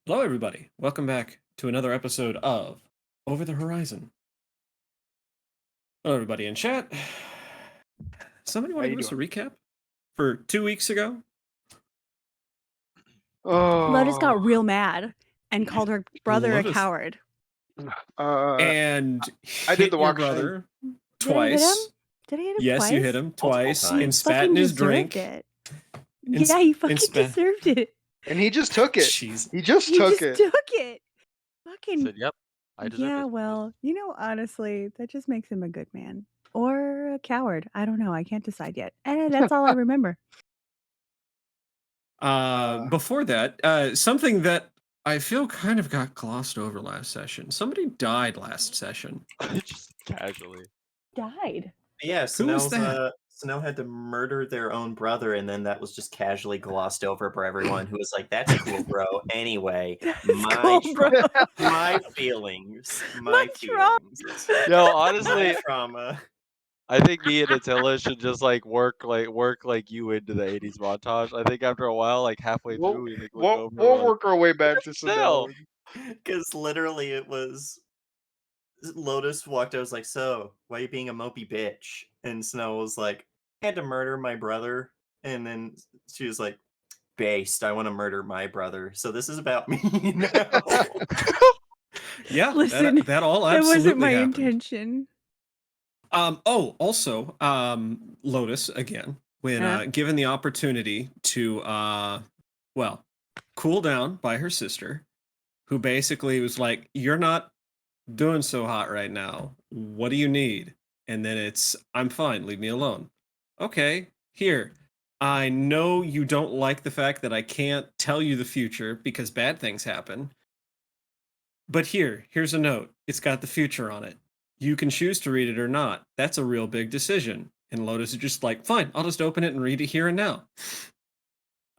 Hello, everybody. Welcome back to another episode of Over the Horizon. Hello, everybody in chat. Somebody How want to you give us a doing? recap for 2 weeks ago? Lotus Oh, got real mad and called her brother a Lotus coward. and I did hit the your walk of shame. brother Did I hit him? twice. Did I hit him Yes, you hit twice? him Multiple twice and He times. spat fucking in his deserved drink. it. And Yeah, he and fucking spat. deserved it. And he just took it. Jeez. He just He took just it. took it. Fucking Said, "Yep, I deserve yeah. it." Well, honestly, that just makes him a good man or a coward. I don't know. I can't decide yet. And that's all I remember. Before that, something that I feel kind of got glossed over last session. Somebody died last session. Just casually. Died. Yeah, Who was Snell's that? Snell had to murder their own brother, and then that was just casually glossed over by everyone who was like, "That's cool, bro." Anyway, That's my cool, bro. my feelings, My trauma. feelings, No, my honestly, trauma. I think me and Attila should just work like you into the '80s montage. I think after a while, like halfway We'll, through, we look we'll, over, we'll we're like, work our way back to Snell. Sedell. Because literally, it was Lotus walked out. Was like, "So, why are you being a mopey bitch?" And Snell was like, "I had to murder my brother," and then she was like, based. I want to murder my brother. So this is about me now. Yeah, Listen, that all that absolutely wasn't my happened. intention. Also, Lotus again, when given the opportunity to well, cool down by her sister, who basically was like, "You're not doing so hot right now. What do you need?" And then it's, "I'm fine, leave me alone." Okay, here. I know you don't like the fact that I can't tell you the future because bad things happen. But here's a note. It's got the future on it. You can choose to read it or not. That's a real big decision. And Lotus is just like, "Fine, I'll just open it and read it here and now."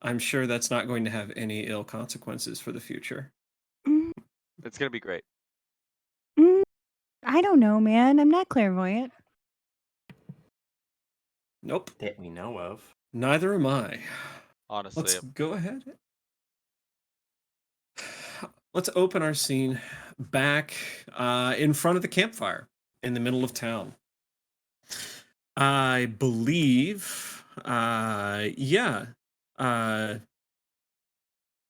I'm sure that's not going to have any ill consequences for the future. It's gonna be great. I don't know, man. I'm not clairvoyant. Nope. That we know of. Neither am I. Honestly, Let's go ahead. Let's open our scene back in front of the campfire in the middle of town. I believe, yeah,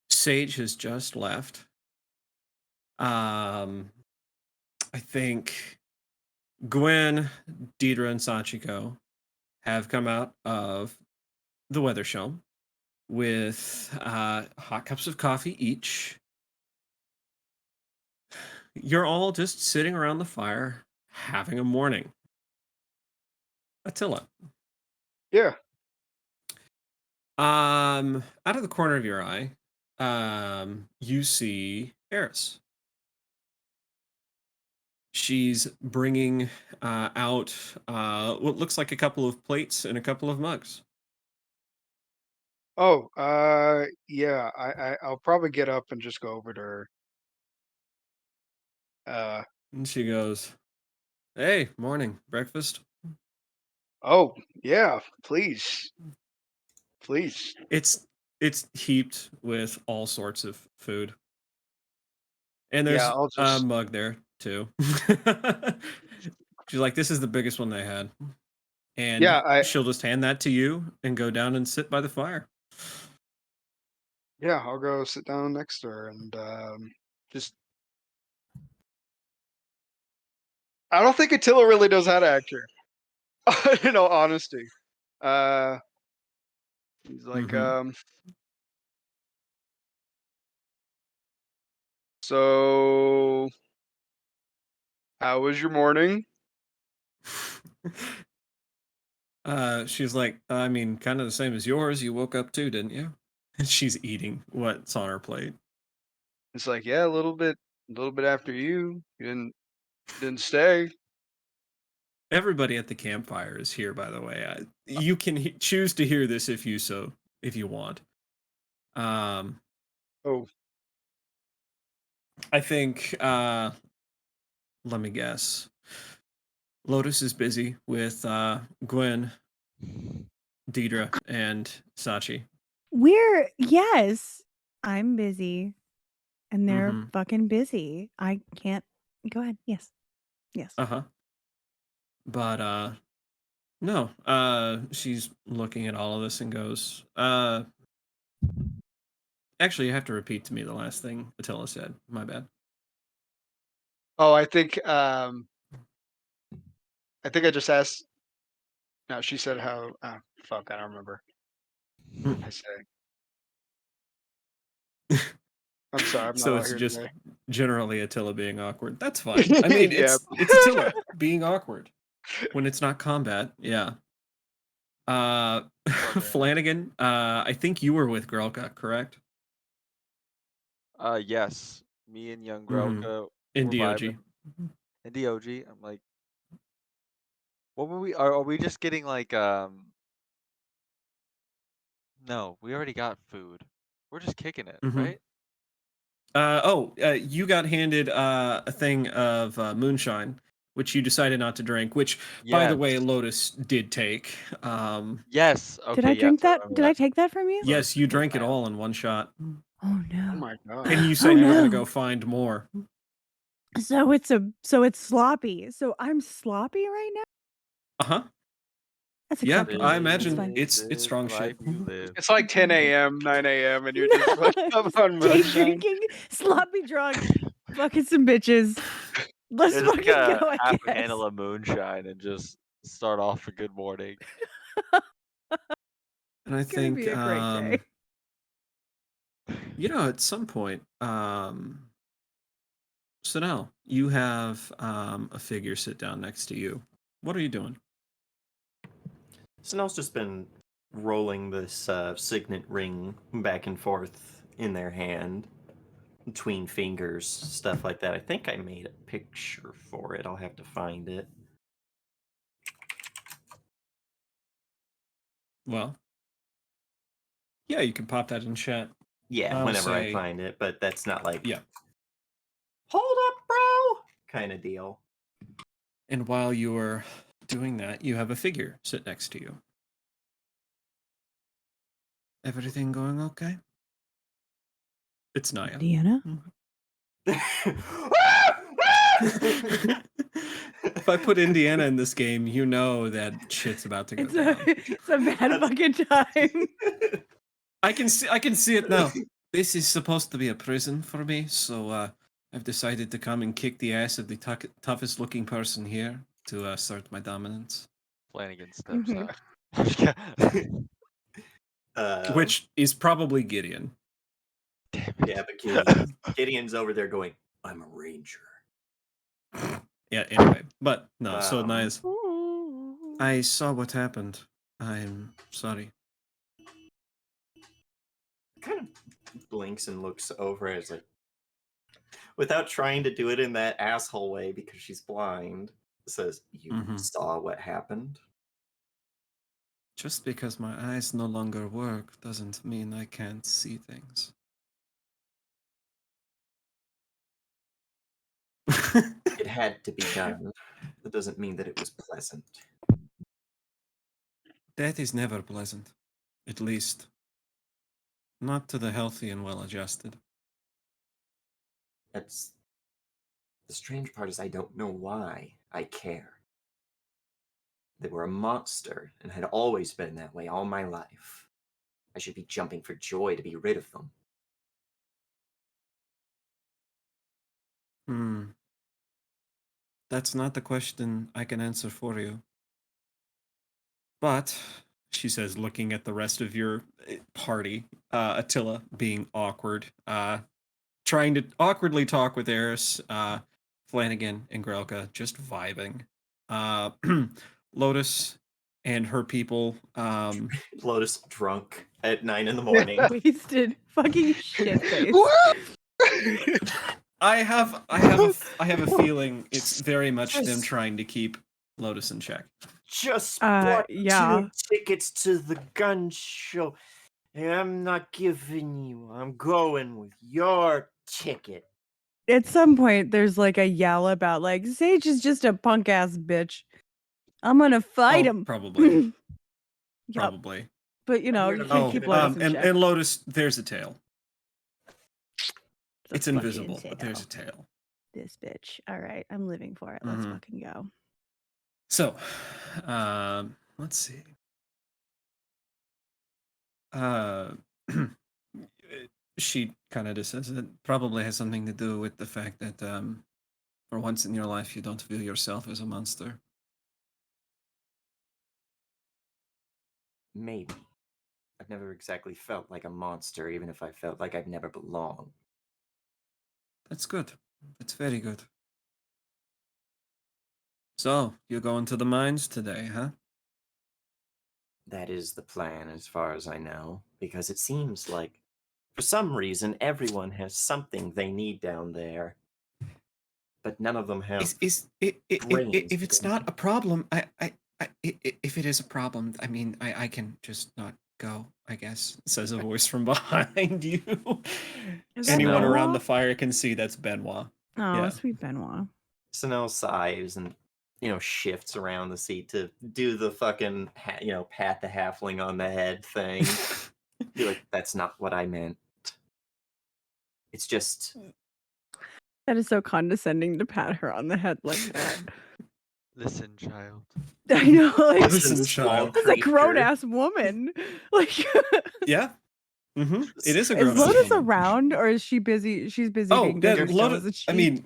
Sage has just left. I think Gwen, Deidre, and Sachiko have come out of the weather show with hot cups of coffee each. You're all just sitting around the fire having a morning. Attila. Yeah. Out of the corner of your eye, you see Eris. She's bringing out what looks like a couple of plates and a couple of mugs. Oh, yeah. I'll probably get up and just go over to her. And she goes, "Hey, morning, breakfast." Oh, yeah. Please, please. It's heaped with all sorts of food. And there's Yeah, I'll a just. mug there too. She's like, "This is the biggest one they had." And Yeah, she'll just hand that to you and go down and sit by the fire. yeah. I'll go sit down next to her and just. I don't think Attila really knows how to act here. In all honesty, he's like, so how was your morning? She's like, "I mean, kind of the same as yours. You woke up too, didn't you?" And she's eating what's on her plate. It's like, yeah, a little bit after you. You didn't stay. Everybody at the campfire is here, by the way. You can choose to hear this if you want. Oh, I think. Let me guess. Lotus is busy with Gwen, Deidre, and Sachi. Yes, I'm busy. and they're Mhm. fucking busy. I can't. Go ahead. Yes. Yes. Uh-huh. But no. She's looking at all of this and goes, actually you have to repeat to me the last thing Attila said. My bad. Oh, I think I just asked. No, she said how. Fuck, I don't remember. I say. I'm sorry, I'm not So out it's here just today. generally Attila being awkward. That's fine. I mean, Yeah. it's Attila being awkward when it's not combat. Yeah. Flanagan, I think you were with Grelka, correct? Yes. Me and young Mhm. Grelka In were DOG. vibing. In DOG, I'm like, what were we? Are we just getting like No, we already got food. We're just kicking it, Mhm. right? You got handed a thing of moonshine, which you decided not to drink. Which, by the way, Yes. Lotus did take. Yes. Did I Okay. Yes, drink I that? remember Did I that. take that from you? Yes, you drank it I- all in one shot, Oh Oh no. my god. and you Oh said you were gonna no. go find more. So it's sloppy. So I'm sloppy right now. Uh-huh. That's Yeah, acceptable. I That's imagine fine. it's strong shit. Life you live. It's like 10 a.m., 9 a.m., and you're just like up on Day moonshine. drinking, sloppy drunk, fucking some bitches. Let's Just fucking like go. a I half a guess. handle of moonshine and just start off a good morning. And I It's gonna think be a great day. at some point, so now you have a figure sit down next to you. What are you doing? Snell's just been rolling this signet ring back and forth in their hand, between fingers, stuff like that. I think I made a picture for it. I'll have to find it. Well, yeah, you can pop that in chat. Yeah, I'll whenever I say- find it, but that's not like Yeah. hold up, bro, kind of deal. And while you're doing that, you have a figure sit next to you. Everything going okay? It's Naya. Indiana? If I put Indiana in this game, you know that shit's about to go down. It's a bad fucking time. I can see it now. This is supposed to be a prison for me, so I've decided to come and kick the ass of the toughest looking person here to assert my dominance. Flanagan steps Mhm. out. Which is probably Gideon. Damn it. Yeah, but Gideon's over there going, I'm a ranger. Yeah, anyway. But no, so Wow. nice. I saw what happened. I'm sorry. Kind of blinks and looks over as like, without trying to do it in that asshole way because she's blind, says, you Mhm. saw what happened? Just because my eyes no longer work doesn't mean I can't see things. It had to be done. That doesn't mean that it was pleasant. That is never pleasant. At least, not to the healthy and well-adjusted. That's the strange part is I don't know why I care. They were a monster and had always been that way all my life. I should be jumping for joy to be rid of them. That's not the question I can answer for you. But, she says, looking at the rest of your party, Attila being awkward, trying to awkwardly talk with Eris, Flanagan and Grelka just vibing. Lotus and her people. Lotus drunk at 9 in the morning. Wasted fucking shit face. I have a feeling it's very much them trying to keep Lotus in check. Just bought yeah. 2 tickets to the gun show. And I'm not giving you. I'm going with your ticket. At some point, there's like a yell about like Sage is just a punk ass bitch. I'm gonna fight him. Probably. Yep. Probably. But you know, heard you him can't mention keep it. Lotus in check. And Lotus, there's a tail. a It's fucking invisible, but there's a tail. tail. This bitch. All right, I'm living for it. Let's Mhm. fucking go. So, let's see. Uh, she kind of just says it probably has something to do with the fact that for once in your life you don't view yourself as a monster. Maybe. I've never exactly felt like a monster, even if I felt like I've never belonged. That's good. That's very good. So, you're going to the mines today, huh? That is the plan, as far as I know, because it seems like, for some reason, everyone has something they need down there, but none of them have brains. If it's not a problem, if it is a problem, I mean, I can just not go, I guess, says a voice from behind you. Is that Anyone around the Benoit? fire can see that's Benoit. Oh, Yeah. sweet Benoit. Snell sighs and, shifts around the seat to do the fucking, pat the halfling on the head thing. Be like, that's not what I meant. It's just, That is so condescending to pat her on the head like that. Listen, child. I know, like, Listen, small child. it's a grown creature. ass woman. Like, Yeah. Mm-hmm. It is a is grown Lotus woman. around or is she busy? She's busy Oh, being yeah, Desert Lotus. Jones, is I she? mean,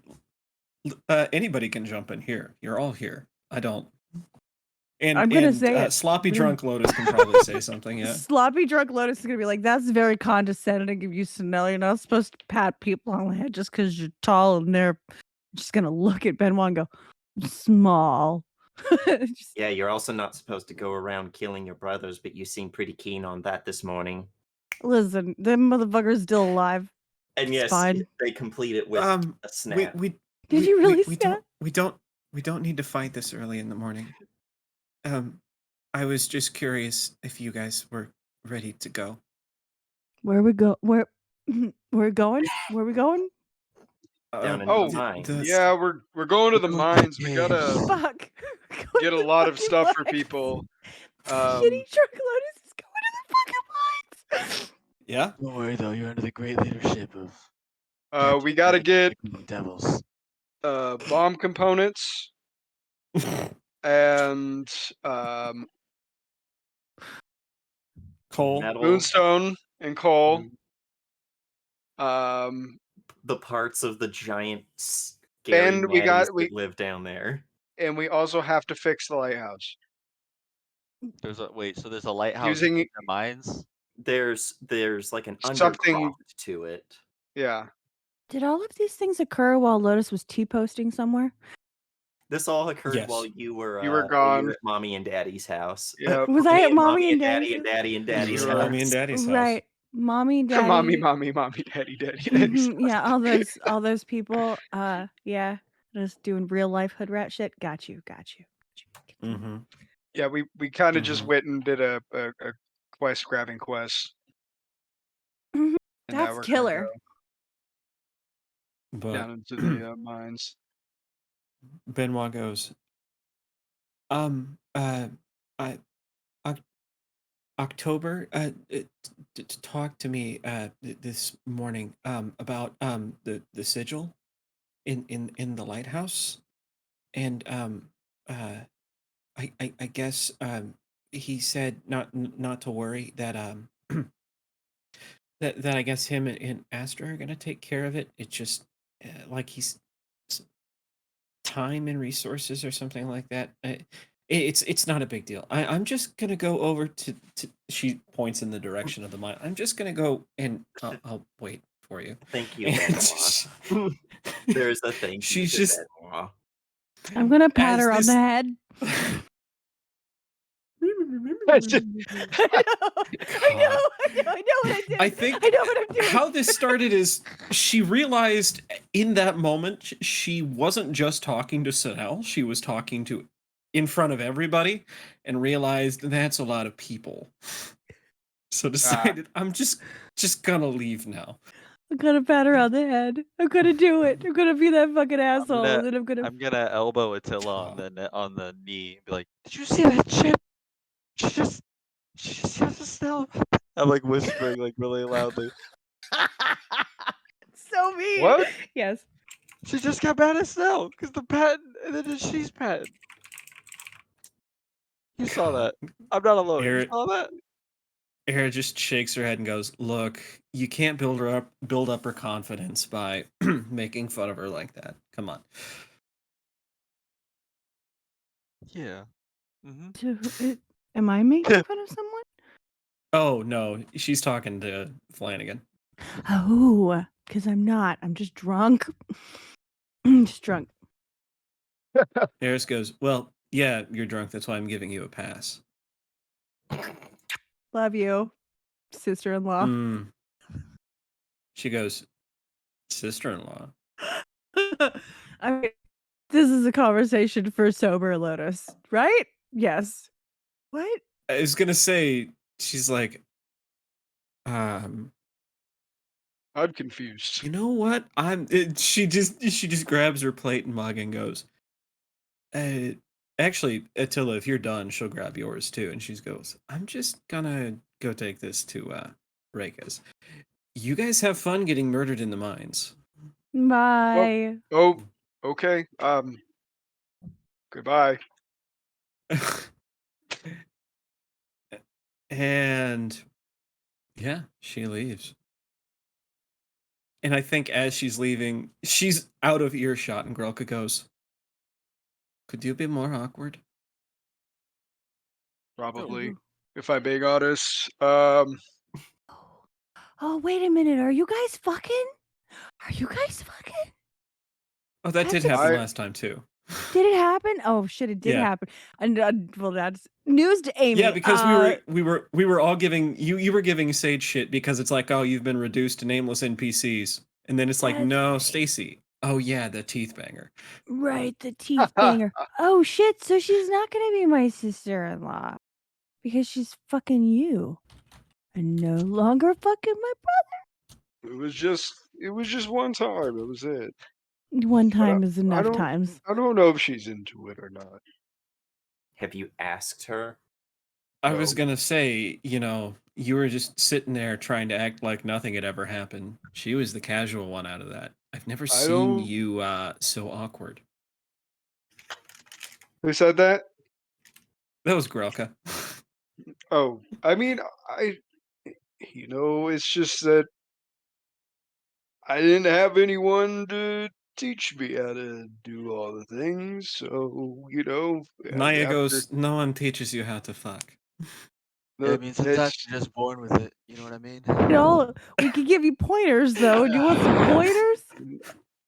anybody can jump in here. You're all here. I don't. And I'm gonna say it. Sloppy I'm gonna- drunk Lotus can probably say something. Yeah. Sloppy drunk Lotus is gonna be like, "That's very condescending of you, Snell. You're not supposed to pat people on the head just because you're tall." And they're just gonna look at Benoit and go, "Small." Just- Yeah, you're also not supposed to go around killing your brothers, but you seem pretty keen on that this morning. Listen, them motherfucker's still alive. And It's yes, fine. they complete it with a snap. Did you really we snap? don't need to fight this early in the morning. I was just curious if you guys were ready to go. Where we go? Where we're going? Where we going? Down in Oh, the mines. Yeah, we're going to the mines. We gotta Fuck. get a lot of stuff for people. Shitty drunk Lotus is going to the fucking mines. Yeah. Don't worry though, you're under the great leadership of We gotta get devils. bomb components and Cole. Metal, moonstone and coal. the parts of the giant scary And we natties that live down there. and we also have to fix the lighthouse. There's a wait, so there's a lighthouse Using- in the mines? There's like an Something- undercroft to it. Yeah. Did all of these things occur while Lotus was T-posting somewhere? This all occurred Yes. while you were gone. at mommy and daddy's house. Yeah. Was I at Me mommy and daddy daddy's? and daddy and daddy's You house. were- Mommy and daddy's house. Right. Mommy, daddy. Mommy, daddy. Mhm, yeah, all those people. Yeah, just doing real life hood rat shit. Got you. Mm-hmm. Yeah, we kind of just Mhm. went and did a quest grabbing quest. Mhm. And now That's we're gonna killer. go But down into the mines. Benoit goes, October, talk to me this morning about the sigil in the lighthouse, and I guess he said not to worry that that I guess him and Astra are gonna take care of it. It's just like he's time and resources or something like that. It's not a big deal. I'm just gonna go over to. She points in the direction of the mine. I'm just gonna go and I'll wait for you. Thank you, And Benoit. There's a thank you She's to just- Benoit. I'm gonna pat As her on this- the head. I know what I did. I think I know what I'm doing. How this started is she realized in that moment she wasn't just talking to Sunel, she was talking to in front of everybody and realized that's a lot of people. So decided I'm just gonna leave now. I'm gonna pat her on the head. I'm gonna do it. I'm gonna be that fucking asshole. gonna- And then I'm gonna. I'm gonna elbow Attila on the knee and be like, "Did you see that shit? She just yelled us now." I'm like whispering like really loudly. So mean. What? Yes. She just got mad at Snell because the patent, and then she's patent. You saw that. I'm not alone. You Eric, saw that? Era just shakes her head and goes, "Look, you can't build up her confidence by making fun of her like that. Come on." Yeah. Mm-hmm. So, am I making fun of someone? Oh no, she's talking to Flanagan. Oh, because I'm not. I'm just drunk. I'm just drunk. Eris goes, "Well, yeah, you're drunk. That's why I'm giving you a pass." Love you, sister-in-law. Mm. She goes, "Sister-in-law." I mean, this is a conversation for sober Lotus, right? Yes. What? I was gonna say, she's like, I'm confused. you know what? She just grabs her plate and mug and goes, actually, Attila, if you're done, she'll grab yours too. And she goes, I'm just gonna go take this to Rekas. You guys have fun getting murdered in the mines. Bye. Oh, okay. Goodbye. And yeah, she leaves. And I think as she's leaving, she's out of earshot, and Grelka goes, could you be more awkward? Probably. Ooh. If I'm being honest. Oh, wait a minute. Are you guys fucking? Are you guys fucking? Oh, that That's did happen I- last time too. Did it happen? Oh shit! It did Yeah. happen. And well, that's news to Amy. Yeah, because we were all giving you were giving Sage shit because it's like, oh, you've been reduced to nameless NPCs, and then it's like, That's no, right. Stacy. Oh yeah, the teeth banger. Right, the teeth banger. Oh shit! So she's not gonna be my sister-in-law because she's fucking you, and no longer fucking my It was just one time. It was it. brother. One But time is enough don't- times. I don't know if she's into it or not. Have you asked her? I was No. gonna say, you were just sitting there trying to act like nothing had ever happened. She was the casual one out of that. I've never seen don't- you so awkward. Who said that? That was Grelka. Oh, I mean, it's just that I didn't have anyone to teach me how to do all the things. So, Naya after- goes, no one teaches you how to fuck. Yeah, I the- mean, sometimes it's- you're just born with it. You know what I mean? We could give you pointers though. Do you want some pointers?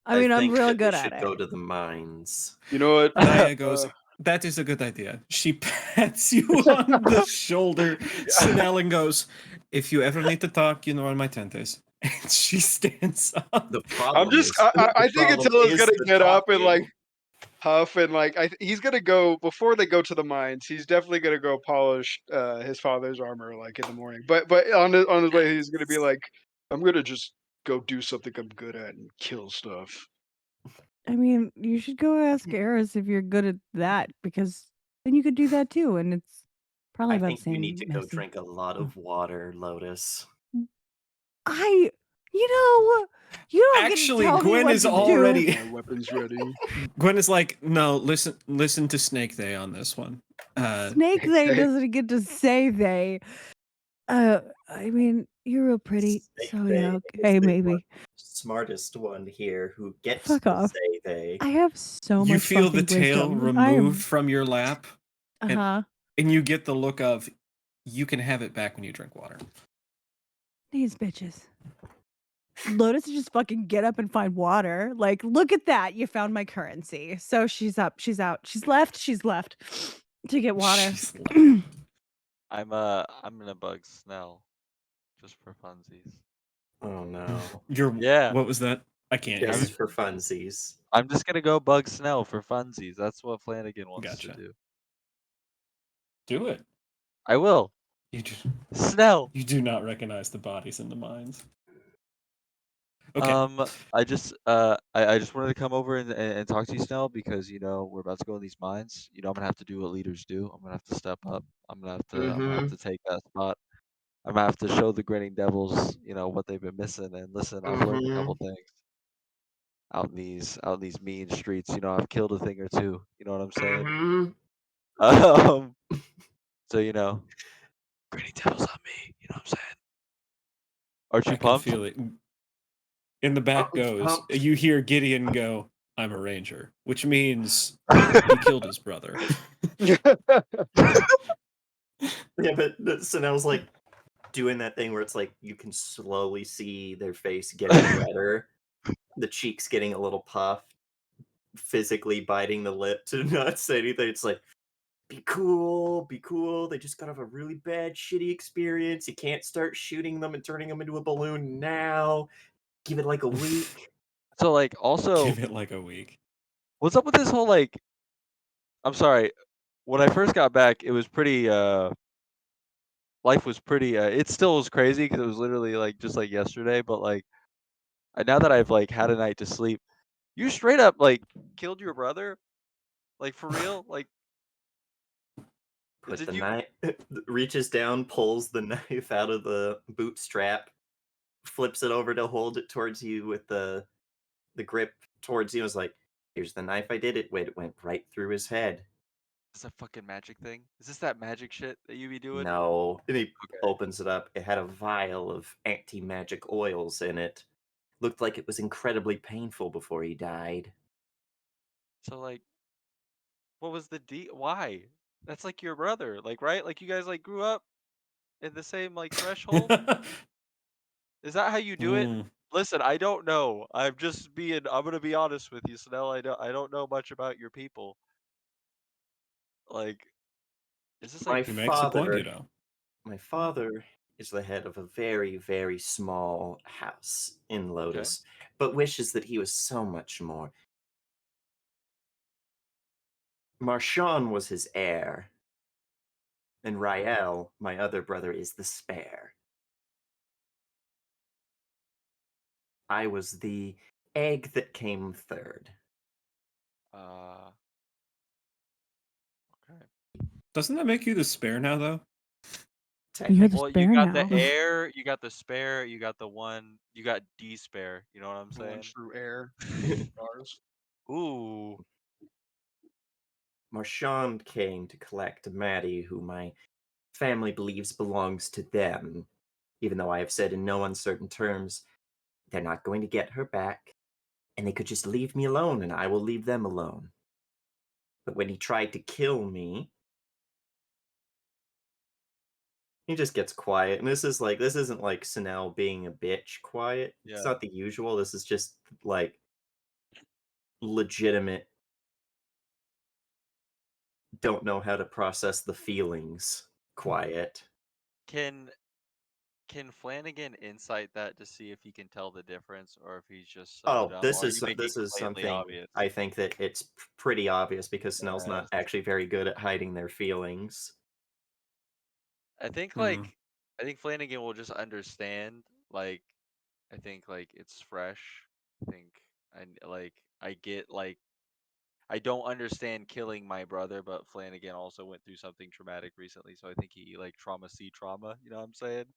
I mean, I'm think real that we good should at go it. to the mines. You know what? Naya goes, that is a good idea. She pats you on the shoulder, Snell, and goes, if you ever need to talk, you know where my tent is. And she stands up. The problem I'm just. is, I the think problem Attila's is gonna the get up and talking. huff and he's gonna go before they go to the mines. He's definitely gonna go polish his father's armor in the morning. But on his way, he's gonna be like, I'm gonna just go do something I'm good at and kill stuff. I mean, you should go ask Eris if you're good at that because then you could do that too, and it's probably I about think the same. you need to go messy. drink a lot of water, Lotus. You don't Actually, get to tell Gwen me what is to do. already. My weapons ready. Gwen is like, no, listen to Snake Day on this one. Snake they They- doesn't get to say they. I mean, you're real pretty, Snake so Day yeah, is okay, the maybe. Smartest one here who gets Fuck to off. say they. I have so You much. feel the fucking tail wisdom. removed from your lap, Uh huh. and you get the look of, you can have it back when you drink water. These bitches. Lotus just fucking get up and find water. Like, look at that. You found my currency. So she's up. She's out. She's left to get water. She's like, I'm gonna bug Snell, just for funsies. Oh no. Yeah. What was that? I can't hear. Just you. for funsies. I'm just gonna go bug Snell for funsies. That's what Flanagan wants Gotcha. to do. Do it. I will. You do, Snell. you do not recognize the bodies in the mines. Okay. I just wanted to come over and talk to you, Snell, because we're about to go in these mines. I'm gonna have to do what leaders do. I'm gonna have to step up. I'm gonna have to take that spot. I'm gonna have to show the grinning devils, what they've been missing. And listen, I've learned a couple things. out in these mean streets. You know, I've killed a thing or two. You know what I'm saying? Mhm. Um, so Gritty Devil's on me. You know what I'm saying? Aren't you I can pumped? feel it. In the back goes, Pumped. you hear Gideon go, I'm a ranger, which means he killed his brother. Yeah, but Sanel's like doing that thing where it's like you can slowly see their face getting redder, the cheeks getting a little puffed, physically biting the lip to not say anything. It's like, be cool, be cool. They just got off a really bad, shitty experience. You can't start shooting them and turning them into a balloon now. Give it like a week. So also, Give it like a week. what's up with this whole I'm sorry. When I first got back, it was pretty. Life was pretty. It still was crazy because it was literally just like yesterday. But now that I've had a night to sleep, you straight up killed your brother, for real. Puts Did the you? knife, reaches down, pulls the knife out of the boot strap, flips it over to hold it towards you with the grip towards you. Is like, here's the knife I did it with. It went right through his head. Is that fucking magic thing? Is this that magic shit that you be doing? No. And he Okay. opens it up. It had a vial of anti-magic oils in it. Looked like it was incredibly painful before he died. So what was the why? That's your brother, right? You guys grew up in the same threshold. Is that how you do it? Mm. Listen, I don't know. I'm gonna be honest with you, Snell. I don't know much about your people. Is this My He makes a point, you father, know. my father is the head of a very, very small house in Lotus, but wishes that he was so much more. Marchand was his heir, and Rael, my other brother, is the spare. I was the egg that came third. Okay. Doesn't that make you the spare now, though? You're the Well, you spare got now. the heir, you got the spare, you got the one, you got D-spare. You know what I'm The one saying? true heir. Stars. Ooh. Marchand came to collect Maddie, who my family believes belongs to them, even though I have said in no uncertain terms they're not going to get her back, and they could just leave me alone, and I will leave them alone. But when he tried to kill me, he just gets quiet. And this isn't like Sinel being a bitch quiet. It's Yeah. not the usual. This is just legitimate, don't know how to process the feelings quiet. Can Flanagan insight that to see if he can tell the difference or if he's just so Oh, dumb? this Or are you is making this it is blatantly something obvious? I think that it's pretty obvious because Snell's not Yes. actually very good at hiding their feelings. I think Hmm. I think Flanagan will just understand. I think it's fresh. I think I get I don't understand killing my brother, but Flanagan also went through something traumatic recently, so I think he trauma see trauma. You know what I'm saying?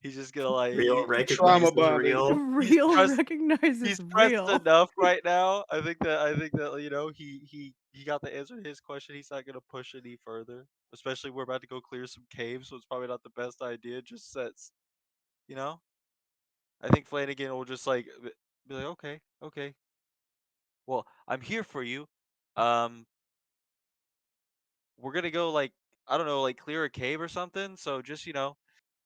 He's just gonna Real Trauma recognizes bonding. real. Real trust- recognizes he's pressed real. enough right now. I think that he got the answer to his question. He's not gonna push any further. Especially we're about to go clear some caves, so it's probably not the best idea. Just sets, you know. I think Flanagan will just be like, okay, okay. Well, I'm here for you. Um, we're gonna go I don't know, clear a cave or something. So just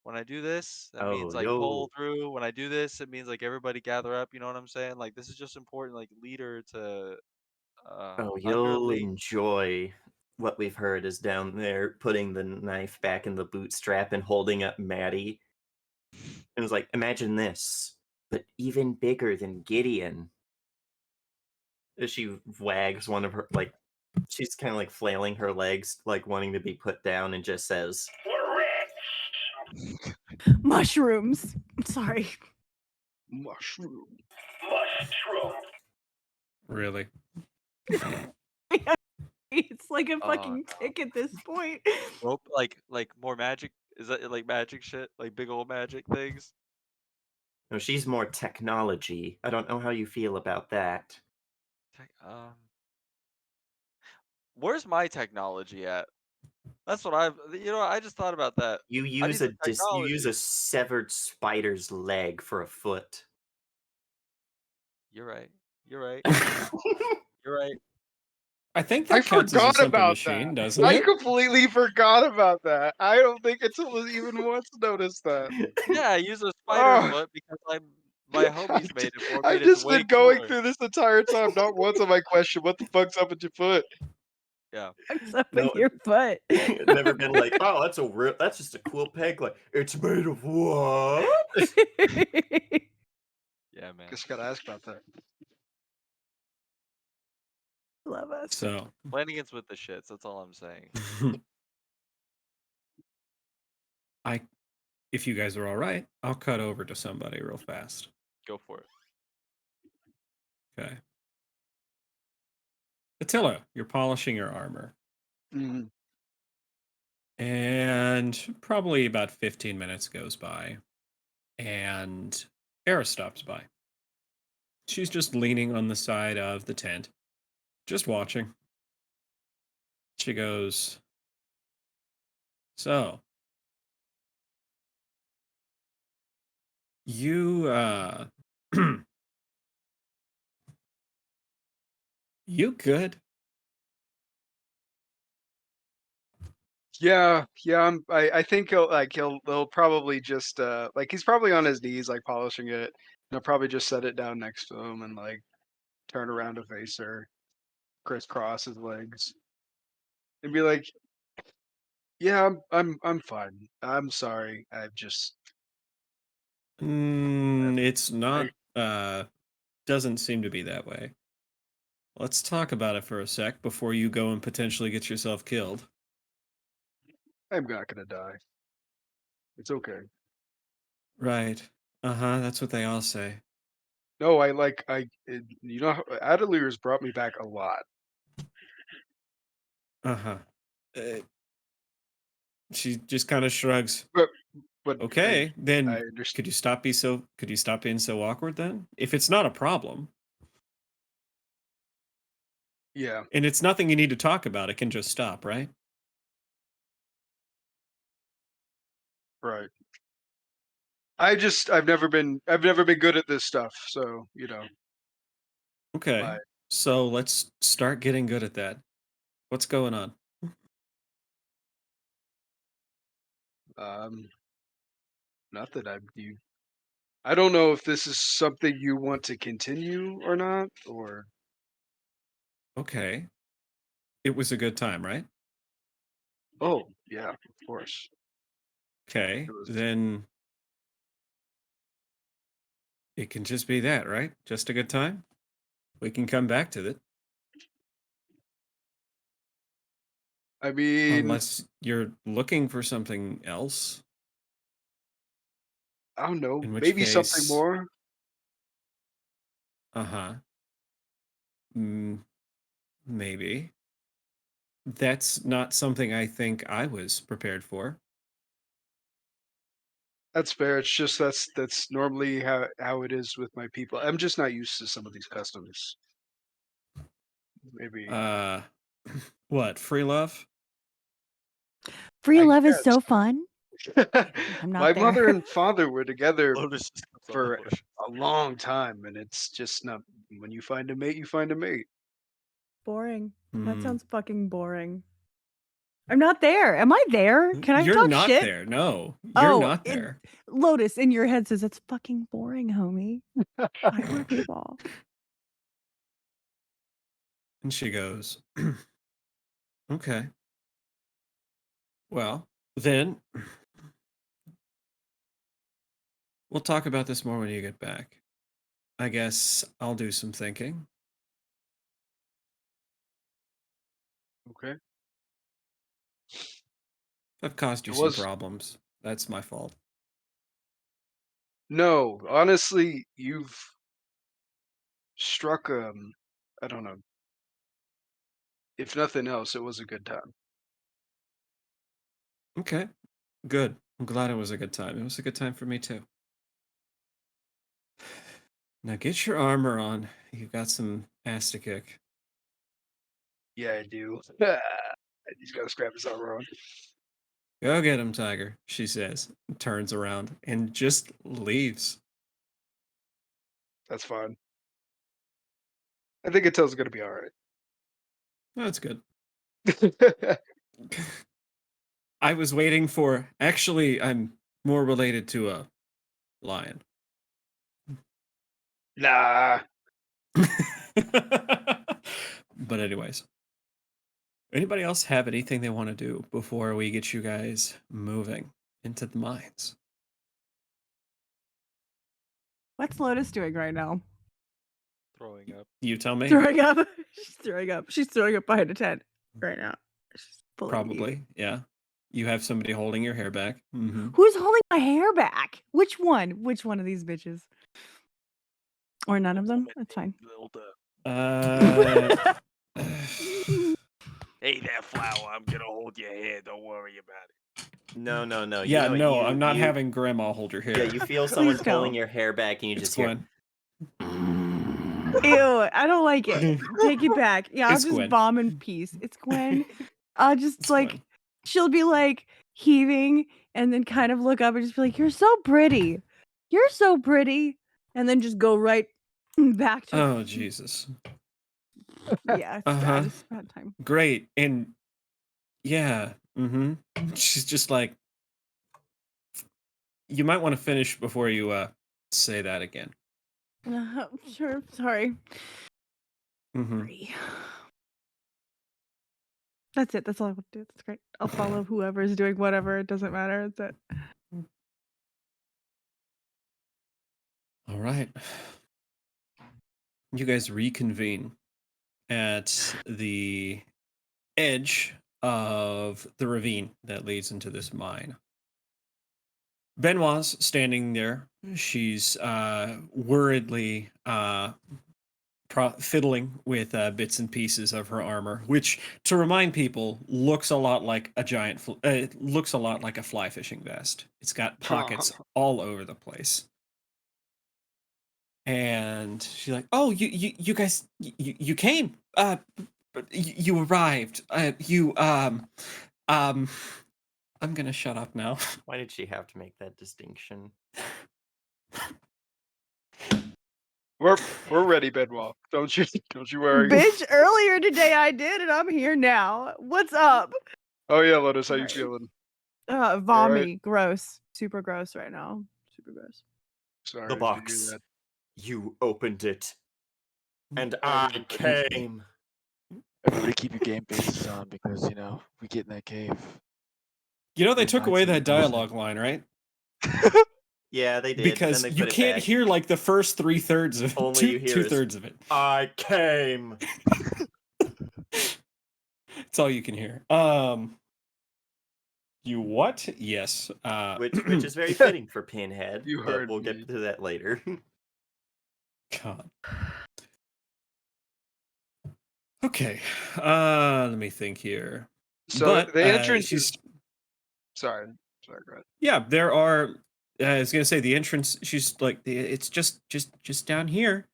when I do this, that Oh, means pull you'll through. When I do this, it means everybody gather up. You know what I'm saying? This is just important, leader to under you'll lead. enjoy what we've heard is down there putting the knife back in the bootstrap and holding up Maddie. And was like, imagine this, but even bigger than Gideon. As she wags one of her she's kind of flailing her legs, wanting to be put down, and just says, Mushrooms. Sorry. Mushroom. Really? It's like a Uh, fucking tick at this point. rope more magic. Is that magic shit? Big old magic things. No, she's more technology. I don't know how you feel about that. Tech- Where's my technology at? That's what I just thought about that. You I use need some you use technology. a severed spider's leg for a foot. You're right. You're right. You're right. I think I that counts as a forgot simple about machine, that. doesn't I it? completely forgot about that. I don't think Attila even once noticed that. Yeah, I use a spider Oh, foot because my I've, homies made it for me, I've and it's just way been going cooler. through this entire time. Not once have I questioned what the fuck's up with your foot. Yeah. What's up No, with your foot? never been like, oh, that's just a cool peg leg. It's made of what? Yeah, man. Just gotta ask about that. Love us. So, Flanagan's with the shits. That's all I'm saying. if you guys are all right, I'll cut over to somebody real fast. Go for it. Okay. Attila, you're polishing your armor. Mhm. And probably about 15 minutes goes by. And Era stops by. She's just leaning on the side of the tent, just watching. She goes, so, you, you good? Yeah, yeah. I think he'll probably just like he's probably on his knees like polishing it. And he'll probably just set it down next to him and like turn around to face her, crisscross his legs, and be like, "Yeah, I'm fine. I'm sorry. I've just It's I not, doesn't seem to be that way. Let's talk about it for a sec before you go and potentially get yourself killed. I'm not gonna die. It's okay. Right. Uh-huh, that's what they all say. No, you know, Adelier's brought me back a lot. Uh-huh. Uh, she just kind of shrugs. But but Okay, I then understand. could you stop being so awkward then? If it's not a problem, Yeah, and it's nothing you need to talk about, it can just stop, right? right. I've never been good at this stuff, so you know. Okay. My So let's start getting good at that. What's going on? um nothing. I don't know if this is something you want to continue or not, or Okay. It was a good time, right? oh yeah, of course. Okay. It was. Then it can just be that, right? Just a good time? We can come back to it. I mean, Unless you're looking for something else, I don't know. in which Maybe something case, more. uh-huh. Mm, maybe. That's not something I think I was prepared for. That's fair. It's just that's normally how it is with my people. I'm just not used to some of these customs. Maybe Uh, what? Free love? Free I love is guess. so fun. I'm My not mother there. and father were together Lotus just comes out of for the bush. a long time, and it's just not. When you find a mate, you find a mate. Boring. That Hmm. sounds fucking boring. I'm not there. Am I there? Can I You're talk not shit? there. No, you're Oh, not there. Lotus in your head says it's fucking boring, homie. Find more people. And she goes, okay. Well, then we'll talk about this more when you get back. I guess I'll do some thinking. Okay. I've caused you It some was problems. That's my fault. no, honestly, you've struck I don't know. If nothing else, it was a good time. Okay, good. I'm glad it was a good time. It was a good time for me too. Now get your armor on. You've got some ass to kick. Yeah, I do. He's got to scrap his armor on. Go get him, Tiger, she says, turns around, and just leaves. That's fine. I think Intel's going to be all right. That's good. I was waiting for. Actually, I'm more related to a lion. Nah. But anyways, anybody else have anything they want to do before we get you guys moving into the mines? What's Lotus doing right now? Throwing up. You tell me. Throwing up. She's throwing up. She's throwing up behind a tent right now. She's pulling Probably, yeah. You have somebody holding your hair back. Mm-hmm. Who's holding my hair back? Which one? Which one of these bitches? Or none of them? That's fine. Hey there, Flower. I'm gonna hold your hair. Don't worry about it. No. Yeah, you know, no, you- I'm not you- having Grandma hold your hair. Yeah, you feel someone don't. pulling your hair back, and you It's just hear. Gwen. Ew, I don't like it. Take it back. Yeah, I'll It's just Gwen. bomb in peace. It's Gwen. I'll just It's like, Gwen. she'll be like heaving and then kind of look up and just be like, "You're so pretty. You're so pretty." And then just go right back to, Oh, Jesus. yeah, it's bad. It's bad time. Great. And yeah, she's just like, you might want to finish before you say that again. Sure, sorry. Mm-hmm. Sorry. That's it. That's all I want to do. That's great. I'll follow whoever is doing whatever. It doesn't matter. That's it. All right. You guys reconvene at the edge of the ravine that leads into this mine. Benoit's standing there. She's worriedly fiddling with bits and pieces of her armor, which, to remind people, looks a lot like a giant. It looks a lot like a fly fishing vest. It's got pockets all over the place. And she's like, "Oh, you guys, you came. You arrived. I'm gonna shut up now." Why did she have to make that distinction? We're ready, Bedwall. Don't you worry. Bitch, earlier today I did, and I'm here now. What's up? Oh yeah, Lotus, how you Alright. feeling? Vommy. Gross. Super gross right now. Super gross. Sorry The to hear box. that. You opened it, and I I came. Everybody keep your game faces on because, we get in that cave. You know they We're took not away seeing that the person. dialogue line, right? Yeah, they did. Because then they you put it can't back. hear like the first 3/3 of Only you hear is- 2/3 of it. I came. It's all you can hear. You what? Yes. Which is very fitting for Pinhead. You but heard we'll me. get to that later. God. Okay. Let me think here. So But, the entrance she's is. Sorry, go ahead. yeah, there are. I was gonna say the entrance. She's like, it's just down here.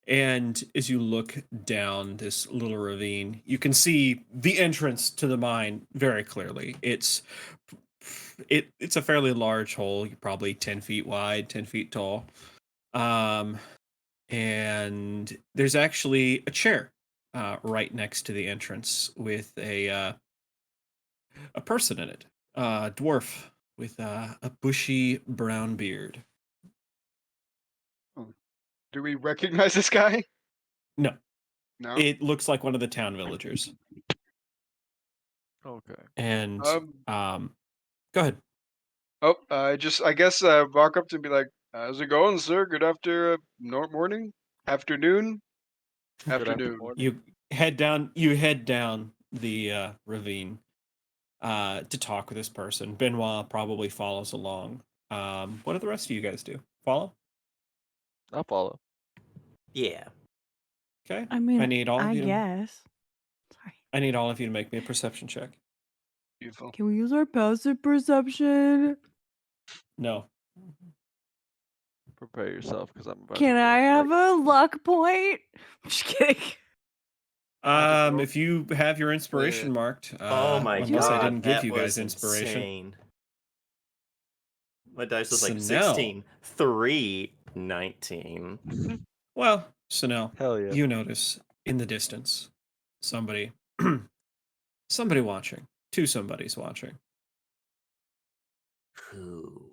And as you look down this little ravine, you can see the entrance to the mine very clearly. It's a fairly large hole, probably 10 feet wide, 10 feet tall. And there's actually a chair right next to the entrance with a person in it, a dwarf with a bushy brown beard. Do we recognize this guy? No. No. It looks like one of the town villagers. Okay. And go ahead. Oh, I guess walk up to him and be like, "How's it going, sir? Good morning, afternoon, Good afternoon." afternoon. You head down the ravine to talk with this person. Benoit probably follows along. What do the rest of you guys do? Follow? I'll follow. Yeah. Okay. I mean, I need all of I you. guess. Sorry. I need all of you to make me a perception check. Beautiful. Can we use our passive perception? No. Prepare yourself, because I'm about Can to I go have right- a luck point? Just kidding. If you have your inspiration Wait. marked, Oh my unless I god, didn't give that you guys was inspiration. insane. My dice was like Snell. 16, 3, 19. Well, Sunel, Hell yeah. you notice in the distance somebody somebody watching. Two somebodies watching. Who?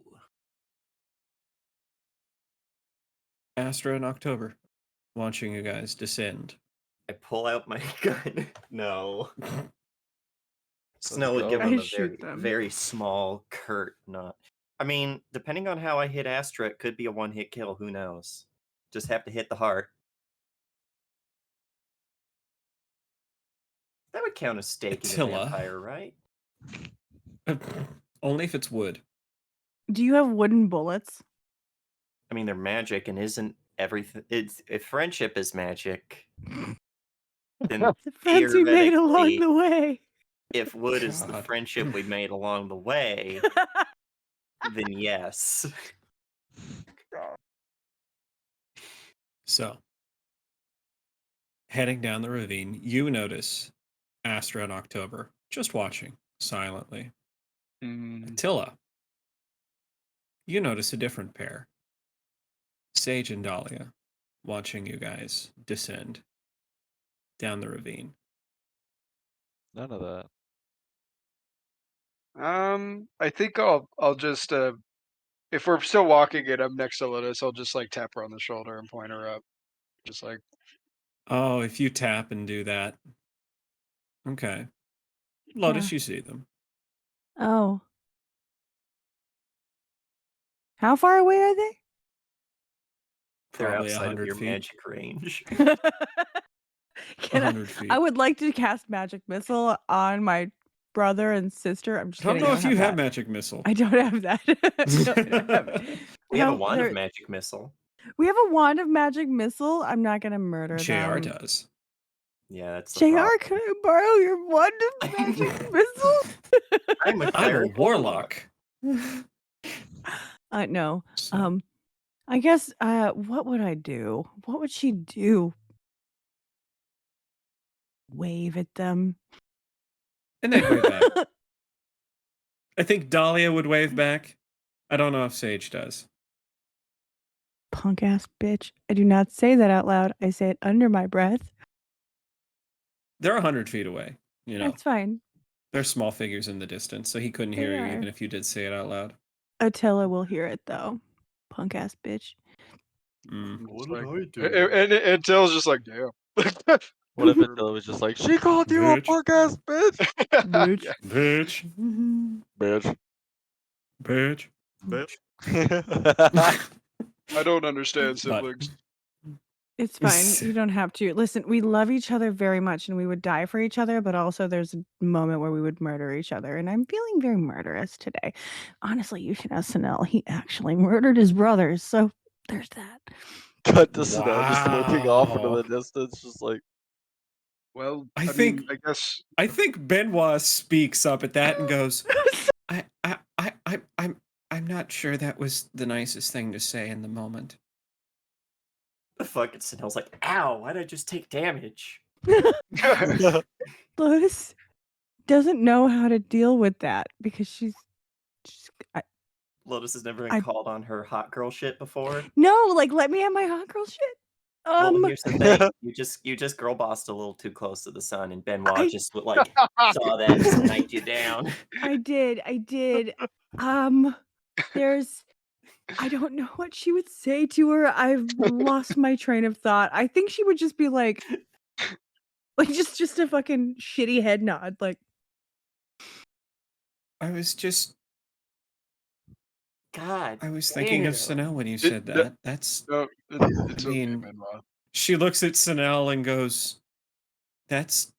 Astra and October watching you guys descend. I pull out my gun. No. Snow Let's would give go. him I a shoot very, them. very small, curt nod. I mean, depending on how I hit Astra, it could be a one-hit kill. Who knows? Just have to hit the heart. That would count as staking a Attila. vampire, right? Only if it's wood. Do you have wooden bullets? I mean, they're magic, and isn't everything? It's if friendship is magic, then The friends we made along theoretically, the way. if wood is the God. friendship we made along the way, then yes. So, heading down the ravine, you notice Astra and October just watching silently. Attila, you notice a different pair. Sage and Dahlia watching you guys descend down the ravine. None of that. I think I'll just if we're still walking and I'm next to Lotus, I'll just like tap her on the shoulder and point her up. Just like Oh, if you tap and do that. Okay. Lotus, Yeah. you see them. Oh. How far away are they? They're Probably outside of 100 your feet. magic range. Can 100 feet. I would like to cast magic missile on my brother and sister. I'm just I don't kidding. know if you have that. magic missile. I don't have that. I don't have it. We have a No, wand of they're- magic missile. We have a wand of magic missile. I'm not gonna murder JR them. does. Yeah, that's the JR, problem. can I borrow your wand of magic missile? I'm a I'm a cleric warlock. No. So, I guess what would I do? What would she do? Wave at them. and they'd wave back. I think Dahlia would wave back. I don't know if Sage does. Punk ass bitch. I do not say that out loud. I say it under my breath. They're 100 feet away. You know, That's fine. they're small figures in the distance, so he couldn't They hear you are. even if you did say it out loud. Attila will hear it though. Punk ass bitch. Mm. It's What like- did I do? and Tail's just like, damn. What if Attila was just like, she called you a Bitch. punk ass bitch? Bitch. Yeah. Bitch. Bitch. Bitch. Bitch. I don't understand But- siblings. It's fine. You don't have to. Listen, we love each other very much and we would die for each other, but also there's a moment where we would murder each other. And I'm feeling very murderous today. Honestly, you should ask Snell. He actually murdered his brothers. So there's that. Cut to Snow just looking off into Wow. the distance, just like, Well, I mean, think- I guess I think Benoit speaks up at that and goes, I'm not sure that was the nicest thing to say in the moment. The fuck? It's and I was like, ow, why'd I just take damage? Lotus doesn't know how to deal with that because she's Lotus has never been I- called on her hot girl shit before. no, like let me have my hot girl shit. Well, here's the thing. You just girl bossed a little too close to the sun, and Benoit I- just like saw that and sniped you down. I did. There's I don't know what she would say to her. I've lost my train of thought. I think she would just be like just a fucking shitty head nod. Like, I was God, thinking of damn. Sanel when you It- said that- that. That's no, it's I okay, mean- Benoit. she looks at Sanel and goes, "That's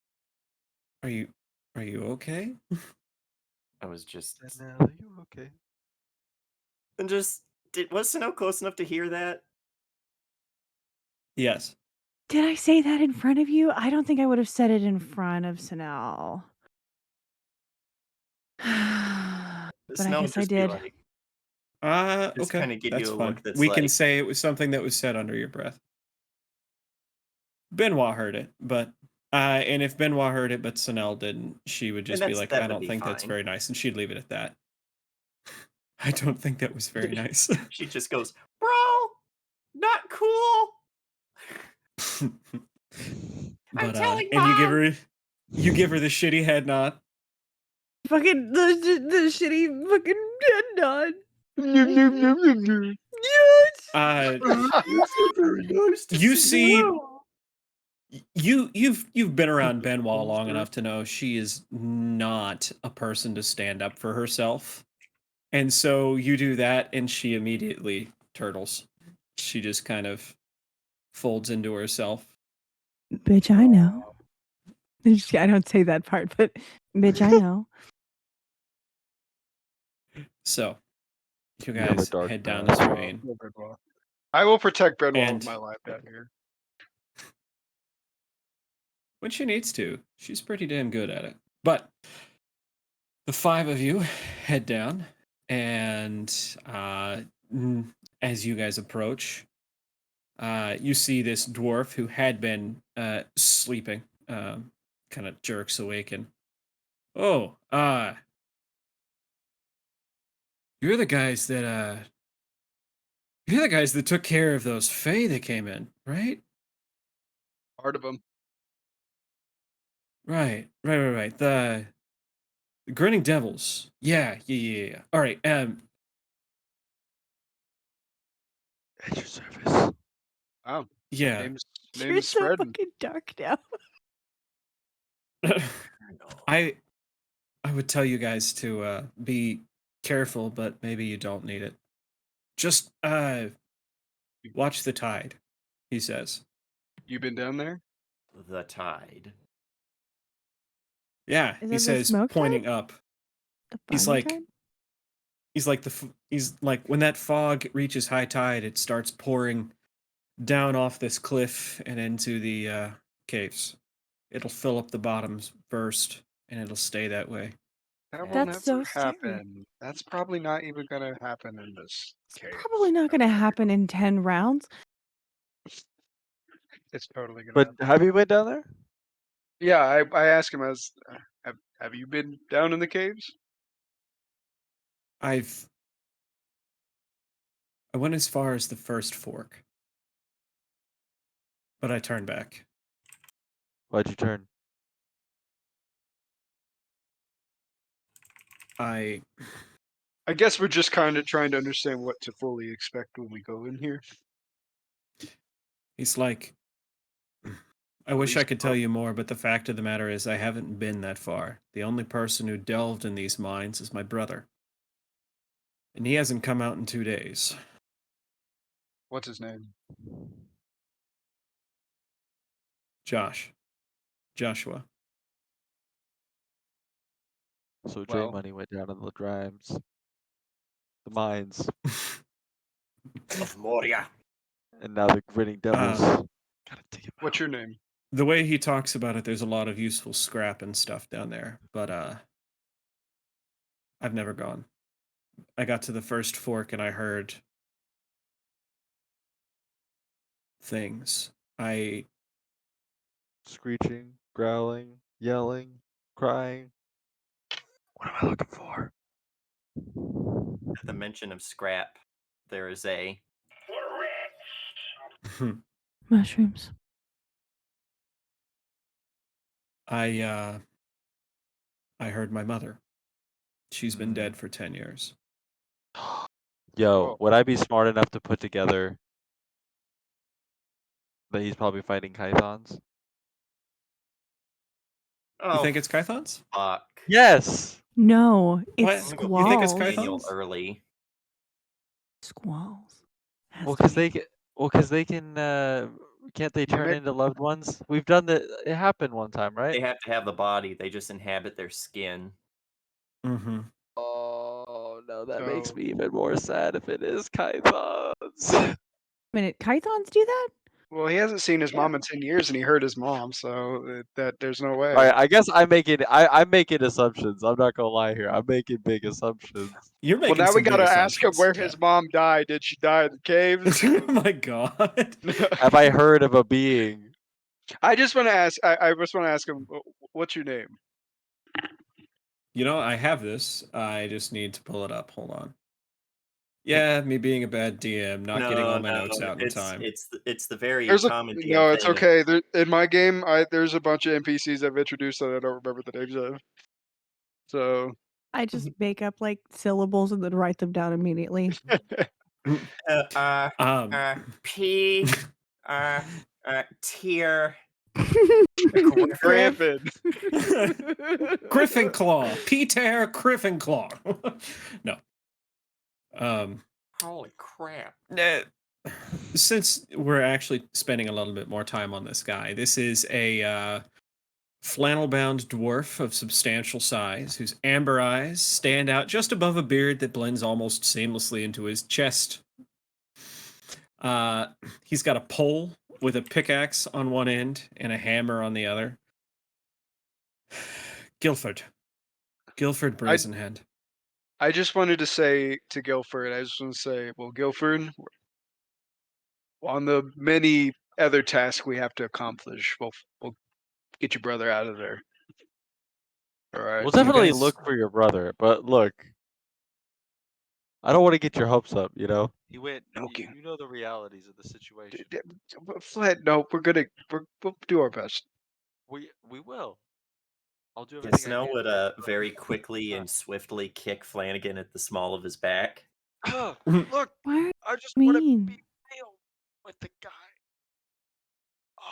are you okay?" I was just are you okay? and just was Snow close enough to hear that? Yes. did I say that in front of you? I don't think I would have said it in front of Sanel. But I Snow would guess I just be did. like, Just Okay, kinda give that's you a fine. look that's We can like say it was something that was said under your breath. Benoit heard it, but and if Benoit heard it but Sanel didn't, she would and just be that's like, that "I would don't be think that's fine. very nice," and she'd leave it at that. I don't think that was very nice. She just goes, "Bro, not cool." But telling and you give Mom. her the shitty head nod. Fucking the shitty fucking head nod. Uh, Very nice to you see see, you. you've been around Benoit long enough to know she is not a person to stand up for herself, and so you do that, and she immediately turtles. She just kind of folds into herself. Bitch, I know. I don't say that part, but bitch, I know. So you You have a guys dark head down past. this ravine. I will protect Benoit And- with my life down here. When she needs to. She's pretty damn good at it. But the five of you head down, and as you guys approach, you see this dwarf who had been sleeping, kind of jerks awake and, oh, you're the guys that took care of those Fae that came in, right? Part of him. Right. The Grinning Devils. Yeah. All right. At your service. Wow. Yeah. Name's You're so spreading. fucking dark now. I would tell you guys to be careful, but maybe you don't need it. Just watch the tide, he says. You been down there? The tide. Yeah, Is he that the says, smoke pointing tide? up. The He's Barney like, tide? he's like when that fog reaches high tide, it starts pouring down off this cliff and into the caves. It'll fill up the bottoms first, and it'll stay that way. That will That's never so scary. happen. That's probably not even gonna happen in this case. Probably not going to happen in 10 rounds. It's totally gonna But happen. have you been down there? Yeah, I asked him as have you been down in the caves? I went as far as the first fork, but I turned back. Why'd you turn? I guess we're just kind of trying to understand what to fully expect when we go in here. He's like, I At wish I least could tell you more, but the fact of the matter is I haven't been that far. The only person who delved in these mines is my brother. And he hasn't come out in 2 days. What's his name? Joshua. So J Well- Money went down in the drimes. The mines. Of Moria. And now the grinning devils. Gotta take him What's out. your name? The way he talks about it, there's a lot of useful scrap and stuff down there, but I've never gone. I got to the first fork and I heard things. Screeching, growling, yelling, crying. What am I looking for? At the mention of scrap, there is a Mushrooms. I heard my mother. She's been Mm. dead for 10 years. Yo, Oh. would I be smart enough to put together that he's probably fighting Kythons? Oh, You think it's Kythons? fuck. Yes! No, What? it's I'm You gonna think it's squalls. Kythons? Daniel early. Squalls. Has Well, to because be. they can, can't they turn Mimic? into loved ones? We've done that. It happened one time, right? They have to have the body. They just inhabit their skin. Mm-hmm. Oh, no, that makes So- me even more sad if it is Kythons. Minute, Kythons do that? Well, he hasn't seen his Yeah. mom in 10 years, and he hurt his mom, so that there's no way. Alright, I guess I'm making assumptions. I'm not gonna lie here. I'm making big assumptions. You're Well, making now we some big gotta ask him assumptions. where Yeah. his mom died. Did she die in the caves? Oh my god. Have I heard of a being? I just want to ask. I just want to ask him, what's your name? You know, I have this. I just need to pull it up. Hold on. Yeah, me being a bad DM, not getting all my notes out in time. It's the very There's a common DM no. It's thing of- okay. There, in my game, there's a bunch of NPCs I've introduced that I don't remember the names of. So I just make up like syllables and then write them down immediately. P tier Griffin. Griffin Claw. Peter Griffin Claw. No. Holy crap. Since we're actually spending a little bit more time on this guy, this is a flannel-bound dwarf of substantial size whose amber eyes stand out just above a beard that blends almost seamlessly into his chest. He's got a pole with a pickaxe on one end and a hammer on the other. Guilford Brazenhead. I just wanted to say to Guilford, I just want to say, well, Guilford, on the many other tasks we have to accomplish, we'll get your brother out of there. All right. We'll definitely guys- look for your brother, but look, I don't want to get your hopes up, you know? He went. Okay. You know the realities of the situation. Fled, no, we'll do our best. We will. I'll do Yeah, everything. Snow I can would to make very sure quickly and swiftly kick Flanagan at the small of his back. Look, What? I just want to Mean. be real with the guy.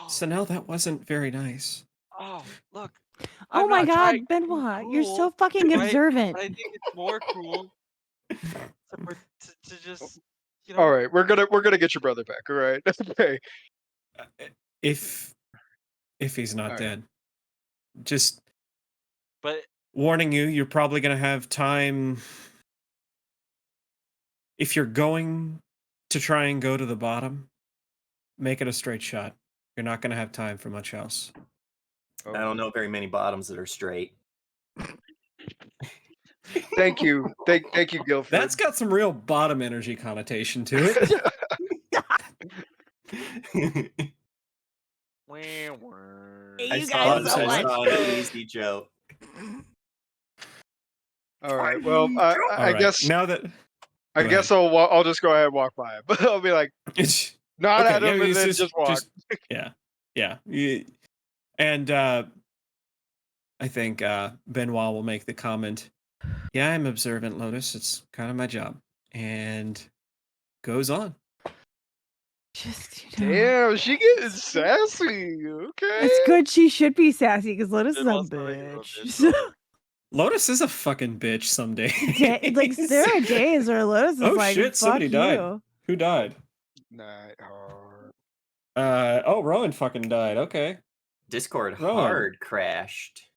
Oh, So now that wasn't very nice. oh, look. Oh I'm my not god, trying to be Benoit, you're so cruel, fucking right? observant. But I think it's more cruel to just, you know. All right, we're gonna get your brother back. All right. Okay. If he's not Alright. dead. Just But warning you, you're probably going to have time. If you're going to try and go to the bottom, make it a straight shot. You're not going to have time for much else. Oh, I don't know very many bottoms that are straight. Thank you, thank you, Guilford. That's got some real bottom energy connotation to it. Hey, I you saw, guys so I much. saw an easy joke. All right. Well, All I right, guess now that I go guess I'll just go ahead and walk by him. I'll be like, it's not okay, at him, yeah, and it's then just walk. yeah. And I think Benoit will make the comment. Yeah, I'm observant, Lotus. It's kind of my job, and goes on. Just, you know. Damn, she getting sassy. Okay. It's good she should be sassy because Lotus is a Benoit's not making her a bitch. bitch, though. Lotus is a fucking bitch someday. Like there are days where Lotus is Oh, like, shit, fuck somebody you. died. Who died? Night hard. Oh, Rowan fucking died. Okay. Discord Rowan. hard crashed.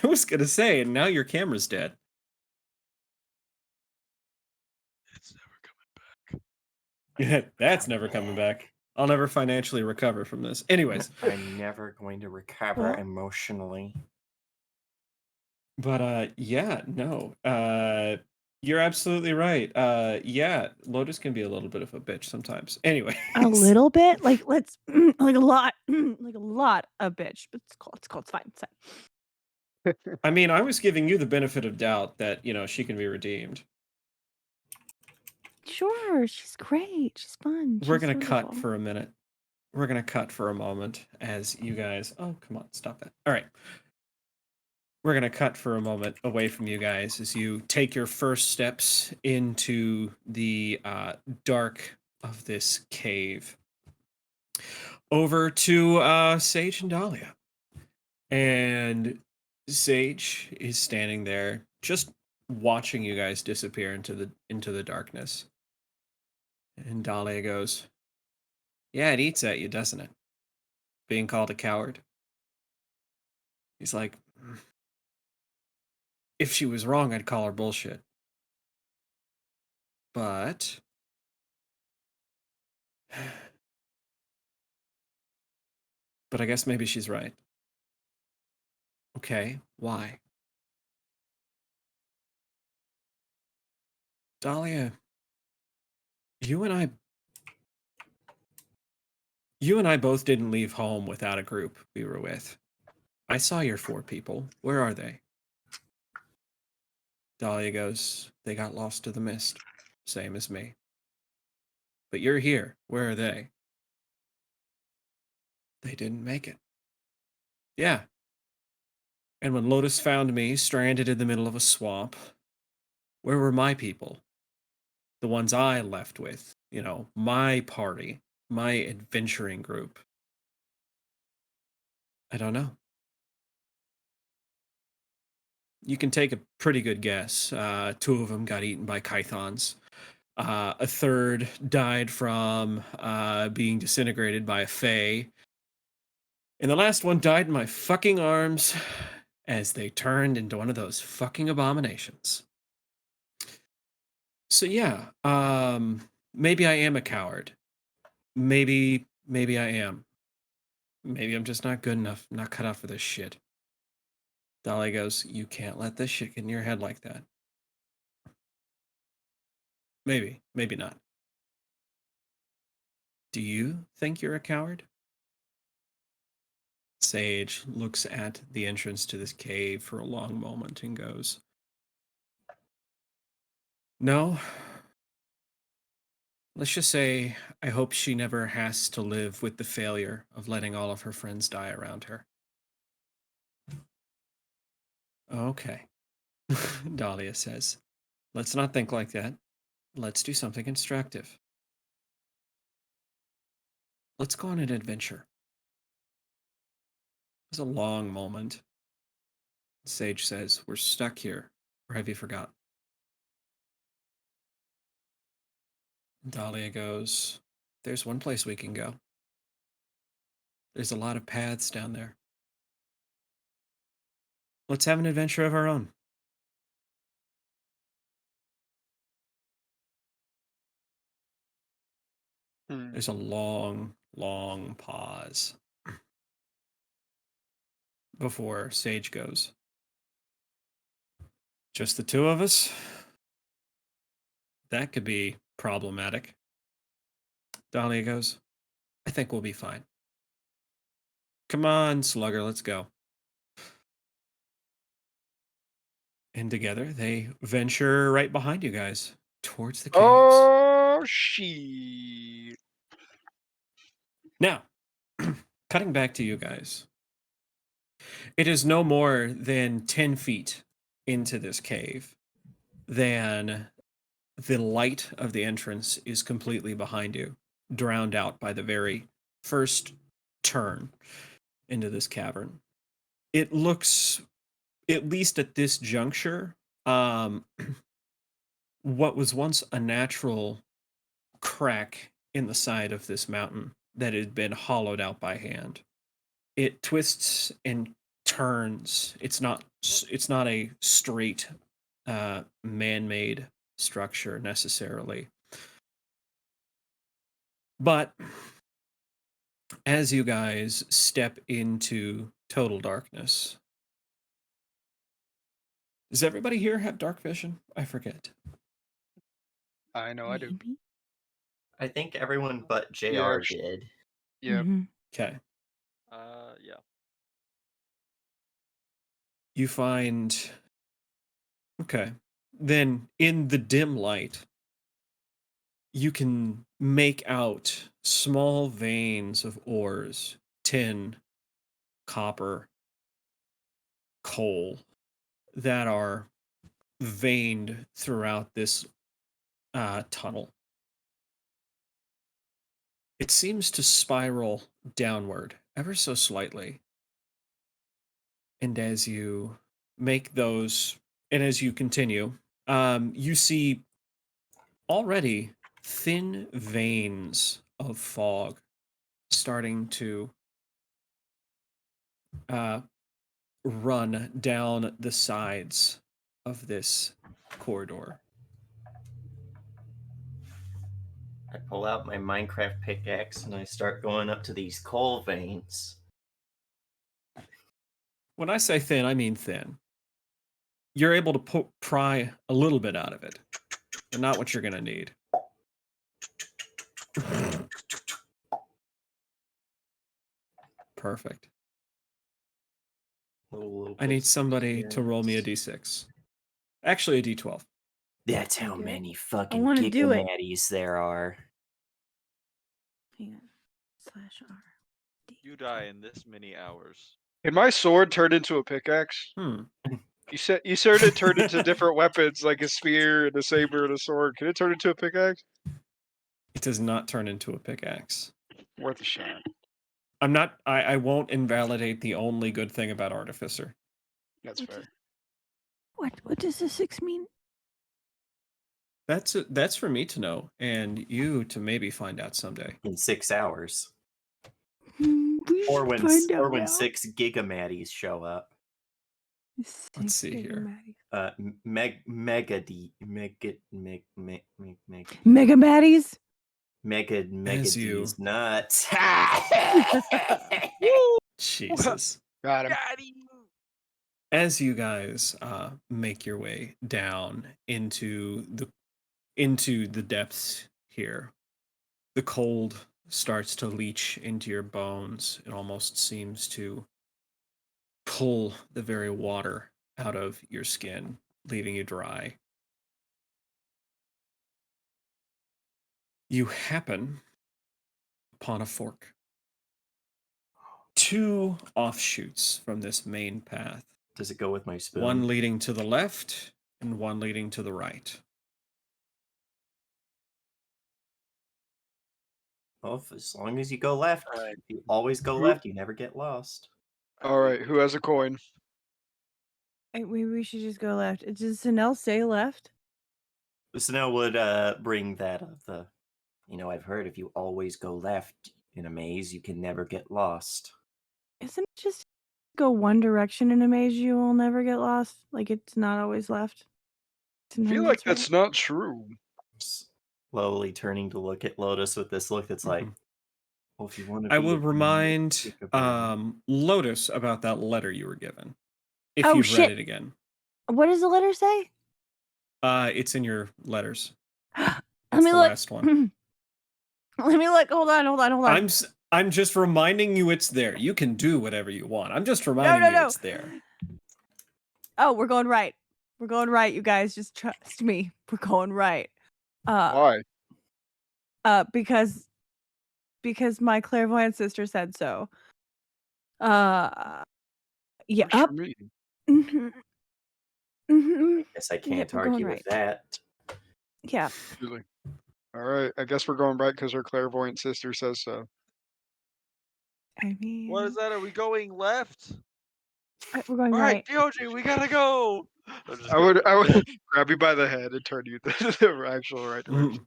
I was gonna say, and now your camera's dead. It's never coming back. Yeah, that's never coming back. I'll never financially recover from this. Anyways, I'm never going to recover Well- emotionally. but yeah, no. You're absolutely right. Yeah, Lotus can be a little bit of a bitch sometimes. Anyway. A little bit, like let's like a lot, like a lot of bitch. But it's cool. It's fine. It's fine. I mean, I was giving you the benefit of doubt that, she can be redeemed. Sure, she's great. She's fun. We're she's going to cut wonderful. for a minute. We're going to cut for a moment as you guys. Oh, come on. Stop that. All right. We're going to cut for a moment away from you guys as you take your first steps into the dark of this cave. Over to Sage and Dahlia. And Sage is standing there just watching you guys disappear into the darkness. And Dahlia goes, yeah, it eats at you, doesn't it? Being called a coward. He's like, if she was wrong, I'd call her bullshit. But But I guess maybe she's right. Okay, why? Dahlia, you and I both didn't leave home without a group we were with. I saw your 4 people. Where are they? Dahlia goes, they got lost to the mist. Same as me. But you're here. Where are they? They didn't make it. Yeah. And when Lotus found me stranded in the middle of a swamp, where were my people? The ones I left with, you know, my party, my adventuring group. I don't know. You can take a pretty good guess. 2 of them got eaten by Kythons. A third died from being disintegrated by a fae. And the last one died in my fucking arms as they turned into one of those fucking abominations. So yeah, maybe I am a coward. Maybe I am. Maybe I'm just not good enough, not cut out for this shit. Dahlia goes, you can't let this shit get in your head like that. Maybe not. Do you think you're a coward? Sage looks at the entrance to this cave for a long moment and goes, no. Let's just say I hope she never has to live with the failure of letting all of her friends die around her. Okay, Dahlia says. Let's not think like that. Let's do something constructive. Let's go on an adventure. It was a long moment. Sage says, we're stuck here. Or have you forgot? Dahlia goes, there's one place we can go. There's a lot of paths down there. Let's have an adventure of our own. There's a long, long pause before Sage goes, just the 2 of us? That could be problematic. Dahlia goes, I think we'll be fine. Come on, Slugger, let's go. And together they venture right behind you guys towards the caves. Oh, shit. Now, cutting back to you guys. It is no more than 10 feet into this cave than the light of the entrance is completely behind you, drowned out by the very first turn into this cavern. It looks, at least at this juncture, what was once a natural crack in the side of this mountain that had been hollowed out by hand. It twists and turns. It's not a straight man-made structure necessarily. But as you guys step into total darkness, does everybody here have dark vision? I forget. I know I do. Maybe? I think everyone but JR Yeah, did. Yep. Mhm. Okay. Yeah. You find... Okay. Then in the dim light, you can make out small veins of ores, tin, copper, coal, that are veined throughout this tunnel. It seems to spiral downward ever so slightly. And as you make those, and as you continue, you see already thin veins of fog starting to run down the sides of this corridor. I pull out my Minecraft pickaxe and I start going up to these coal veins. When I say thin, I mean thin. You're able to pry a little bit out of it, but not what you're going to need. Perfect. Little I need bits of somebody to roll me a d6. Actually, a d12. That's how Okay. many fucking wanna do it. gigamatties there are. Hang on. /R. You die in this many hours. Can my sword turn into a pickaxe? You said it turned into different weapons like a spear and a saber and a sword. Can it turn into a pickaxe? It does not turn into a pickaxe. Worth a shot. I won't invalidate the only good thing about Artificer. That's fair. What does the 6 mean? That's for me to know, and you to maybe find out someday. in 6 hours. We Or should when find out now. 6 gigamatties show up. Let's see here. Mega Mega baddies? As you- D's nuts. Jesus. Got him. Got him! As you guys make your way down into the depths here, the cold starts to leach into your bones. It almost seems to pull the very water out of your skin, leaving you dry. You happen upon a fork. 2 offshoots from this main path. Does it go with my spoon? One leading to the left and one leading to the right. Well, as long as you go left, Alright. if you always go Who- left, you never get lost. All right. Who has a coin? We should just go left. Does Sanel say left? Snell would bring that up. I've heard if you always go left in a maze, you can never get lost. Isn't it just go one direction in a maze, you will never get lost? Like it's not always left. I feel Sometimes like it's right. that's not true. Slowly turning to look at Lotus with this look that's like, Mhm. well, if you want to I will remind Lotus about that letter you were given. If Oh, you've shit. read it again. What does the letter say? It's in your letters. Let It's me the look. last one. Let me look. Hold on. I'm just reminding you it's there. You can do whatever you want. I'm just reminding you it's there. Oh, we're going right. We're going right, you guys. Just trust me. We're going right. Why? Because my clairvoyant sister said so. Yeah. What Up. you mean? Mhm. Mhm. Guess I Yep, can't we're going argue right. with that. Yeah. Really? All right. I guess we're going right because her clairvoyant sister says so. I mean, What is that? Are we going left? we're going Alright, right. DOG, we gotta go! I'm just I would kidding. grab you by the head and turn you the actual right direction.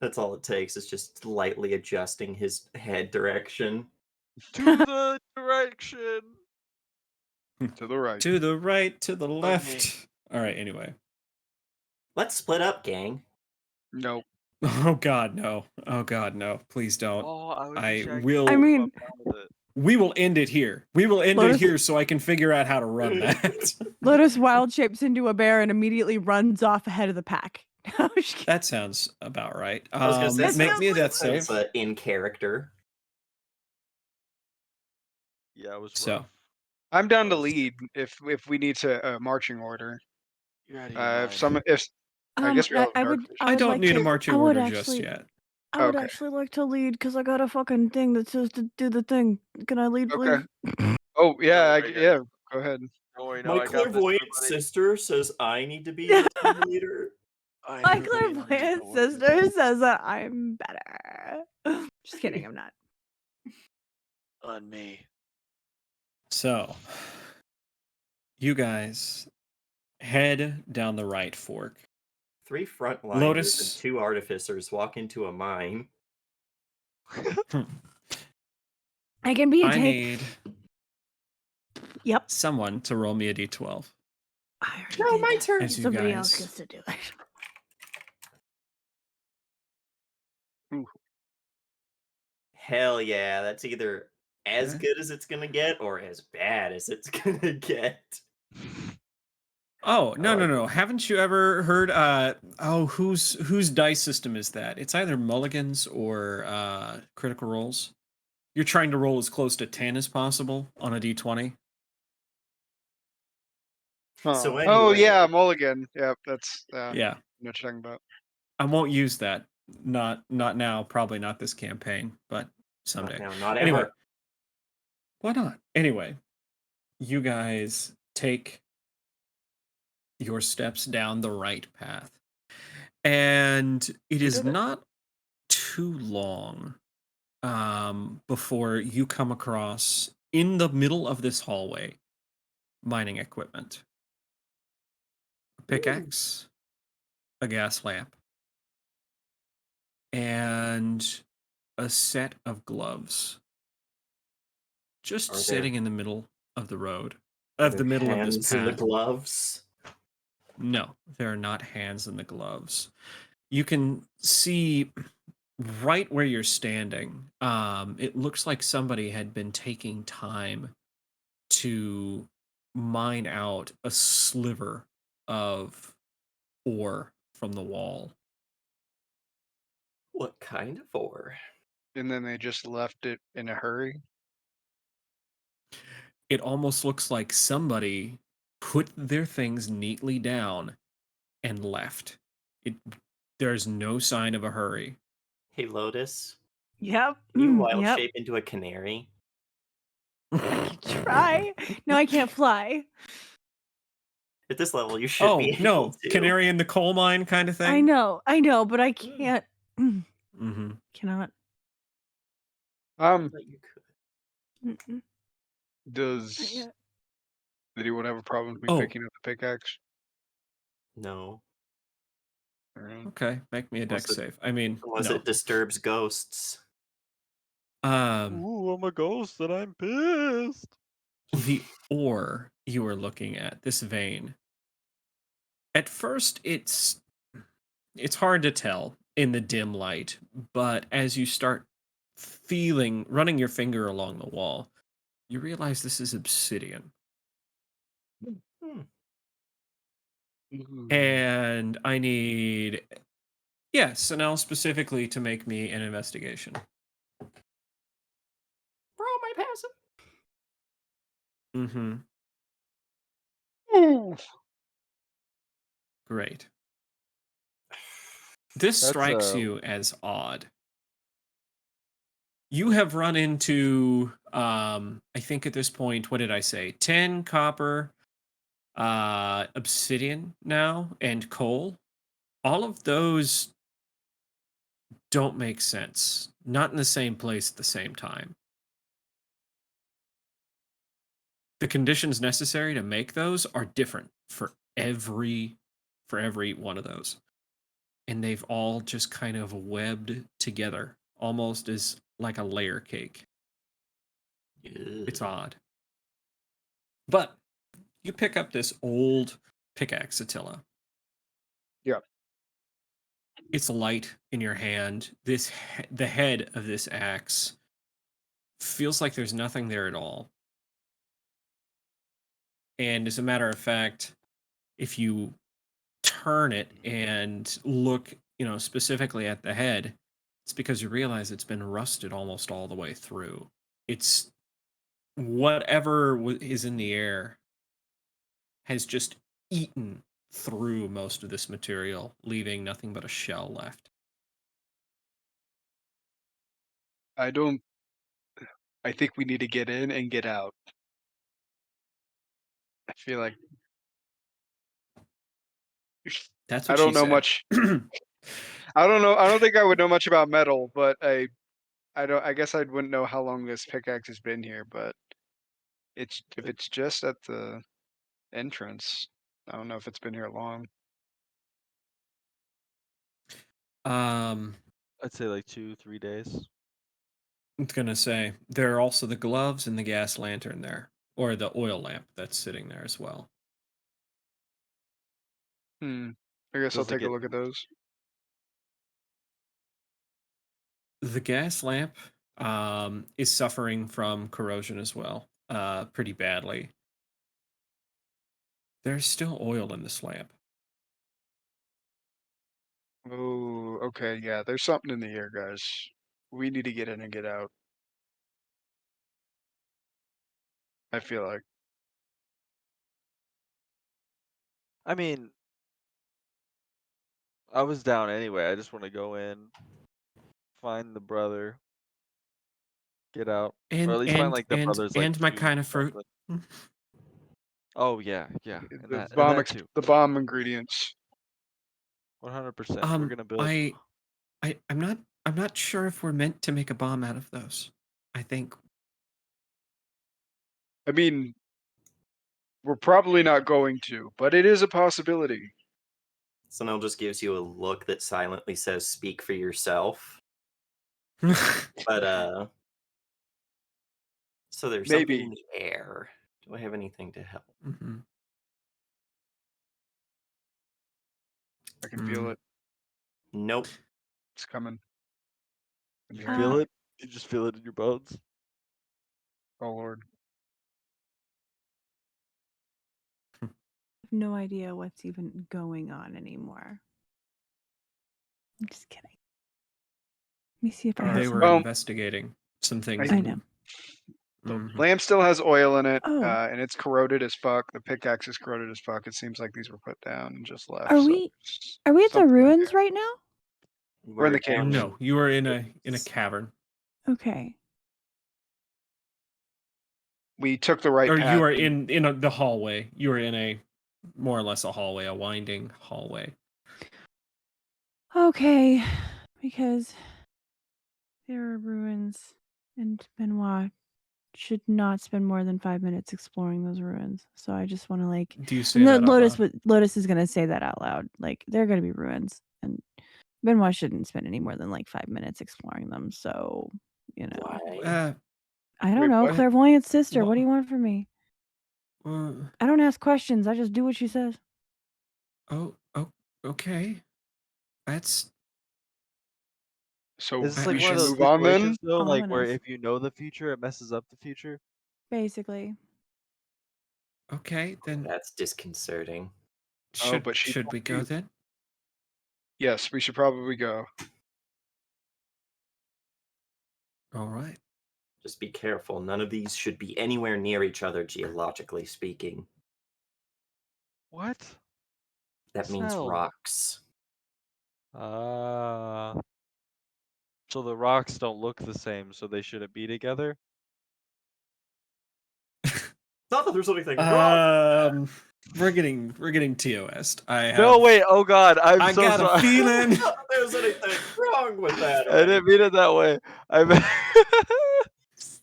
That's all it takes is just lightly adjusting his head direction. To the direction! To the right. To the right, to the Okay. left. All right, anyway. Let's split up, gang. Nope. Oh God, no. Oh God, no. Please don't. Oh, I would I just actually will- I mean- I'm down with it. We will end it here. We will end Lotus- it here so I can figure out how to run that. Lotus wild shapes into a bear and immediately runs off ahead of the pack. I'm just kidding. That sounds about right. I was gonna say, That Make sounds me a like death That's save. in character. Yeah, it was So. rough. I'm down to lead if we need to marching order. You're out of your If mind. I guess we all have I dark would. vision. I I would don't like need to, a marching I would order just actually, yet. I would Okay. actually like to lead because I got a fucking thing that says to do the thing. Can I lead, please? Okay. Oh yeah, Don't worry, yeah. Go ahead. Don't worry, no, My I got this, clairvoyant everybody. sister says I need to be the team leader. I My know, everybody knows clairvoyant no one sister says that I'm better. Just kidding. I'm not. on me. So, you guys head down the right fork. 3 frontliners Lotus- and 2 artificers walk into a mine. I can be a I take. need Yep. someone to roll me a d12. I already No, did my that. turn. As you Somebody else guys- gets to do it. Hell yeah, that's either as Okay. good as it's gonna get or as bad as it's gonna get. Oh, no, no, like no. Haven't you ever heard whose dice system is that? It's either mulligans or critical rolls. You're trying to roll as close to 10 as possible on a d20. So Oh anyway. yeah, Mulligan. Yeah, that's Yeah. I know what you're talking about. I won't use that. Not now, probably not this campaign, but someday. Not now, not Anyway, ever. why not? Anyway, you guys take your steps down the right path. And it is did it. not too long before you come across, in the middle of this hallway, mining equipment. A pickaxe, a gas lamp, and a set of gloves. Just Are there- sitting in the middle of the road. Are Of the there middle of this hands in the path. gloves. No, there are not hands in the gloves. You can see right where you're standing. It looks like somebody had been taking time to mine out a sliver of ore from the wall. What kind of ore? And then they just left it in a hurry. It almost looks like somebody put their things neatly down and left. There's no sign of a hurry. Hey Lotus, Yep. can you wild Yep. shape into a canary? Try. No, I can't fly. At this level, you should Oh, be able no, to. canary in the coal mine kind of thing? I know, but I can't. Mm-hmm. Cannot. I thought you could. Mm-mm. Does Not yet. anyone have a problem with me Oh. picking up the pickaxe? No. Alright. Okay, make me a deck Unless it- save. I mean, Unless no. it disturbs ghosts. Ooh, I'm a ghost and I'm pissed. The ore you are looking at, this vein. At first, it's hard to tell in the dim light, but as you start running your finger along the wall, you realize this is obsidian. Ooh. And I need, Sanel specifically to make me an investigation. Bro, my passive. Mm-hmm. Ooh. Great. This That's, strikes you as odd. You have run into, I think at this point, what did I say? 10 copper, obsidian now, and coal. All of those don't make sense. Not in the same place at the same time. The conditions necessary to make those are different for every one of those. And they've all just kind of webbed together, almost as like a layer cake. It's odd. But you pick up this old pickaxe, Attila. Yeah. It's light in your hand. The head of this axe feels like there's nothing there at all. And as a matter of fact, if you turn it and look, specifically at the head, it's because you realize it's been rusted almost all the way through. It's whatever is in the air has just eaten through most of this material, leaving nothing but a shell left. I think we need to get in and get out. I feel like That's I what don't she know said. much. I don't know. I don't think I would know much about metal, but I guess I wouldn't know how long this pickaxe has been here, but if it's just at the entrance, I don't know if it's been here long. I'd say like 2-3 days. I was gonna say there are also the gloves and the gas lantern there, or the oil lamp that's sitting there as well. I guess I'll Does it take a get- look at those. The gas lamp is suffering from corrosion as well, pretty badly. There's still oil in this lamp. Oh, okay, yeah. There's something in the air, guys. We need to get in and get out. I feel like. I mean, I was down anyway. I just want to go in, find the brother, get out, or And at least find like the brother's like my shoes kind or of fruit. something. Oh yeah, yeah, and The that and bomb, that too. the bomb ingredients. 100%. We're gonna build. I'm not sure if we're meant to make a bomb out of those. I think I mean, we're probably not going to, but it is a possibility. Snell just gives you a look that silently says, "Speak for yourself." But so there's something in Maybe. the air. Do I have anything to help? Mhm. I can feel Mm. it. Nope. It's coming. Can You hear feel it. it? You just feel it in your bones. Oh Lord. No idea what's even going on anymore. I'm just kidding. Let me see if I have They some. were Well, investigating some things. I know. The Mhm. lamp still has oil in it, Oh. and it's corroded as fuck. The pickaxe is corroded as fuck. It seems like these were put down and just left. Are so we there's at the something in ruins there. right now? We're in the down cave. No, you are in a cavern. Okay. We took the right Or path. you are in the hallway. You are in a more or less a hallway, a winding hallway. Okay. Because there are ruins, and Benoit should not spend more than 5 minutes exploring those ruins. So I just want to like. Do you say No, that out Lotus, loud? Lotus is gonna say that out loud. Like they're gonna be ruins, and Benoit shouldn't spend any more than like 5 minutes exploring them. So you know, Why? I don't Wait, know. what? Clairvoyant sister, Wha- what do you want from me? Uh, I don't ask questions. I just do what she says. oh, okay. That's So Is this I like we one should of those move on then? situations though, like where Ominous. if you know the future, it messes up the future? Basically. okay. Then That's disconcerting. Oh, but she should told we go you. then? Yes, we should probably go. All right. Just be careful. None of these should be anywhere near each other, geologically speaking. What? That means Snell. rocks. Ah. So the rocks don't look the same, so they shouldn't be together? Not that there's anything wrong. We're getting TOS'd. No, wait. Oh God, I I'm so got a sorry. feeling. Not that there's anything wrong with that. I didn't mean it that way. I meant.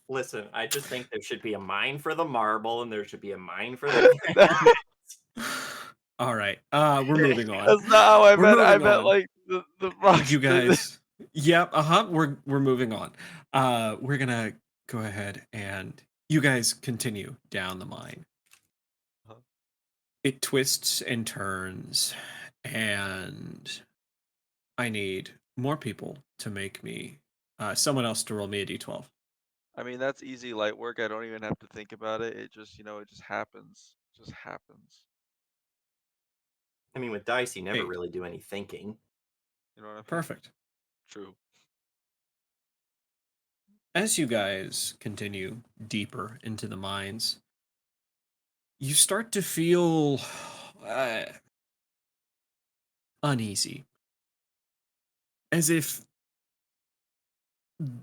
Listen, I just think there should be a mine for the marble and there should be a mine for the No, All right. We're moving on. that's not how I We're meant. I moving meant on. like the rocks. You guys. Yep. We're moving on. We're gonna go ahead and you guys continue down the mine. Uh-huh. It twists and turns, and I need more people to make me. Someone else to roll me a d12. I mean, that's easy light work. I don't even have to think about it. It just, it just happens. It just happens. I mean, with dice, you never 8. really do any thinking. You know what I mean? Perfect. True. As you guys continue deeper into the mines, you start to feel uneasy. As if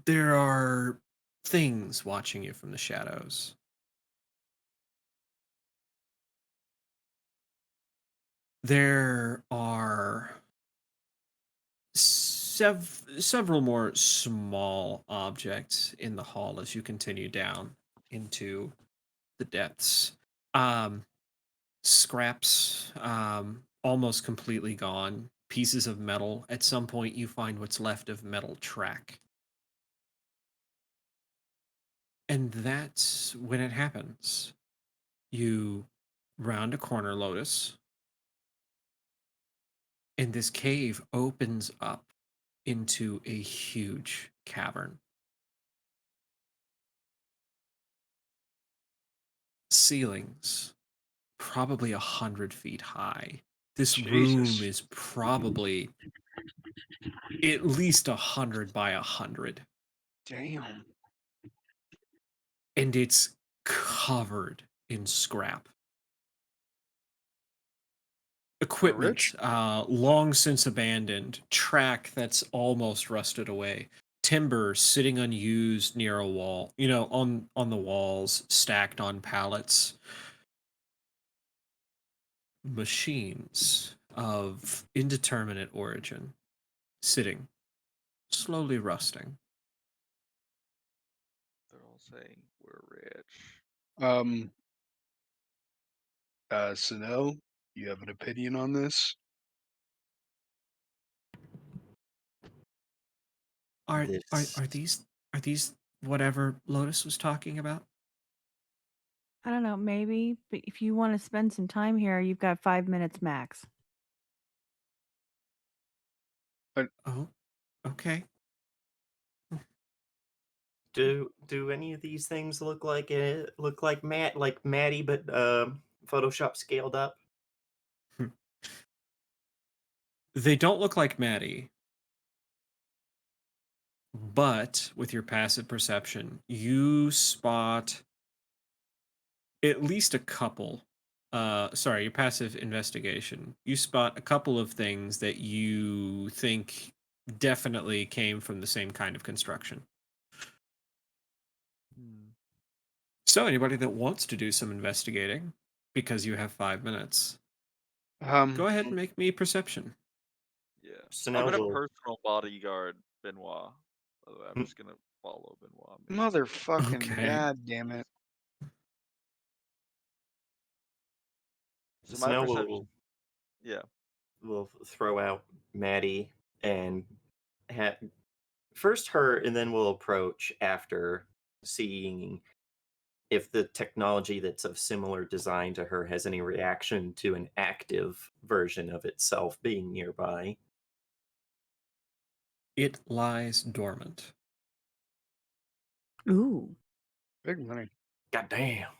there are things watching you from the shadows. There are several more small objects in the hall as you continue down into the depths. Scraps, almost completely gone. Pieces of metal. At some point, you find what's left of metal track. And that's when it happens. You round a corner, Lotus, and this cave opens up into a huge cavern. ceilings probably 100 feet high. This room Jesus. is probably at least 100 by 100, Damn. and it's covered in scrap. We're rich. Equipment, long since abandoned, track that's almost rusted away, timber sitting unused near a wall, on the walls, stacked on pallets, machines of indeterminate origin, sitting, slowly rusting. They're all saying we're rich. Sunel, you have an opinion on this? Are This these whatever Lotus was talking about? I don't know, maybe, but if you want to spend some time here, you've got 5 minutes max. Oh, okay. do any of these things look like Maddie, but Photoshop scaled up? They don't look like Maddie, but with your passive perception, you spot at least a couple. Sorry, your passive investigation. You spot a couple of things that you think definitely came from the same kind of construction. So, anybody that wants to do some investigating, because you have 5 minutes, go ahead and make me perception. Yeah. So I'm now gonna we'll- personal bodyguard Benoit. By the way, I'm Mm. just gonna follow Benoit. Motherfucking Okay. god damn it. So So my now perception. Yeah. we'll throw out Maddie and first her, and then we'll approach after seeing if the technology that's of similar design to her has any reaction to an active version of itself being nearby. It lies dormant. Ooh. Big money. God damn.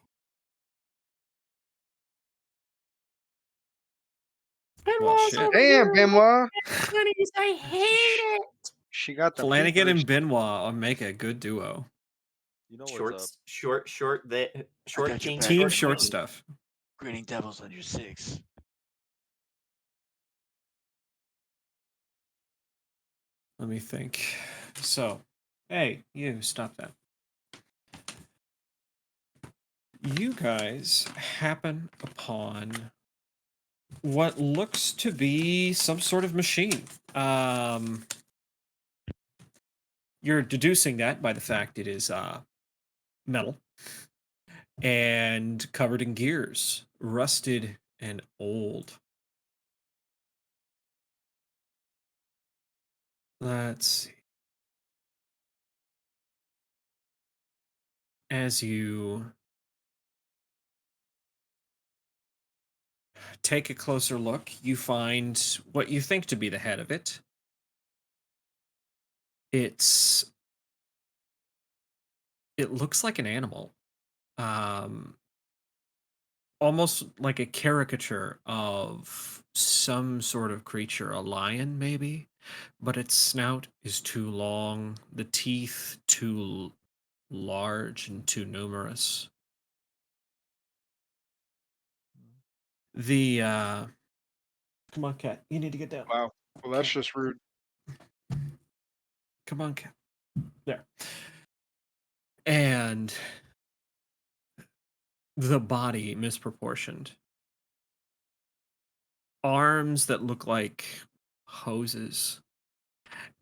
Well, shit. Damn, Benoit. I hate it. She got the Flanagan peepers. and Benoit will make a good duo. You know what's up. Short got your king. back, Team Benoit. short stuff. Grinning devils on your 6. Let me think. So, hey, you, stop that. You guys happen upon what looks to be some sort of machine. You're deducing that by the fact it is metal and covered in gears, rusted and old. Let's see. As you take a closer look, you find what you think to be the head of it. It looks like an animal. Almost like a caricature of some sort of creature, a lion maybe, but its snout is too long, the teeth too large and too numerous. The come on, cat, you need to get down. Wow. Well, that's just rude. Come on, cat. There. And the body misproportioned. Arms that look like hoses,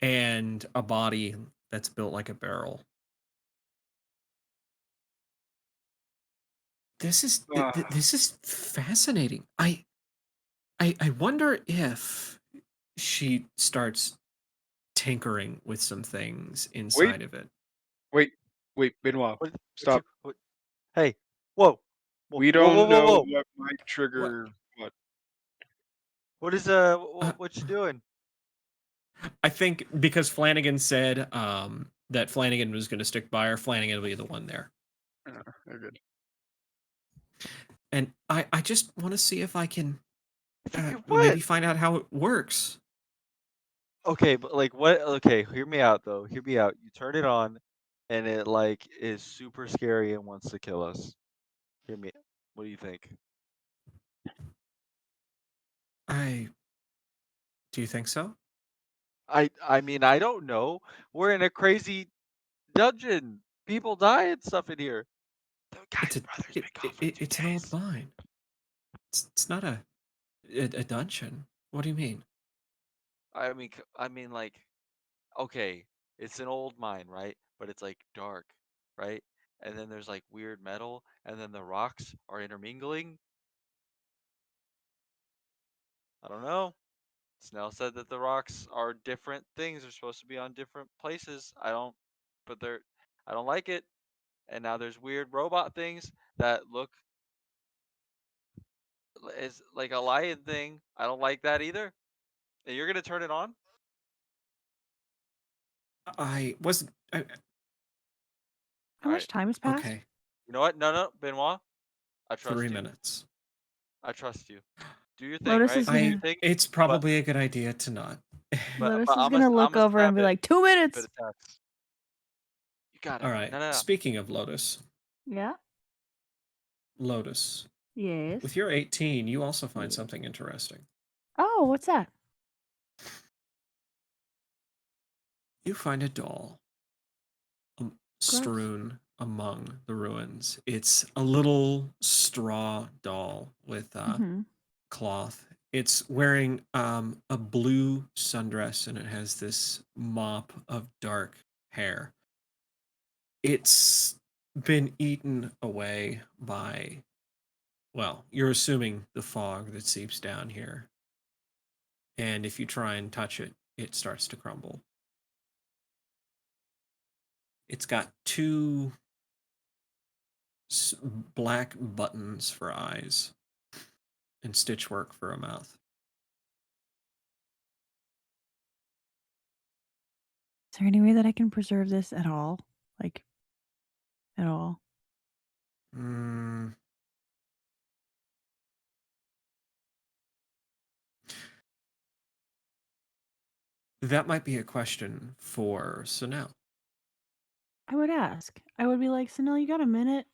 and a body that's built like a barrel. This is this is fascinating. I wonder if she starts tinkering with some things inside of it. Wait, Benoit. What- Stop. Hey, whoa. We Whoa, don't whoa, know whoa. what might trigger what. What is what you doing? I think because Flanagan said that Flanagan was going to stick by her, Flanagan will be the one there. They're good. And I just want to see if I can What? maybe find out how it works. Okay, but like what? Okay, hear me out though. Hear me out. You turn it on, and it like is super scary and wants to kill us. Hear me. What do you think? Do you think so? I mean I don't know. We're in a crazy dungeon. People die and stuff in here. The guy's brother's been gone for 2 It's an old days. mine. It's not a dungeon. What do you mean? I mean like okay, it's an old mine, right? But it's like dark, right? And then there's like weird metal, and then the rocks are intermingling. I don't know. Snell said that the rocks are different things. They're supposed to be on different places. But I don't like it. And now there's weird robot things that look is like a lion thing. I don't like that either. And you're gonna turn it on? I wasn't. How All much right. time has passed? Okay, You know what? No, Benoit. I trust 3 you. minutes. I trust you. Do your thing, Lotus right? is Do your gonna thing. It's probably a good idea to not. Lotus But is gonna look I'ma over and snap be it like, 2 if minutes. it attacks. You got it. All right. No. Speaking of Lotus, Yeah. Lotus, Yes. with your 18, you also find something interesting. Oh, what's that? You find a doll strewn among the ruins. It's a little straw doll with Mhm. cloth. It's wearing a blue sundress and it has this mop of dark hair. It's been eaten away by, well, you're assuming the fog that seeps down here. And if you try and touch it, it starts to crumble. It's got two black buttons for eyes and stitchwork for a mouth. Is there any way that I can preserve this at all? Like, at all? Mm. That might be a question for Sunel. I would ask. I would be like, Sunil, you got a minute?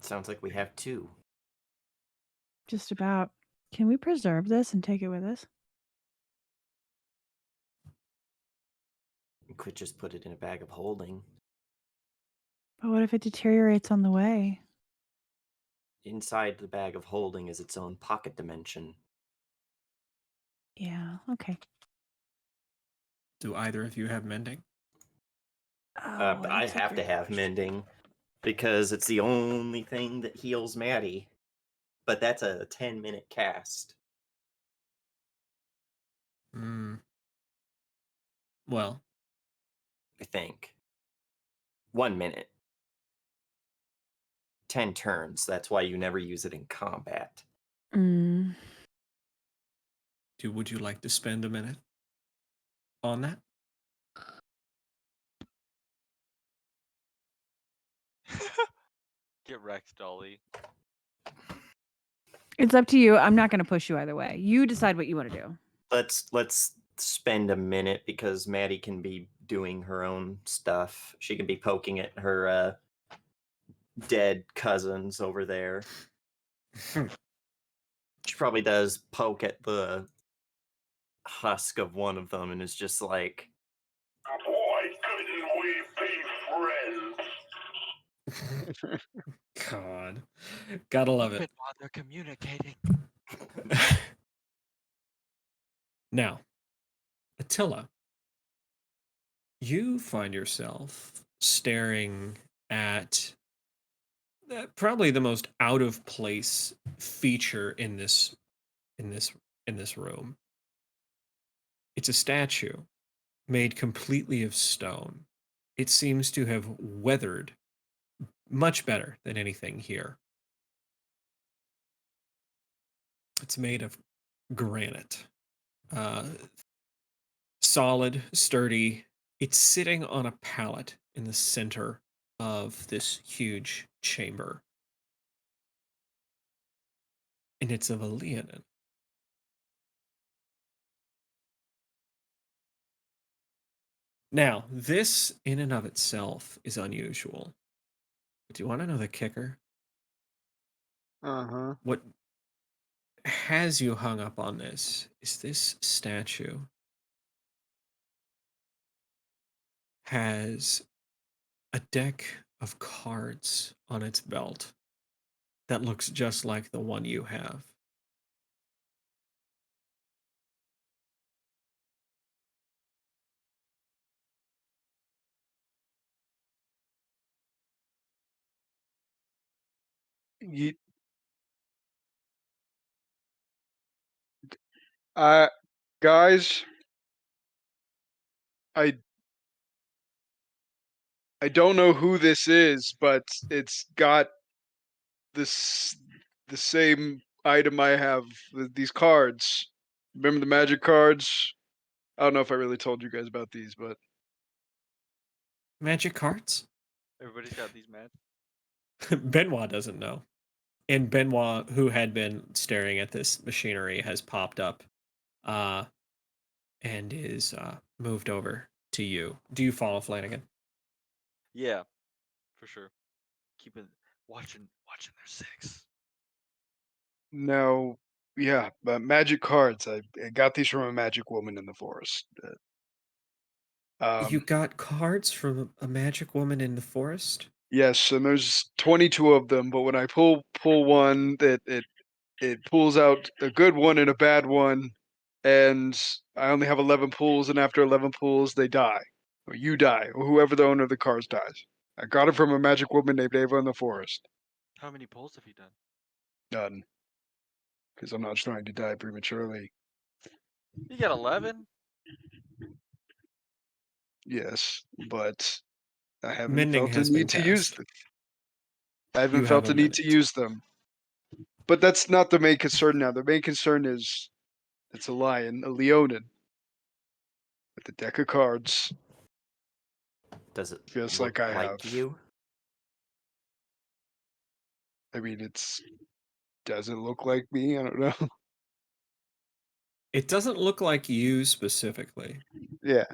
Sounds like we have 2. Just about. Can we preserve this and take it with us? We could just put it in a bag of holding. But what if it deteriorates on the way? Inside the bag of holding is its own pocket dimension. Yeah, okay. Do either of you have mending? But I that's a have to great have question. mending because it's the only thing that heals Maddie. But that's a 10-minute cast. Well, I think. 1 minute. 10 turns. That's why you never use it in combat. Mm. would you like to spend a minute on that? Get wrecked, Dolly. It's up to you. I'm not going to push you either way. You decide what you want to do. Let's spend a minute because Maddie can be doing her own stuff. She can be poking at her dead cousins over there. She probably does poke at the husk of one of them and is just like, why couldn't we be friends? God. Gotta love it. While they're communicating. Now, Attila, you find yourself staring at probably the most out of place feature in this room. It's a statue made completely of stone. It seems to have weathered much better than anything here. It's made of granite. Solid, sturdy. It's sitting on a pallet in the center of this huge chamber. and it's of a Leonin. Now, this in and of itself is unusual. But do you want to know the kicker? Uh-huh. What has you hung up on this is this statue has a deck of cards on its belt that looks just like the one you have. You, guys, I don't know who this is, but it's got this the same item I have. These cards. Remember the magic cards? I don't know if I really told you guys about these, but Magic cards? Everybody's got these mad. Benoit doesn't know. And Benoit, who had been staring at this machinery, has popped up and is moved over to you. Do you follow Flanagan? Yeah, for sure. Watching their six. no, yeah, but magic cards. I got these from a magic woman in the forest. You got cards from a magic woman in the forest? Yes, and there's 22 of them. But when I pull one, it pulls out a good one and a bad one, and I only have 11 pulls. And after 11 pulls, they die, or you die, or whoever the owner of the cards dies. I got it from a magic woman named Ava in the forest. How many polls have you done? None, because I'm not trying to die prematurely. You got 11. Yes, but I haven't Mending felt a has been need to use cast. them. I haven't You felt have a a need to minute. use them. But that's not the main concern now. The main concern is it's a lion, a Leonin, with a deck of cards, Does it just look like I like have. you? I mean, does it look like me? I don't know. It doesn't look like you specifically. Yeah.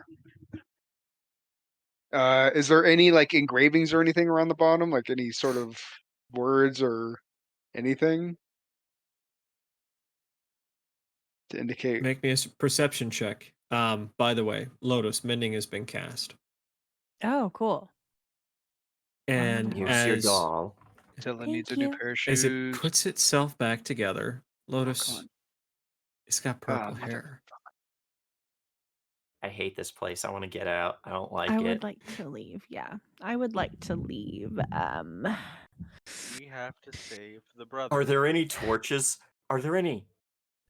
Is there any like engravings or anything around the bottom, like any sort of words or anything to indicate? Make me a perception check. By the way, Lotus, mending has been cast. Oh, cool. And Here's your as doll. Dylan needs needs a a new new Thank pair of as it shoes. puts itself back together, Oh, Lotus, come on. it's got purple hair. I hate this place. I want to get out. I don't like I it. would like to leave. Yeah, I would like to leave. We have to save the brother. Are there any torches? Are there any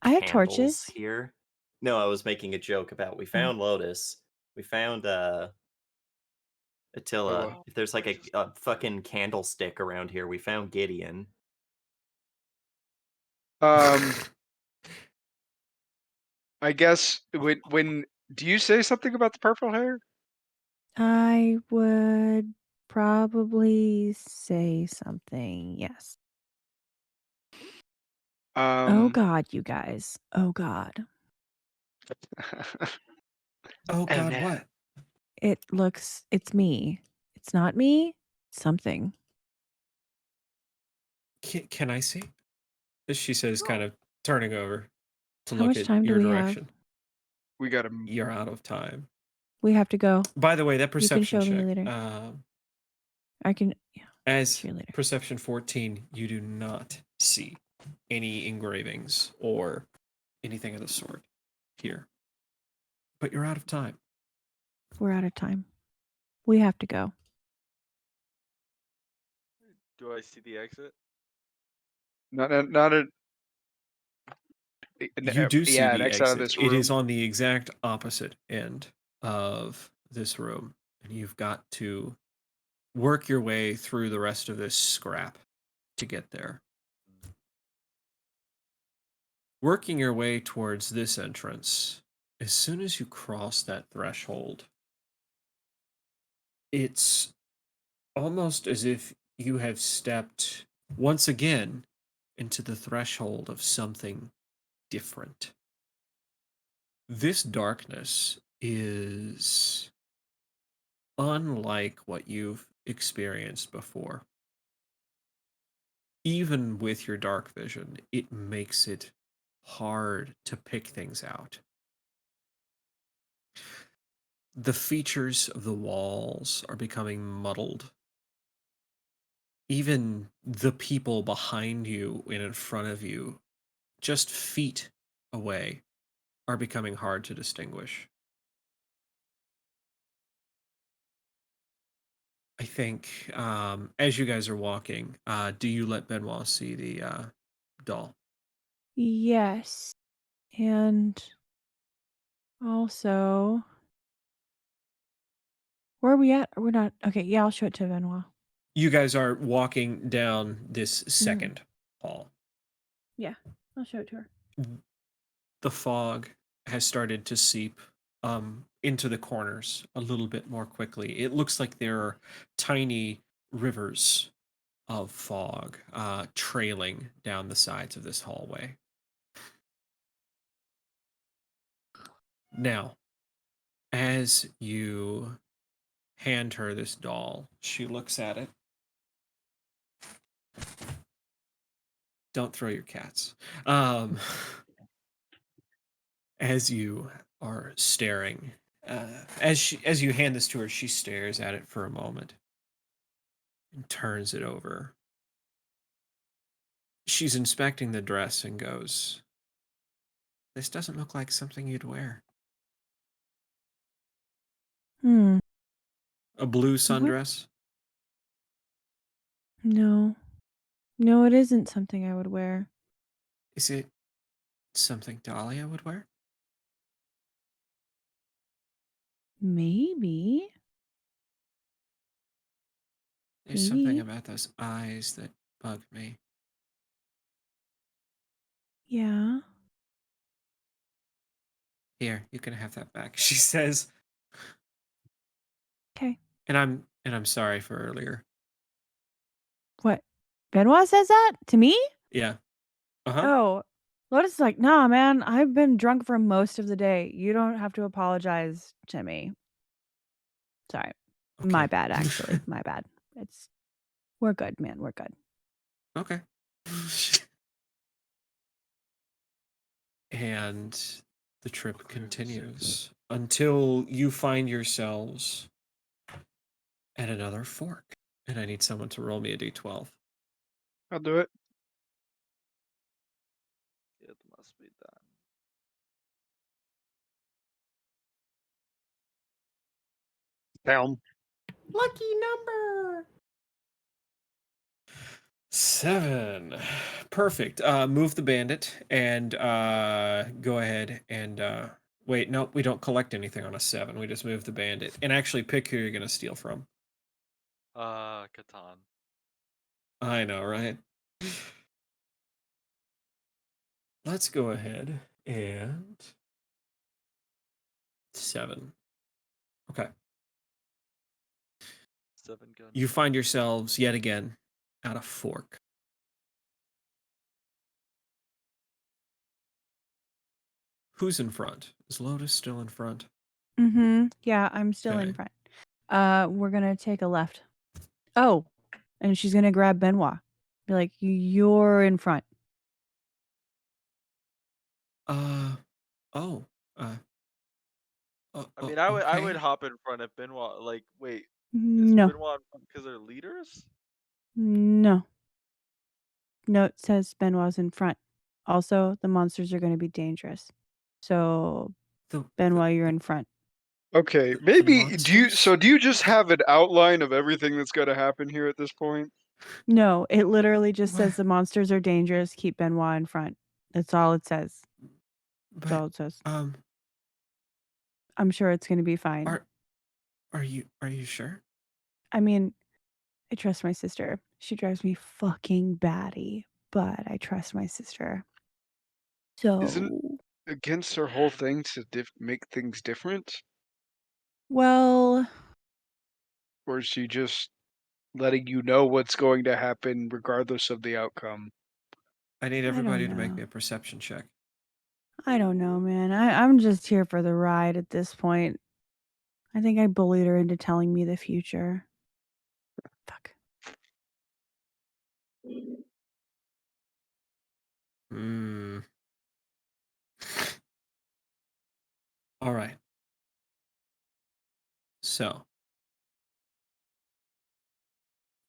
I have candles torches. here? No, I was making a joke about we found Lotus. We found Attila. Oh, If there's like a fucking candlestick around here, we found Gideon. I guess when do you say something about the purple hair? I would probably say something. Yes. Oh God, you guys. Oh God. Oh God, no. what? It's me. It's not me. Something. Can I see? She says, kind of turning over to How look much at time do your we have? direction. We got to. You're out of time. We have to go. By the way, that You can perception show me check. later. I can. Yeah. As See you later. perception 14, you do not see any engravings or anything of the sort here. But you're out of time. We're out of time. We have to go. Do I see the exit? Not a. You do see yeah, the an exit out of exit. this It room. is on the exact opposite end of this room. And you've got to work your way through the rest of this scrap to get there. Working your way towards this entrance, as soon as you cross that threshold, it's almost as if you have stepped once again into the threshold of something different. This darkness is unlike what you've experienced before. Even with your dark vision, it makes it hard to pick things out. The features of the walls are becoming muddled. Even the people behind you and in front of you, just feet away, are becoming hard to distinguish. I think as you guys are walking, do you let Benoit see the doll? Yes. And also, where are we at? We're not. Okay, yeah, I'll show it to Benoit. You guys are walking down this second hall. Yeah, I'll show it to her. The fog has started to seep into the corners a little bit more quickly. It looks like there are tiny rivers of fog trailing down the sides of this hallway. Now, as you hand her this doll, she looks at it. Don't throw your cats. As you are staring, as you hand this to her, she stares at it for a moment and turns it over. She's inspecting the dress and goes, "This doesn't look like something you'd wear." Hmm. A blue sundress? No. No, it isn't something I would wear. Is it something Dahlia would wear? Maybe. There's something Maybe. about those eyes that bug me. Yeah. Here, you can have that back, she says. Okay. And I'm sorry for earlier. What? Benoit says that to me? Yeah. Uh-huh. Oh, Lotus is like, nah, man, I've been drunk for most of the day. You don't have to apologize to me. Sorry. My Okay. bad, actually. My bad. We're good, man. We're good. Okay. And the trip continues until you find yourselves at another fork. And I need someone to roll me a d12. I'll do it. It must be done. Down. Lucky number. 7. Perfect. Move the bandit and go ahead and wait, no, we don't collect anything on a 7. We just move the bandit. And actually pick who you're gonna steal from. Catan. I know, right? Let's go ahead and 7. Okay. 7 gun. You find yourselves yet again at a fork. Who's in front? Is Lotus still in front? Mm-hmm. Yeah, I'm still in Okay. front. We're gonna take a left. Oh, and she's gonna grab Benoit. Be like, you're in front. Oh. Uh. I mean, I would Okay. hop in front of Benoit. Like, wait, is No. Benoit because they're leaders? No. Note says Benoit's in front. Also, the monsters are gonna be dangerous. So The Benoit, you're in front. Okay, The maybe monsters? do you just have an outline of everything that's gonna happen here at this point? No, it literally just says What? the monsters are dangerous. Keep Benoit in front. That's all it says. That's But all it says. um I'm sure it's gonna be fine. are you sure? I mean, I trust my sister. She drives me fucking batty, but I trust my sister. Isn't So, against her whole thing to make things different? well, Or is she just letting you know what's going to happen regardless of the outcome? I need don't everybody to make know. me a perception check. I don't know, man. I'm just here for the ride at this point. I think I bullied her into telling me the future. Fuck. Hmm. All right. So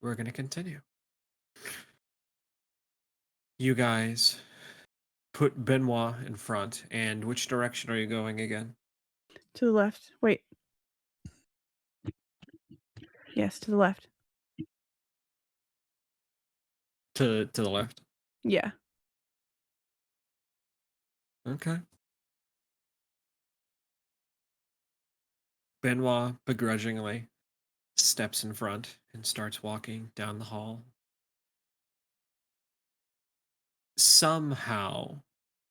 we're gonna continue. You guys put Benoit in front, and which direction are you going again? To the left. Wait. Yes, to the left. To the left. Yeah. Okay. Benoit begrudgingly steps in front and starts walking down the hall. Somehow,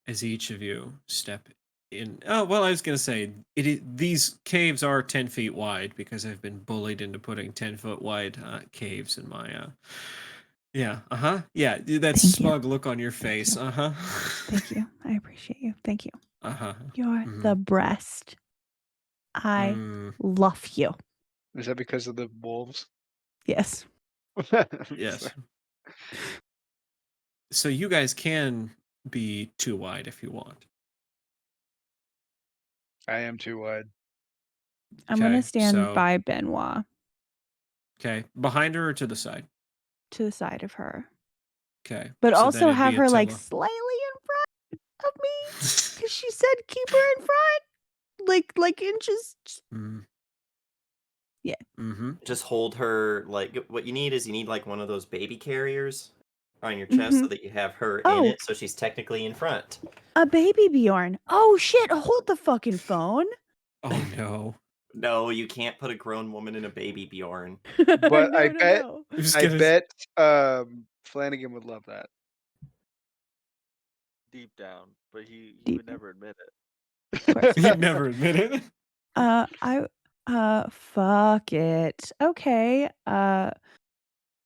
as each of you step in, oh well, I was gonna say these caves are 10 feet wide because I've been bullied into putting 10-foot wide caves in my yeah, yeah, that Thank you. smug look on your face, you. Thank you. I appreciate you. Thank you. You're the breast. I love you. Is that because of the wolves? Yes. Yes. So you guys can be too wide if you want. I am too wide. I'm gonna Okay, stand so by Benoit okay, behind her or to the side? to the side of her, Okay, but so then also it'd have be her like Attila. slightly in front of me because she said keep her in front, like inches. Mm. Yeah. Mm-hmm. Just hold her like what you need is you need like one of those baby carriers on your chest so that you have her in Oh. it, so she's technically in front. A baby Bjorn. Oh shit! Hold the fucking phone. Oh no. No, you can't put a grown woman in a baby Bjorn. But No, I no, bet no. Flanagan would love that. Deep down, but he Deep would never admit it. Of course. He'd never admit it. Fuck it. Okay. I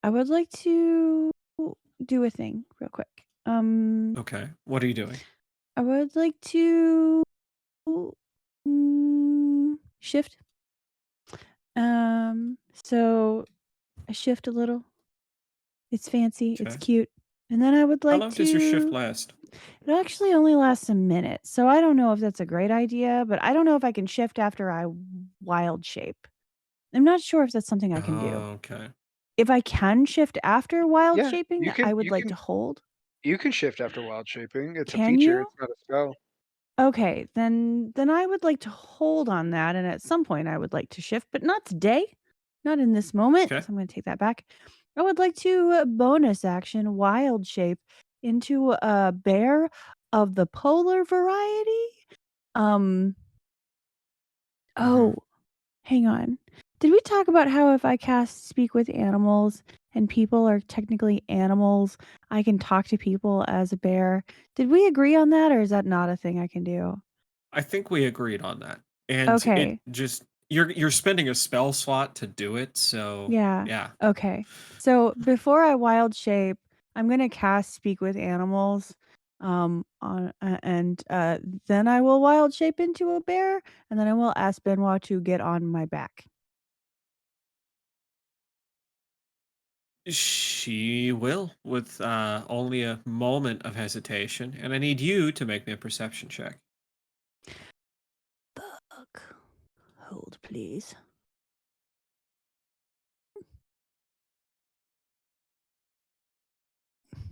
would like to do a thing real quick. Okay, what are you doing? I would like to shift. So I shift a little. It's fancy. It's Okay. cute. And then I would How like long to. does your shift last? It actually only lasts a minute, so I don't know if that's a great idea. But I don't know if I can shift after I wild shape. I'm not sure if that's something I can do. Okay. If I can shift after wild Yeah, shaping, you can. I would You like can. to hold. You can shift after wild shaping. It's a Can feature. you? It's not a spell. Okay, then I would like to hold on that, and at some point I would like to shift, but not today, not in this moment. Okay. So I'm going to take that back. I would like to bonus action wild shape into a bear of the polar variety. Oh, hang on. Did we talk about how if I cast speak with animals and people are technically animals, I can talk to people as a bear? Did we agree on that, or is that not a thing I can do? I think we agreed on that. And Okay. it just you're spending a spell slot to do it, so Yeah. yeah. Okay. So before I wild shape, I'm gonna cast speak with animals. On and then I will wild shape into a bear, and then I will ask Benoit to get on my back. She will, with only a moment of hesitation, and I need you to make me a perception check. Fuck. Hold, please.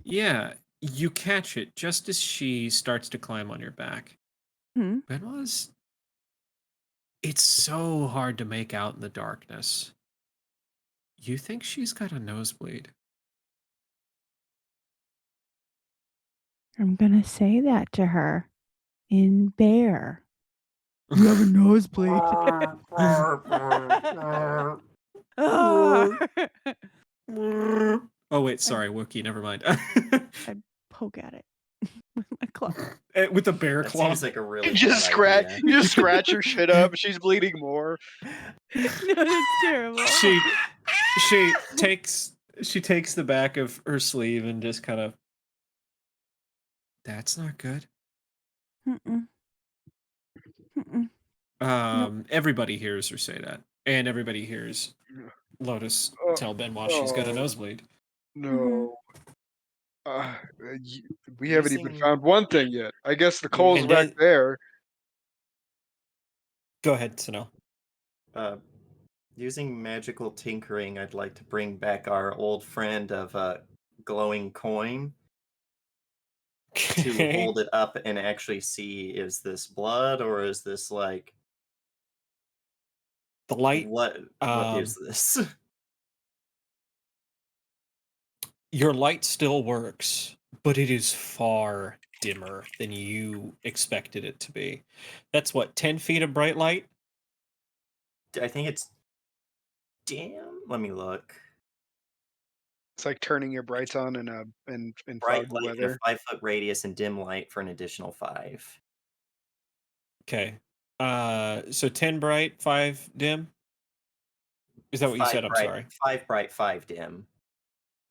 Yeah, you catch it just as she starts to climb on your back. Hmm. Benoit's. It's so hard to make out in the darkness. You think she's got a nosebleed? I'm gonna say that to her in bear. You have a nosebleed. Oh wait, sorry, Wookiee. Never mind. I poke at it with my claw. With the bear That claw. seems like a really You just bad scratch. idea. You just scratch her shit up. She's bleeding more. No, that's terrible. She takes the back of her sleeve and just kind of That's not good. Mm-mm. Mm-mm. Everybody hears her say that, and everybody hears Lotus Oh, tell Benoit she's got a oh, nosebleed. no. We haven't even Using found one thing yet. I guess the coal's And back then, there. go ahead, Sano. using magical tinkering, I'd like to bring back our old friend of glowing coin to Okay. hold it up and actually see, is this blood or is this like The light. what is this? Your light still works, but it is far dimmer than you expected it to be. That's what, 10 feet of bright light? I think it's damn. Let me look. It's like turning your brights on in Bright foggy light in a weather. 5-foot radius and dim light for an additional 5. Okay. So 10 bright, 5 dim? Is that what you 5 said? I'm bright, sorry. 5 bright, 5 dim.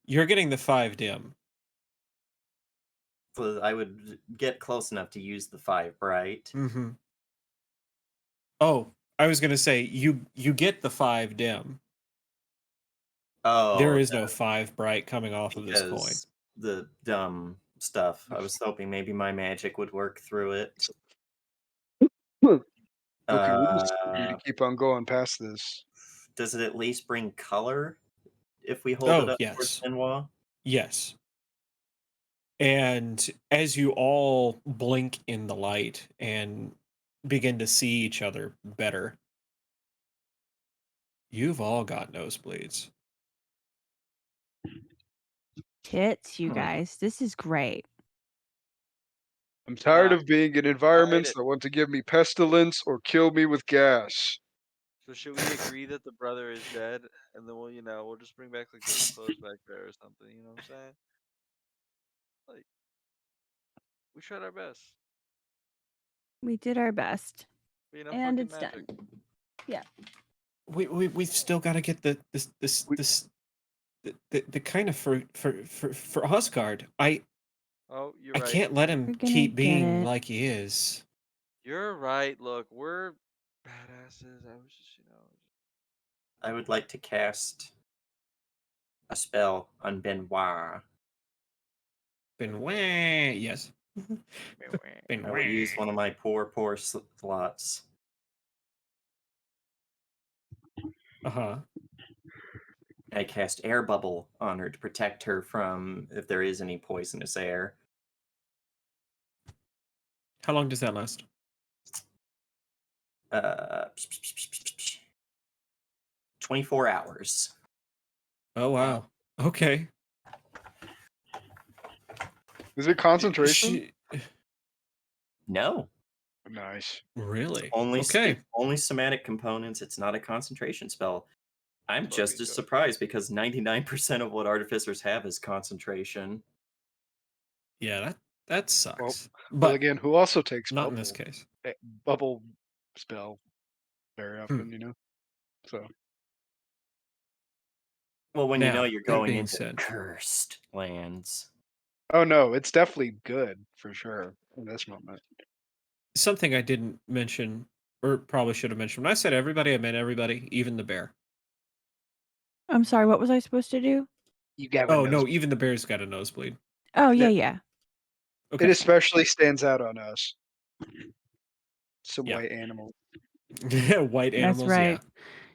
You're getting the 5 dim. So I would get close enough to use the 5 bright. Mm-hmm. Oh, I was gonna say you get the 5 dim. Oh, There is no 5 bright coming off of this coin. because the dumb stuff. I was hoping maybe my magic would work through it. Okay, we just need to Uh, keep on going past this. does it at least bring color if we hold it Oh, up towards yes. Benoit? Yes. And as you all blink in the light and begin to see each other better, you've all got nosebleeds. Tits, you guys. This is great. I'm tired Nah, of being in hide environments it. that want to give me pestilence or kill me with gas. So should we agree that the brother is dead, and then we'll just bring back like the clothes back there or something? You know what I'm saying? Like, we tried our best. We did our best. But, And fucking it's magic. done. Yeah. We've still got to get the kind of for Osgard. Oh, you're I right. can't let him We're gonna keep get being it. like he is. You're right. Look, we're badasses. I was just, I would like to cast a spell on Benoit. Benoit, yes. I will use one of my poor slots. Uh-huh. I cast air bubble on her to protect her from if there is any poisonous air. How long does that last? 24 hours. Oh wow. Okay. Is it concentration? No. Nice. Really? Only Okay. it's only somatic components. It's not a concentration spell. I'm Fucking just as dope. surprised because 99% of what artificers have is concentration. Yeah, that sucks. Well, but again, who also takes not in this case. bubble spell very Hmm. often, So Well, when you know Now, you're that going being into said- cursed lands. oh no, it's definitely good for sure in this moment. Something I didn't mention, or probably should have mentioned. When I said everybody, I meant everybody, even the bear. I'm sorry, what was I supposed to do? You got Oh no, even the bear's got a nosebleed. Oh, Yeah. yeah. It Okay. especially stands out on us. Some Yeah. white animal. White animals, That's right.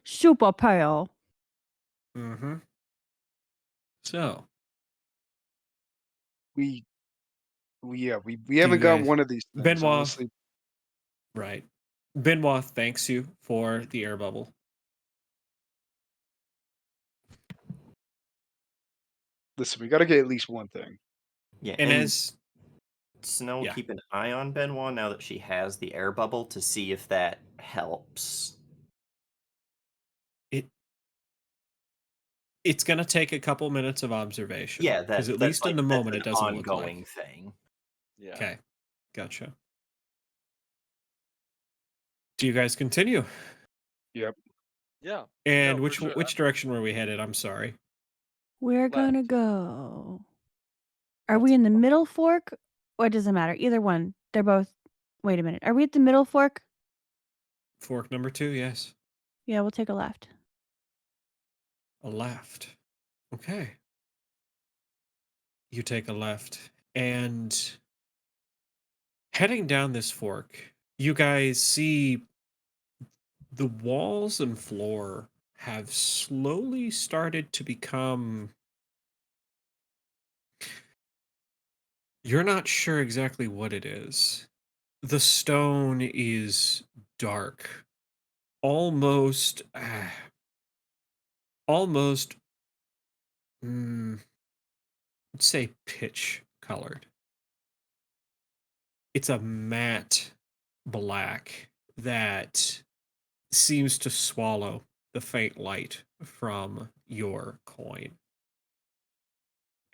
Super pale. yeah. Mm-hmm. So, We haven't gotten guys- one of these things, Benoit. honestly. right. Benoit thanks you for the air bubble. Listen, we got to get at least one thing. Yeah, And as Snow will yeah. keep an eye on Benoit now that she has the air bubble to see if that helps. It's going to take a couple minutes of observation. Yeah, because at that's least in the that's moment an it doesn't look ongoing like. thing. Yeah. Okay, gotcha. Do you guys continue? Yep. Yeah. And No, for which sure. direction were we headed? I'm sorry. We're Left. gonna go. Are we in the middle fork Or it doesn't matter. Either one. They're both. Wait a minute. Are we at the middle fork? Fork number 2, yes. Yeah, we'll take a left. A left. Okay. You take a left. And heading down this fork, you guys see the walls and floor have slowly started to become. You're not sure exactly what it is. The stone is dark, almost, almost, let's say pitch colored. It's a matte black that seems to swallow the faint light from your coin.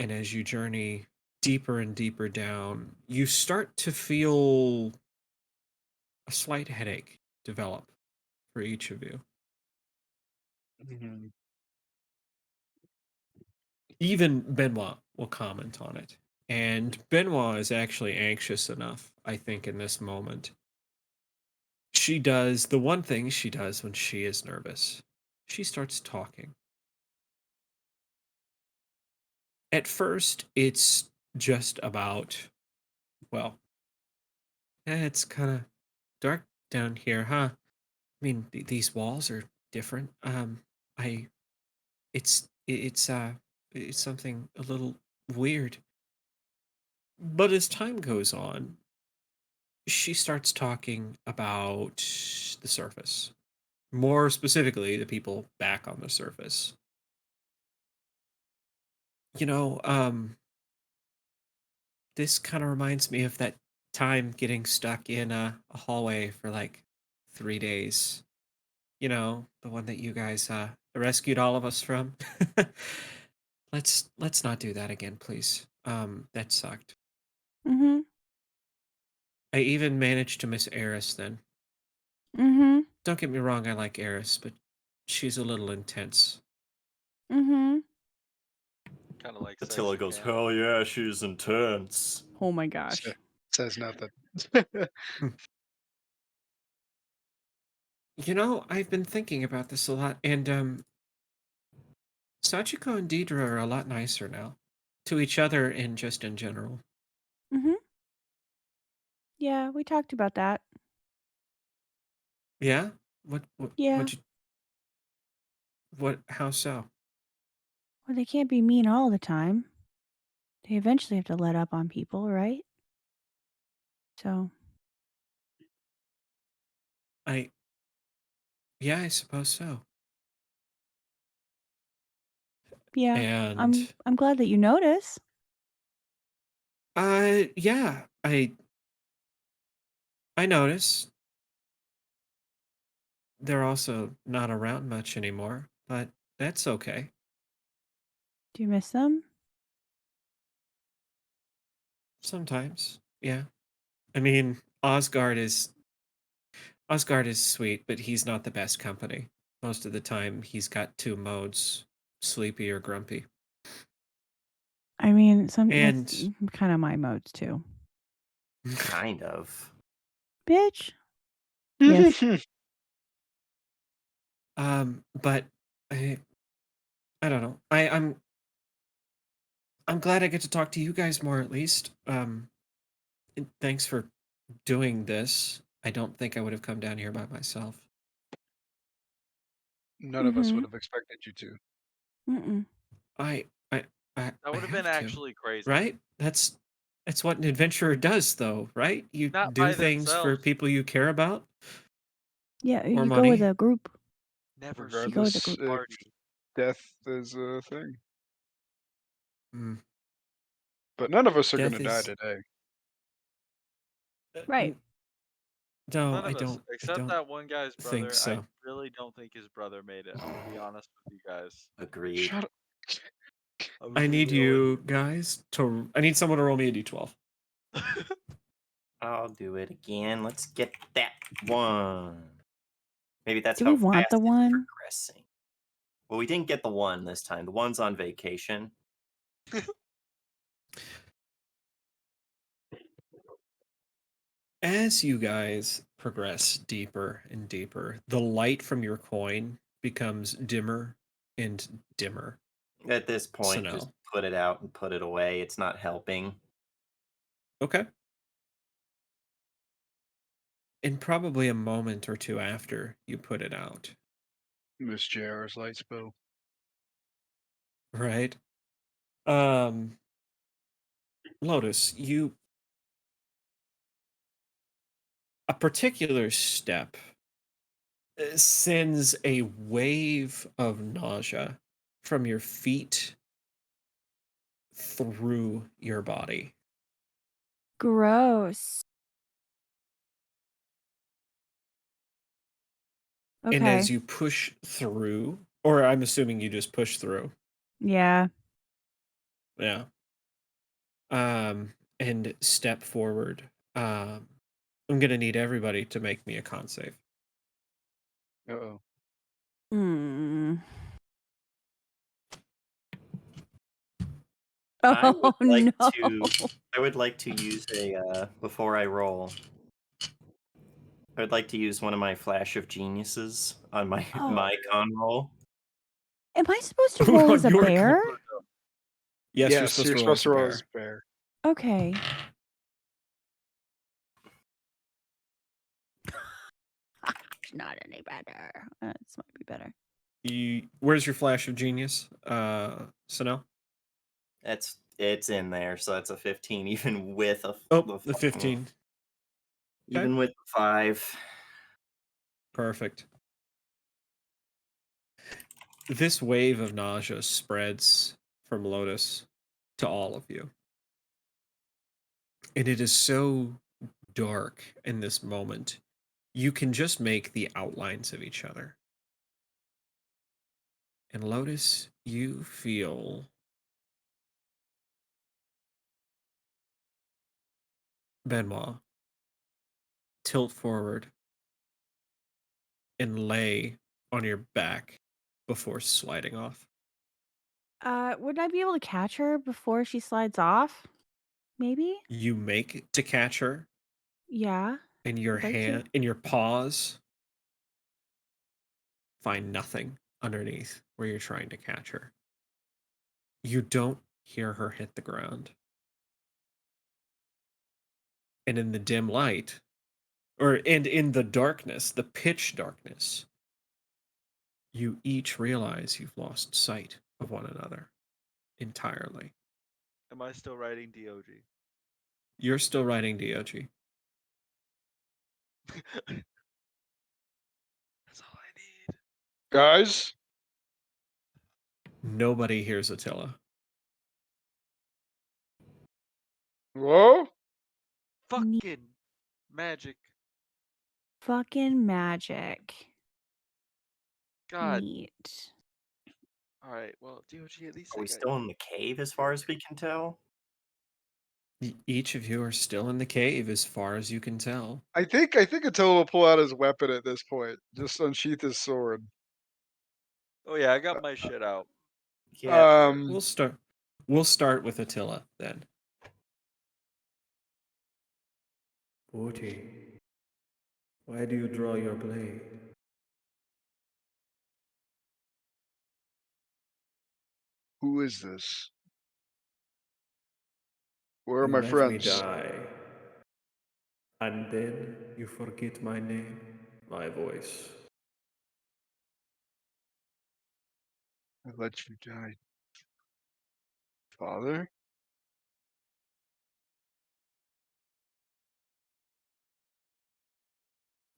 And as you journey deeper and deeper down, you start to feel a slight headache develop for each of you. Mhm. Even Benoit will comment on it. And Benoit is actually anxious enough, I think, in this moment. She does the one thing she does when she is nervous. She starts talking. At first, it's just about, well, it's kind of dark down here, huh? I mean, these walls are different. I, it's something a little weird. But as time goes on, she starts talking about the surface. More specifically, the people back on the surface. You know, this kind of reminds me of that time getting stuck in a hallway for like 3 days. You know, the one that you guys rescued all of us from. Let's not do that again, please. That sucked. Mm-hmm. I even managed to miss Eris then. Mm-hmm. Don't get me wrong, I like Eris, but she's a little intense. Mm-hmm. Kind of like Attila sexy goes, man. hell yeah, she's intense. Oh my gosh. Says nothing. You know, I've been thinking about this a lot, and Sachiko and Deidre are a lot nicer now. To each other and just in general. Mm-hmm. Yeah, we talked about that. Yeah? Yeah. How so? Well, they can't be mean all the time. They eventually have to let up on people, right? So, Yeah, I suppose so. yeah. And I'm glad that you notice. yeah, I notice they're also not around much anymore, but that's okay. Do you miss them? Sometimes, yeah. I mean, Osgard is sweet, but he's not the best company. Most of the time, he's got 2 modes, sleepy or grumpy. I mean, that's And kind of my modes too. Kind of. Bitch. Yes. but I don't know. I'm glad I get to talk to you guys more at least. And thanks for doing this. I don't think I would have come down here by myself. None of us Mhm. would have expected you to. Mm-mm. I That would have been have to, actually crazy. right? That's what an adventurer does, though, right? You Not do by things for themselves. people you care about. Yeah, Or you go with money. a group. Never You go with a Regardless group if party. death is a thing. Mm, But none of us are Death gonna die is today. Right. No, None I of us, don't. except that one guy's think brother. so. I really don't think his brother made it. I'm gonna be honest with you guys. Agreed. Shut up. I need you guys to. I need someone to roll me a d12. I'll do it again. Let's get that one. Maybe that's Do how we want fast the it's one? progressing. Well, we didn't get the one this time. The one's on vacation. as you guys progress deeper and deeper, the light from your coin becomes dimmer and dimmer. At this point, just Sanel. put it out and put it away. It's not helping. Okay. And probably a moment or two after you put it out, Miss JR's light spell. right? Lotus, a particular step sends a wave of nausea from your feet through your body. Gross. And Okay. as you push through, or I'm assuming you just push through. Yeah. Yeah. And step forward. I'm gonna need everybody to make me a con save. Uh-oh. Hmm. I Oh would like no. I would like to use a before I roll. I would like to use one of my flash of geniuses on my Oh. my con roll. Am I supposed to roll as a Your bear? Yes, you're supposed to roll as a bear. as a bear. Okay. Not any better. This might be better. Where's your flash of genius, Sanel? It's in there, so that's a 15, even with a The 15. Even Okay. with 5. Perfect. This wave of nausea spreads from Lotus to all of you. And it is so dark in this moment, you can just make the outlines of each other. And Lotus, you feel Benoit tilt forward and lay on your back before sliding off. Would I be able to catch her before she slides off? Maybe? You make to catch her Yeah. in your I'd like to. hand, in your paws. Find nothing underneath where you're trying to catch her. You don't hear her hit the ground. And in the dim light, and in the darkness, the pitch darkness, you each realize you've lost sight of one another entirely. Am I still writing DOG? You're still writing DOG. That's all I need. Guys, Nobody hears Attila. hello? Fucking magic. Fucking magic. God. Neat. All right. Well, DOG, at least Are I we got still in the cave as far as we can tell? Each of you are still in the cave as far as you can tell. I think Attila will pull out his weapon at this point. Just unsheath his sword. Oh yeah, I got my shit out. Yeah. We'll start with Attila then. Forty. Why do you draw your blade? Who is this? Where are You my let friends? me die. And then you forget my name, my voice. I let you die. Father?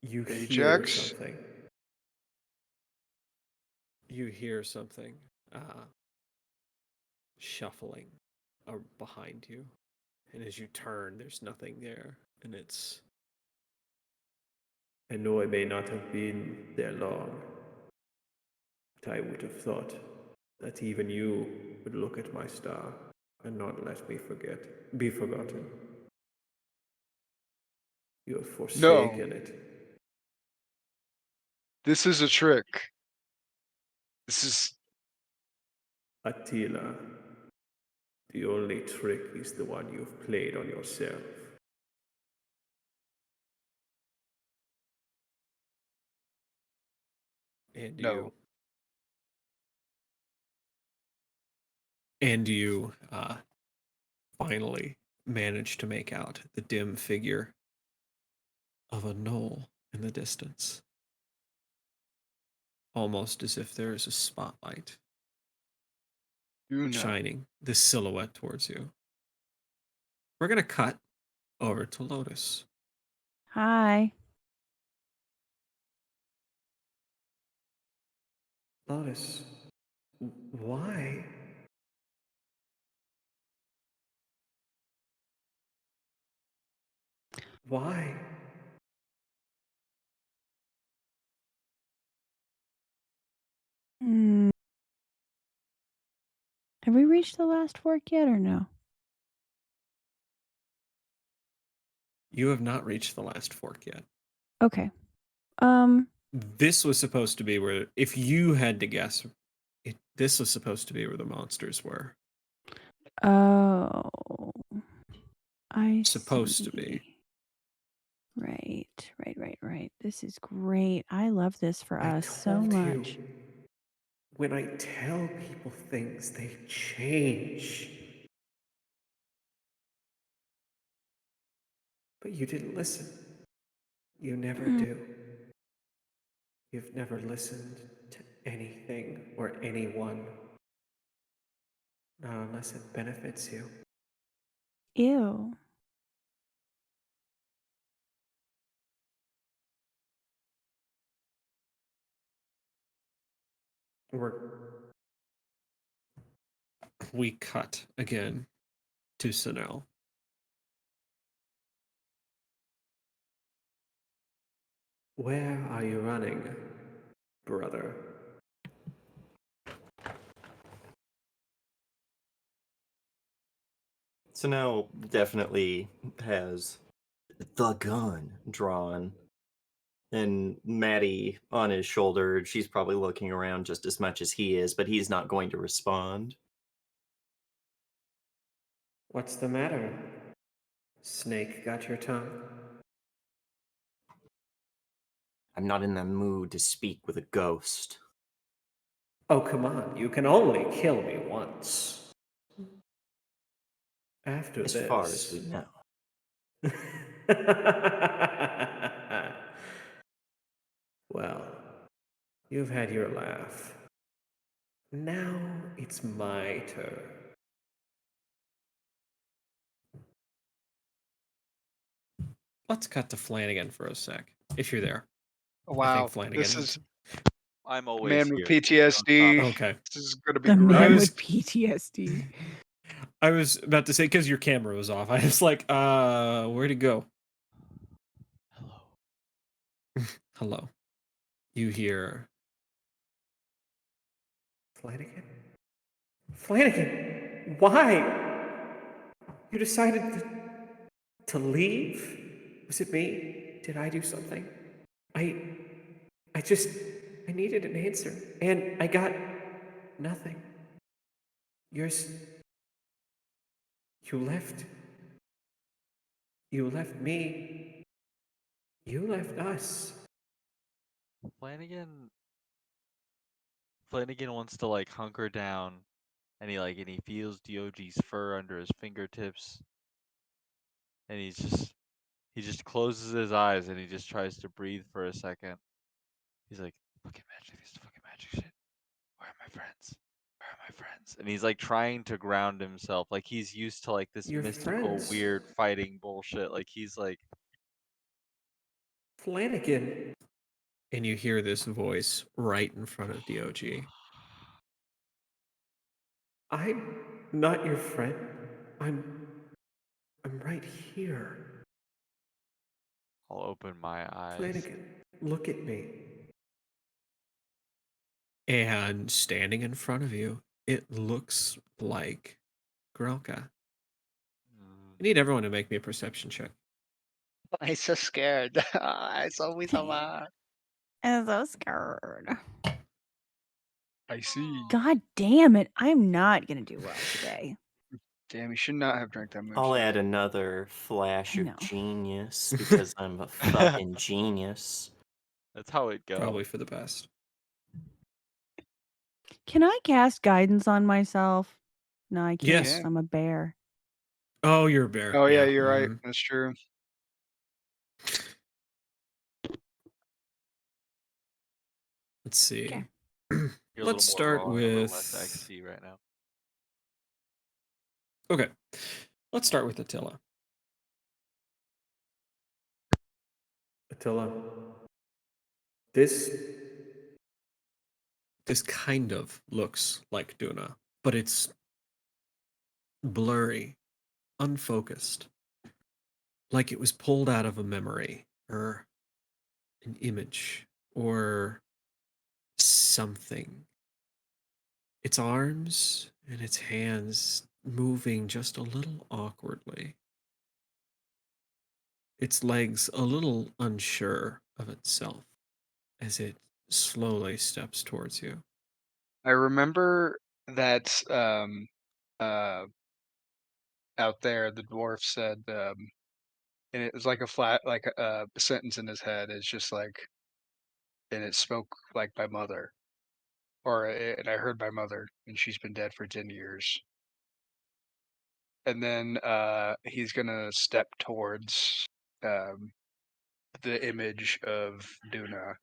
You hear Ajax? something. You hear something shuffling behind you. And as you turn, there's nothing there. And it's... I know I may not have been there long, but I would have thought that even you would look at my star and not let me be forgotten. You have forsaken it. This is a trick. This is... Attila, the only trick is the one you've played on yourself. And No. you and you finally manage to make out the dim figure of a knoll in the distance, almost as if there is a spotlight Yuna. shining this silhouette towards you. We're gonna cut over to Lotus. Hi. Lotus, why? Why? Hmm. Have we reached the last fork yet or no? You have not reached the last fork yet. Okay. This was supposed to be where, if you had to guess, this was supposed to be where the monsters were. Oh. I Supposed to be. see. Right. This is great. I love this for us so much. When I tell people things, they change. But you didn't listen. You never do. You've never listened to anything or anyone. Not unless it benefits you. Ew. We cut again to Sunel. Where are you running, brother? So now definitely has the gun drawn. And Maddie on his shoulder, she's probably looking around just as much as he is, but he's not going to respond. What's the matter? Snake got your tongue? I'm not in the mood to speak with a ghost. Oh, come on. You can only kill me once. After As this. far as we know. Well, you've had your laugh. Now it's my turn. Let's cut to Flanagan for a sec, if you're there. Wow. Flanagan This is- is I'm always man here. with PTSD. Okay. This is gonna be The great. man was- with PTSD. I was about to say, because your camera was off, I was like, where'd it go? Hello. Hello. You hear... Flanagan? Flanagan! Why? You decided to leave? Was it me? Did I do something? I needed an answer, and I got nothing. Yours... You left me. You left us. Flanagan wants to like hunker down, and he feels Dioge's fur under his fingertips, and he just closes his eyes and he just tries to breathe for a second. He's like, fucking magic, this fucking magic shit. Where are my friends? Where are my friends? And he's like trying to ground himself, like he's used to like this Your mystical, friends. weird fighting bullshit. Like he's like, Flanagan. And you hear this voice right in front of Dog. I'm not your friend. I'm right here. I'll open my eyes. Flanagan, look at me. And standing in front of you, it looks like Grelka. I need everyone to make me a perception check. I'm so scared. I'm so mad. I'm so scared. I see. God damn it. I'm not going to do well today. Damn, you should not have drank that much. I'll add another flash I of know. genius because I'm a fucking genius. That's how it goes. Probably for the best. Can I cast guidance on myself? No, I can't. Yes. I'm a bear. Oh, you're a bear. Oh yeah, Yeah. you're right. mhm. That's true. Let's see. Okay. You're Let's a start little raw and a little less with. XP right now. Okay. Let's start with Attila. Attila. This kind of looks like Duna, but it's blurry, unfocused, like it was pulled out of a memory or an image or something. Its arms and its hands moving just a little awkwardly. Its legs a little unsure of itself as it slowly steps towards you. I remember that out there the dwarf said and it was like a flat like a sentence in his head. It's just like and it spoke like my mother. And I heard my mother and she's been dead for 10 years. And then he's gonna step towards um the image of Duna.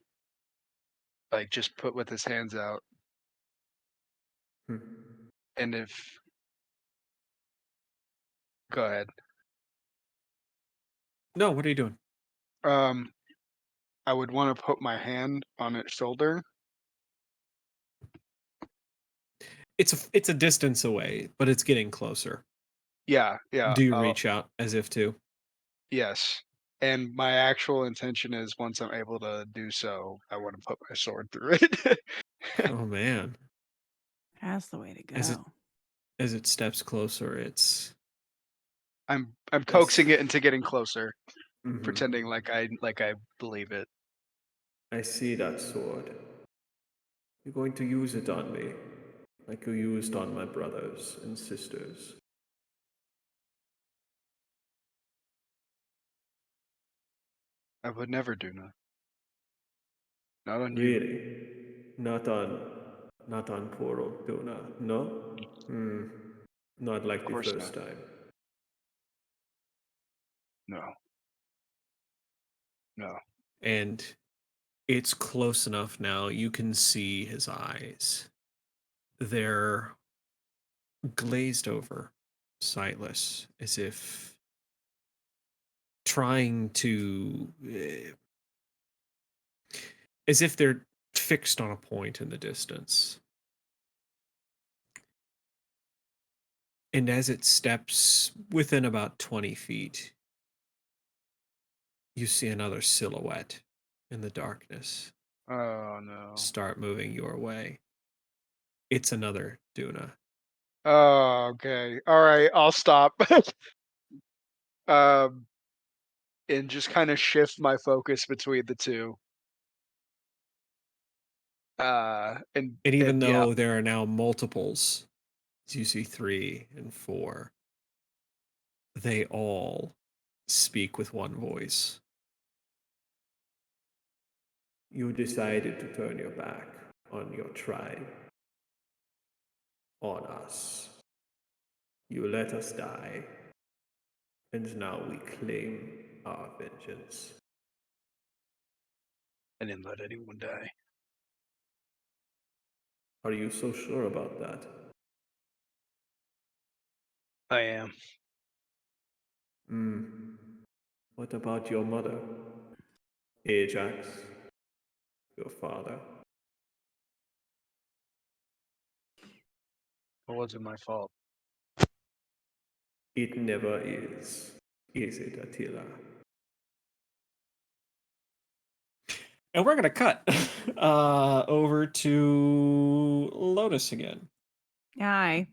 Like just put with his hands out. Hmm. And if go ahead. No, what are you doing? Um I would want to put my hand on its shoulder. It's a distance away, but it's getting closer. Yeah, yeah. Do you reach out as if to? Yes. And my actual intention is once I'm able to do so, I want to put my sword through it. Oh man. That's the way to As it go. as it steps closer, it's I'm Yes. coaxing it into getting closer, Mhm. pretending like I believe it. I see that sword. You're going to use it on me, like you used on my brothers and sisters. I would never do that. Not on you. Really? Not on poor old Duna, no? Hmm. Not like Of the course first not. time. No. No. And it's close enough now you can see his eyes. They're glazed over, sightless, as if trying to as if they're fixed on a point in the distance. And as it steps within about 20 feet, you see another silhouette in the darkness Oh no. start moving your way. It's another Duna. Oh, okay. All right, I'll stop. um and just kind of shift my focus between the two. And even Yeah. though there are now multiples, as you see 3 and 4, they all speak with one voice. You decided to turn your back on your tribe, on us. You let us die, and now we claim our vengeance. I didn't let anyone die. Are you so sure about that? I am. Hmm. What about your mother? Ajax? Your father? It wasn't my fault. It never is it, Attila? And we're gonna cut over to Lotus again. Aye.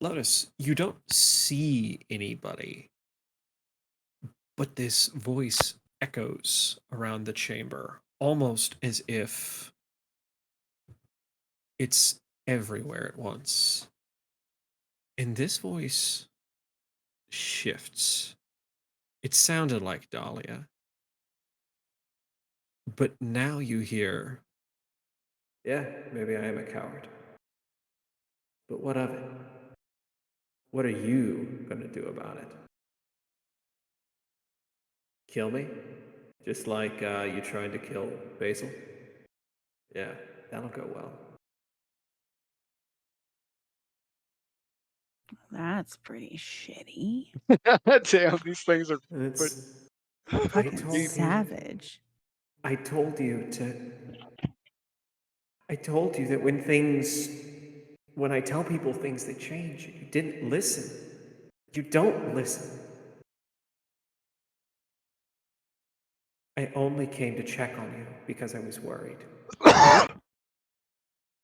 Lotus, you don't see anybody, but this voice echoes around the chamber, almost as if it's everywhere at once. And this voice shifts. It sounded like Dahlia. But now you hear Yeah, maybe I am a coward. But what of it? What are you gonna do about it? Kill me? Just like you tried to kill Basil? Yeah, that'll go well. That's pretty shitty. Damn, these things are. It's. Fucking told you- savage. I told you that when I tell people things, they change. You didn't listen. You don't listen. I only came to check on you because I was worried.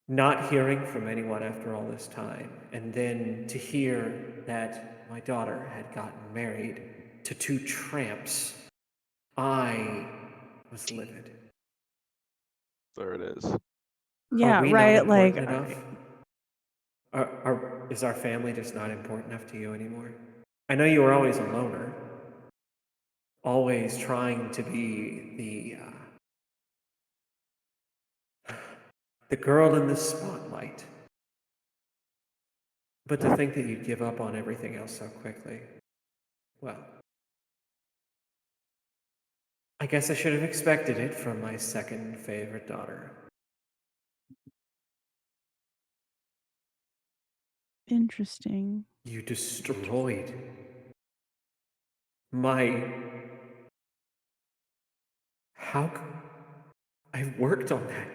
Not hearing from anyone after all this time, and then to hear that my daughter had gotten married to two tramps, I was livid. There it is. Yeah, Are we right. not Like, important enough? Is our family just not important enough to you anymore? I know you were always a loner, always trying to be the girl in the spotlight. But to think that you'd give up on everything else so quickly, well, I guess I should have expected it from my second favorite daughter. interesting. You destroyed my. How? I've worked on that.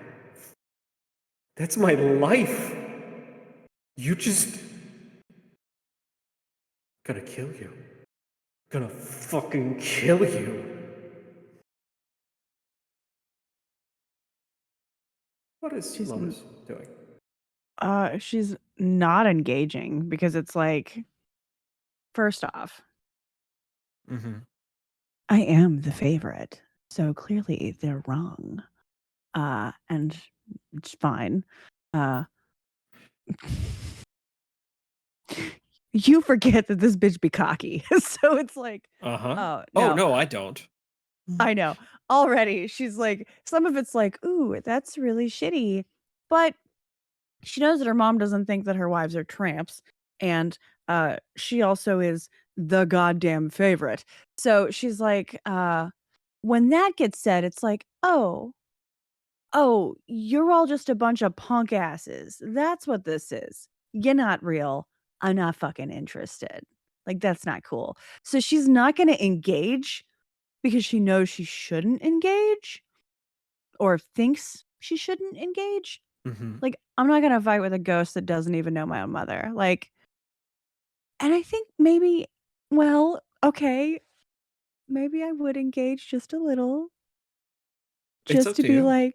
That's my life. You just. Gonna kill you. Gonna fucking kill you. What is She's Lotus doing? She's not engaging because it's like, first off, Mm-hmm. I am the favorite, so clearly they're wrong. And it's fine. You forget that this bitch be cocky, so it's like, Uh-huh. oh Oh, no, I don't. I know. Already, she's like, some of it's like, ooh, that's really shitty, but she knows that her mom doesn't think that her wives are tramps, and she also is the goddamn favorite. So she's like, when that gets said, it's like, oh, you're all just a bunch of punk asses. That's what this is. You're not real. I'm not fucking interested. Like, that's not cool. So she's not going to engage because she knows she shouldn't engage or thinks she shouldn't engage. Mm-hmm. Like, I'm not going to fight with a ghost that doesn't even know my own mother. Like, and I think maybe, well, okay, maybe I would engage just a little. It's Just up to to be you. like,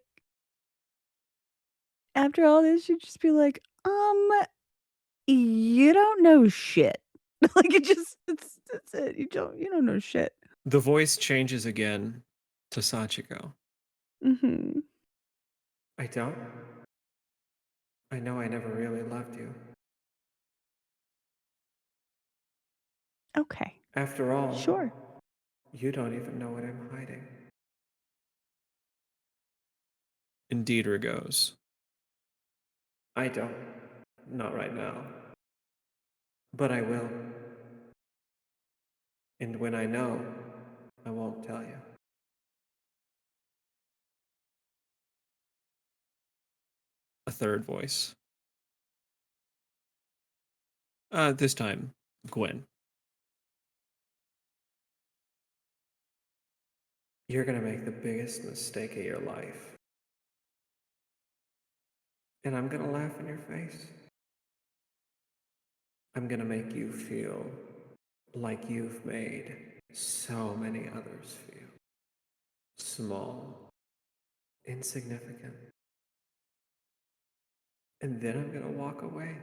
after all this, you'd just be like, you don't know shit. Like, it's it. You don't know shit. The voice changes again to Sachiko. Mm-hmm. I don't. I know I never really loved you. Okay. After all, Sure. you don't even know what I'm hiding. And Deidre goes, I don't. Not right now. But I will. And when I know, I won't tell you. A third voice. This time, Gwen. You're gonna make the biggest mistake of your life. And I'm gonna laugh in your face. I'm gonna make you feel like you've made so many others feel. Small, insignificant. And then I'm gonna walk away.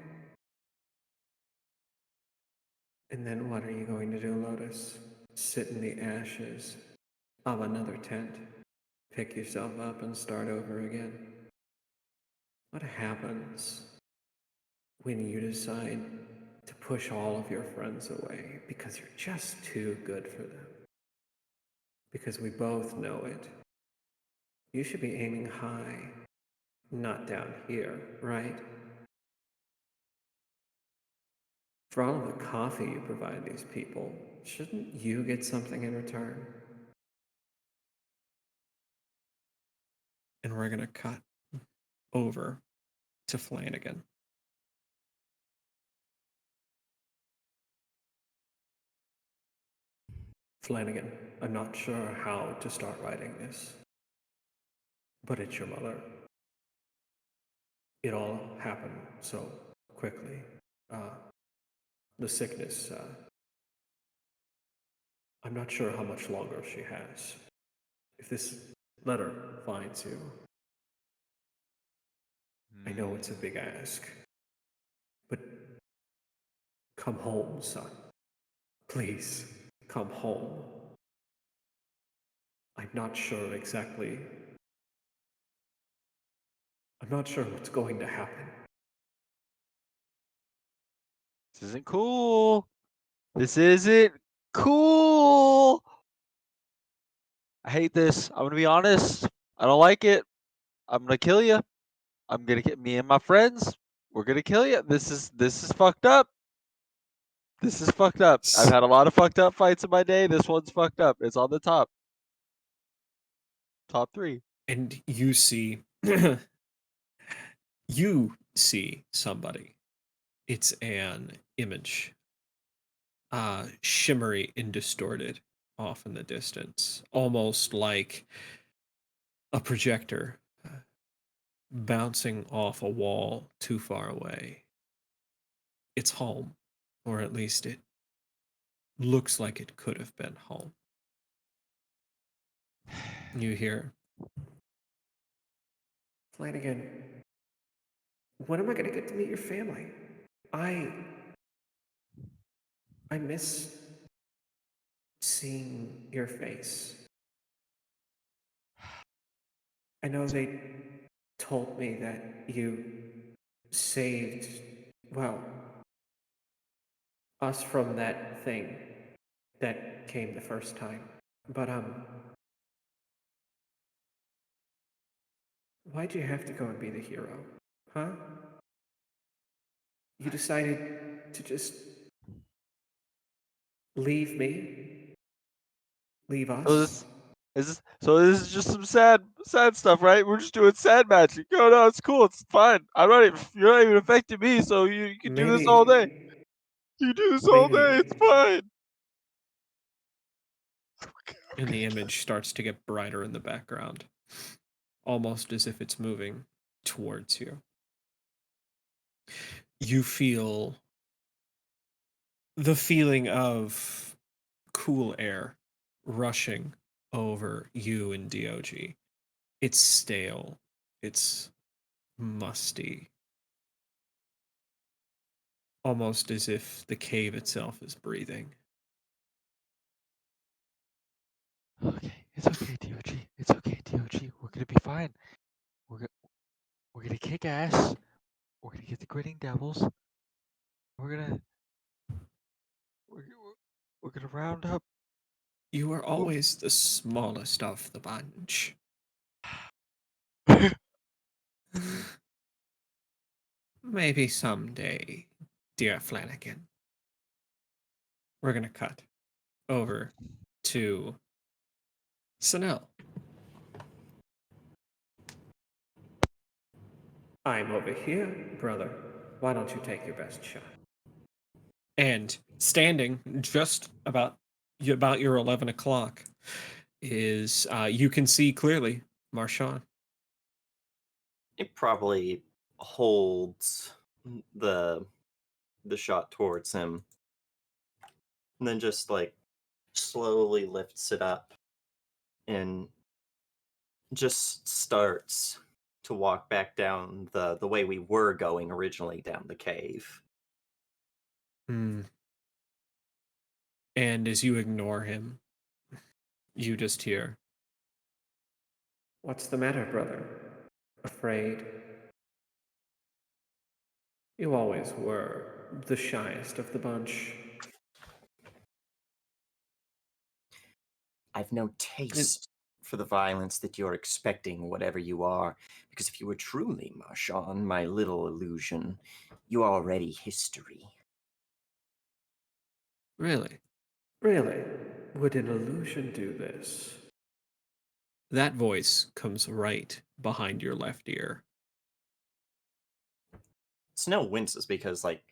And then what are you going to do, Lotus? Sit in the ashes of another tent, pick yourself up and start over again? What happens when you decide to push all of your friends away because you're just too good for them? Because we both know it. You should be aiming high, not down here, right? For all of the coffee you provide these people, shouldn't you get something in return? And we're gonna cut over to Flanagan. Flanagan, I'm not sure how to start writing this, but it's your mother. It all happened so quickly. The sickness, I'm not sure how much longer she has. If this letter finds you, I know it's a big ask, but come home, son. Please, come home. I'm not sure what's going to happen. This isn't cool. This isn't cool. I hate this. I'm gonna be honest. I don't like it. I'm gonna kill you. I'm gonna get me and my friends. We're gonna kill you. This is fucked up. This is fucked up. I've had a lot of fucked up fights in my day. This one's fucked up. It's on the top. Top 3. And you see somebody. It's an image, shimmery and distorted off in the distance, almost like a projector bouncing off a wall too far away. It's home, or at least it looks like it could have been home. You hear, Flanagan, when am I going to get to meet your family? I miss seeing your face. I know they told me that you saved, well, us from that thing that came the first time. But, why'd you have to go and be the hero? Huh? You decided to just leave me? Leave us? So this is just some sad stuff, right? We're just doing sad magic. No, it's cool. It's fine. You're not even affecting me, so you can do this all day. You can do this all day. It's fine. And the image starts to get brighter in the background, almost as if it's moving towards you. You feel the feeling of cool air rushing over you and DOG. It's stale. It's musty. Almost as if the cave itself is breathing. Okay, it's okay, DOG. It's okay, DOG. We're gonna be fine. We're gonna kick ass. We're gonna get the grinning devils. We're gonna round up. You are always the smallest of the bunch. Maybe someday, dear Flanagan. We're gonna cut over to Sanel. I'm over here, brother. Why don't you take your best shot? And standing just about your 11 o'clock is, you can see clearly Marshawn. It probably holds the shot towards him, and then just like slowly lifts it up and just starts to walk back down the way we were going originally down the cave. And as you ignore him, you just hear, "What's the matter, brother? Afraid? You always were the shyest of the bunch." I've no taste for for the violence that you're expecting, whatever you are. Because if you were truly Marshawn, my little illusion, you're already history. Really? Really? Would an illusion do this? That voice comes right behind your left ear. Snow winces because, like,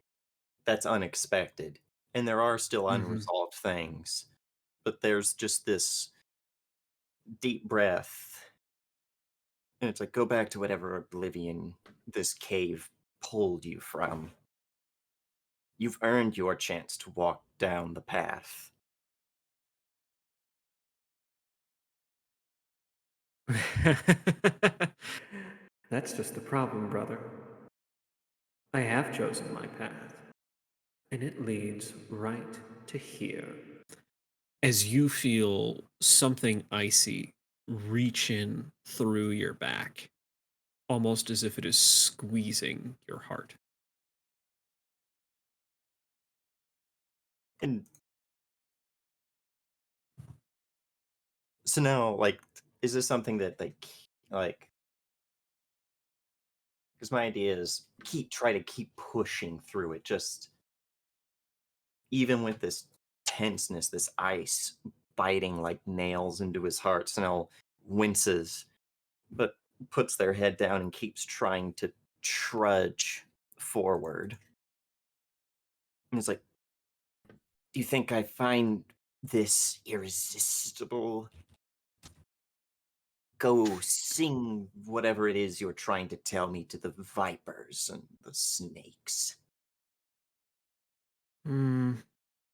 that's unexpected. And there are still unresolved things. But there's just this deep breath. And it's like, go back to whatever oblivion this cave pulled you from. You've earned your chance to walk down the path. That's just the problem, brother. I have chosen my path, and it leads right to here. As you feel something icy reach in through your back, almost as if it is squeezing your heart. And so now, like, is this something that like, because my idea is try to keep pushing through it, just even with this tenseness, this ice biting like nails into his heart. Snell winces, but puts their head down and keeps trying to trudge forward. And it's like, do you think I find this irresistible? Go sing whatever it is you're trying to tell me to the vipers and the snakes.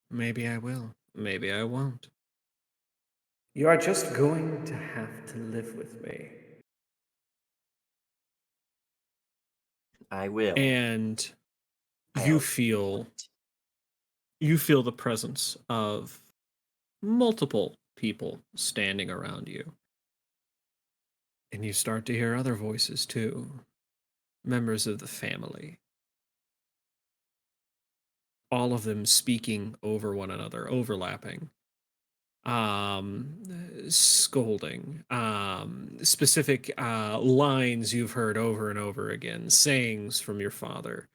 Maybe I will. Maybe I won't. You are just going to have to live with me. I will. And I you hope feel the presence of multiple people standing around you. And you start to hear other voices too. Members of the family. All of them speaking over one another, overlapping. Scolding. Specific lines you've heard over and over again. Sayings from your father.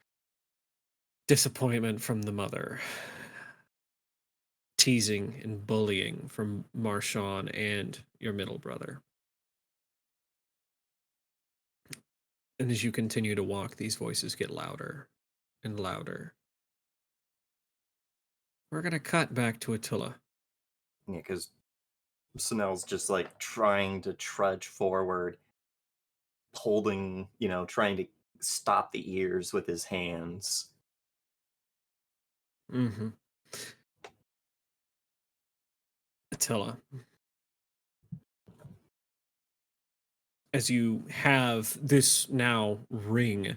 Disappointment from the mother. Teasing and bullying from Marshawn and your middle brother. And as you continue to walk, these voices get louder and louder. We're going to cut back to Attila. Yeah, because Snell's just like trying to trudge forward, holding, trying to stop the ears with his hands. Mm-hmm. Attila. As you have this now ring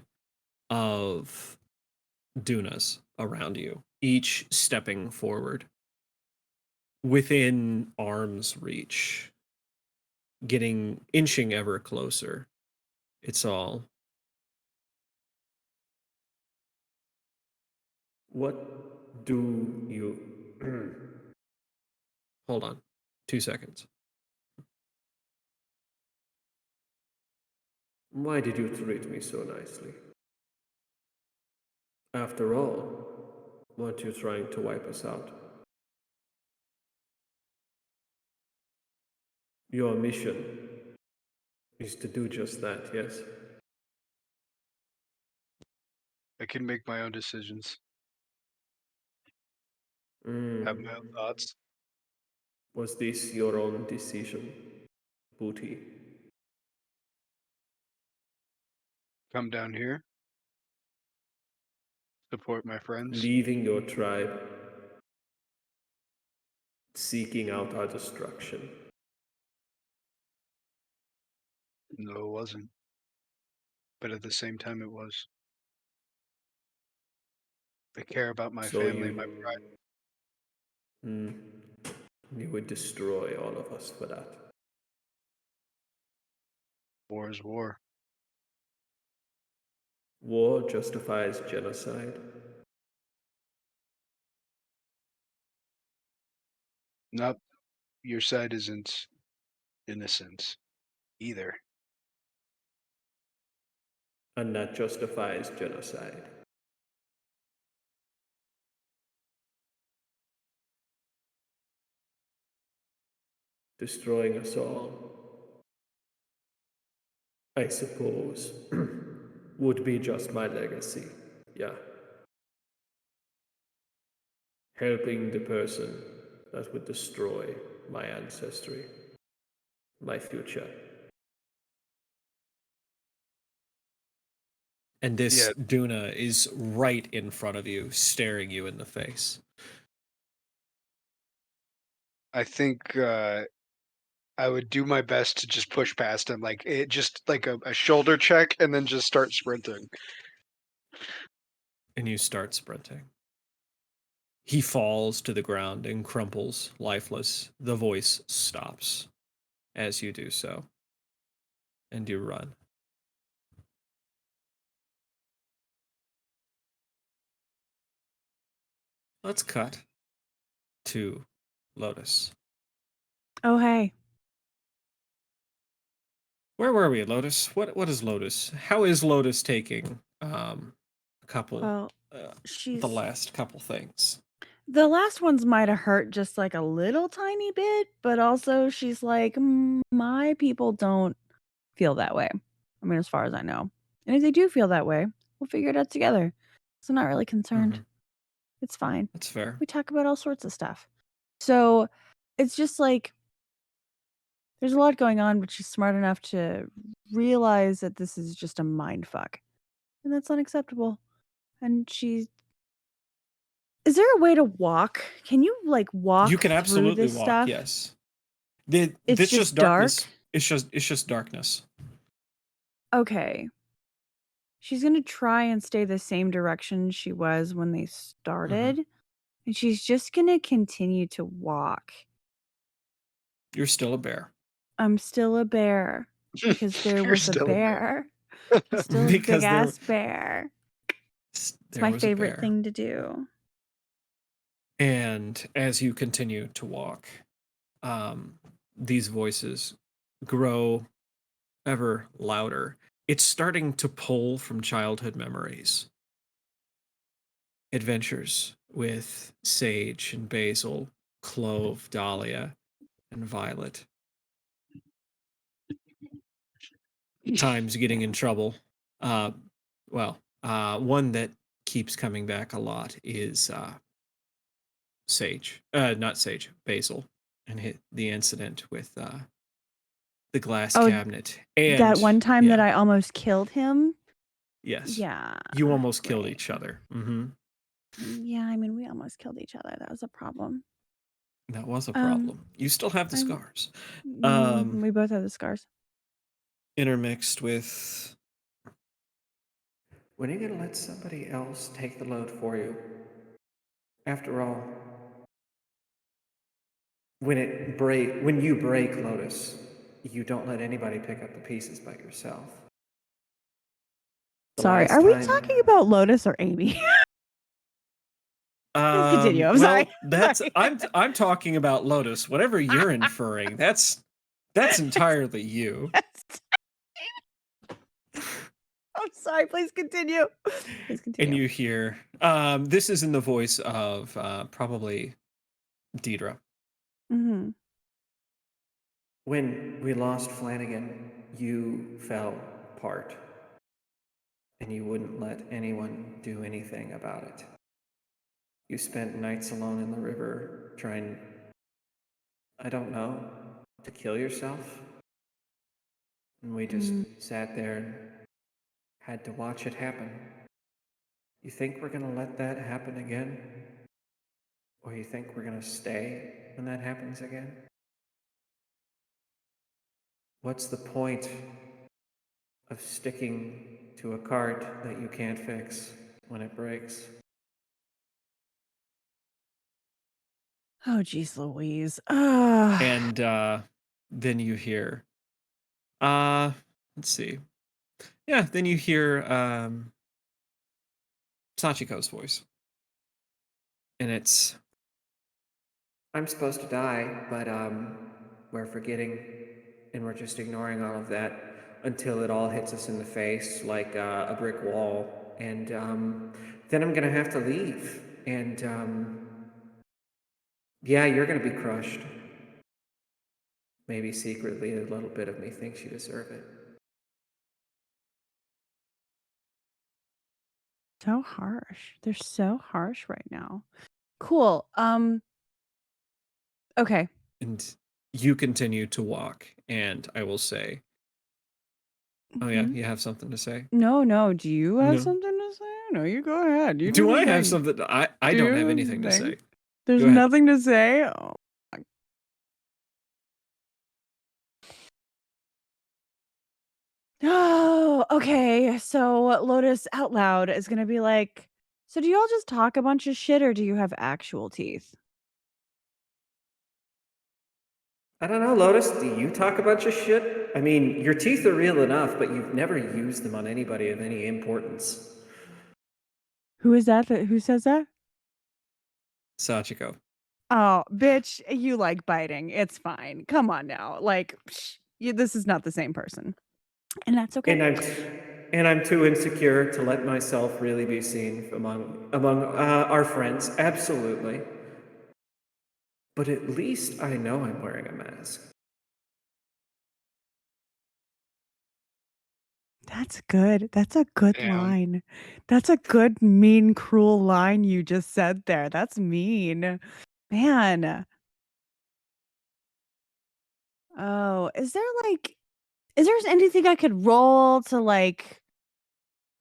of Dunas around you, each stepping forward within arm's reach, inching ever closer. It's all. What do you. Hold on. 2 seconds. Why did you treat me so nicely? After all, weren't you trying to wipe us out? Your mission is to do just that, yes? I can make my own decisions. Have my own thoughts. Was this your own decision, Booty? Come down here. Support my friends. Leaving your tribe, seeking out our destruction. No, it wasn't. But at the same time, it was. I care about my family, my pride. You would destroy all of us for that. War is war. War justifies genocide. Nope. Your side isn't innocent either. And that justifies genocide. Destroying us all, I suppose, would be just my legacy, yeah. Helping the person that would destroy my ancestry, my future. And this Yeah. Duna is right in front of you, staring you in the face. I think I would do my best to just push past him, like it just like a shoulder check, and then just start sprinting. And you start sprinting. He falls to the ground and crumples, lifeless. The voice stops as you do so. And you run. Let's cut to Lotus. Oh, hey. Where were we, Lotus? What is Lotus? How is Lotus taking a couple Well, the she's last couple things? the last ones might have hurt just like a little tiny bit, but also she's like, my people don't feel that way. I mean, as far as I know. And if they do feel that way, we'll figure it out together. So I'm not really concerned. Mhm. It's fine. That's fair. We talk about all sorts of stuff. So it's just like there's a lot going on, but she's smart enough to realize that this is just a mind fuck. And that's unacceptable. And she's Is there a way to walk? Can you like walk You can through absolutely this walk, stuff? yes. It's This just darkness. dark? It's just darkness. Okay. She's gonna try and stay the same direction she was when they started. And she's just gonna continue to walk. You're still a bear. I'm still a bear. Because there You're was a still a bear. bear. I'm still a Because big ass bear. It's There my was a favorite bear. thing to do. And as you continue to walk, these voices grow ever louder. It's starting to pull from childhood memories. Adventures with Sage and Basil, Clove, Dahlia, and Violet. Times getting in trouble. One that keeps coming back a lot is Sage. Not Sage, Basil. And the incident with the glass Oh, cabinet. And that one time that yeah, I almost killed him? yes. Yeah. You almost killed right. each other. Mm-hmm. Yeah, I mean, we almost killed each other. That was a problem. That was a Um, problem. You still have the I'm- scars. We both have the scars. Intermixed with When are you gonna let somebody else take the load for you? After all, when you break, Lotus, you don't let anybody pick up the pieces but yourself. The Sorry, last are we time- talking about Lotus or Amy? Please continue. I'm sorry. That's Sorry. I'm talking about Lotus. Whatever you're inferring, that's entirely you. I'm sorry. Please continue. Please continue. And you hear this is in the voice of probably Deidre. Mm-hmm. When we lost Flanagan, you fell apart. And you wouldn't let anyone do anything about it. You spent nights alone in the river trying, I don't know, to kill yourself. And we just sat there and had to watch it happen. You think we're gonna let that happen again? Or you think we're gonna stay when that happens again? What's the point of sticking to a cart that you can't fix when it breaks? Oh, geez, Louise. Ah. And then you hear let's see. Yeah, then you hear Sachiko's voice. And it's I'm supposed to die, but we're forgetting and we're just ignoring all of that until it all hits us in the face like a brick wall. And then I'm gonna have to leave. And yeah, you're gonna be crushed. Maybe secretly a little bit of me thinks you deserve it. So harsh. They're so harsh right now. Cool. Okay. And you continue to walk, and I will say, oh yeah, Mhm. you have something to say? No. Do you have No. something to say? No, you go ahead. You Do the I have thing. something? I Do don't have the anything to thing. say. There's Go ahead. nothing to say. Oh. Oh, okay. So Lotus out loud is gonna be like, so do you all just talk a bunch of shit or do you have actual teeth? I don't know, Lotus, do you talk a bunch of shit? I mean, your teeth are real enough, but you've never used them on anybody of any importance. Who is that? Who says that? Sachiko. Oh, bitch, you like biting. It's fine. Come on now. Like, this is not the same person. And that's okay. And I'm too insecure to let myself really be seen among our friends. Absolutely. But at least I know I'm wearing a mask. That's good. That's a good Damn. line. That's a good, mean, cruel line you just said there. That's mean. Man. Oh, is there anything I could roll to like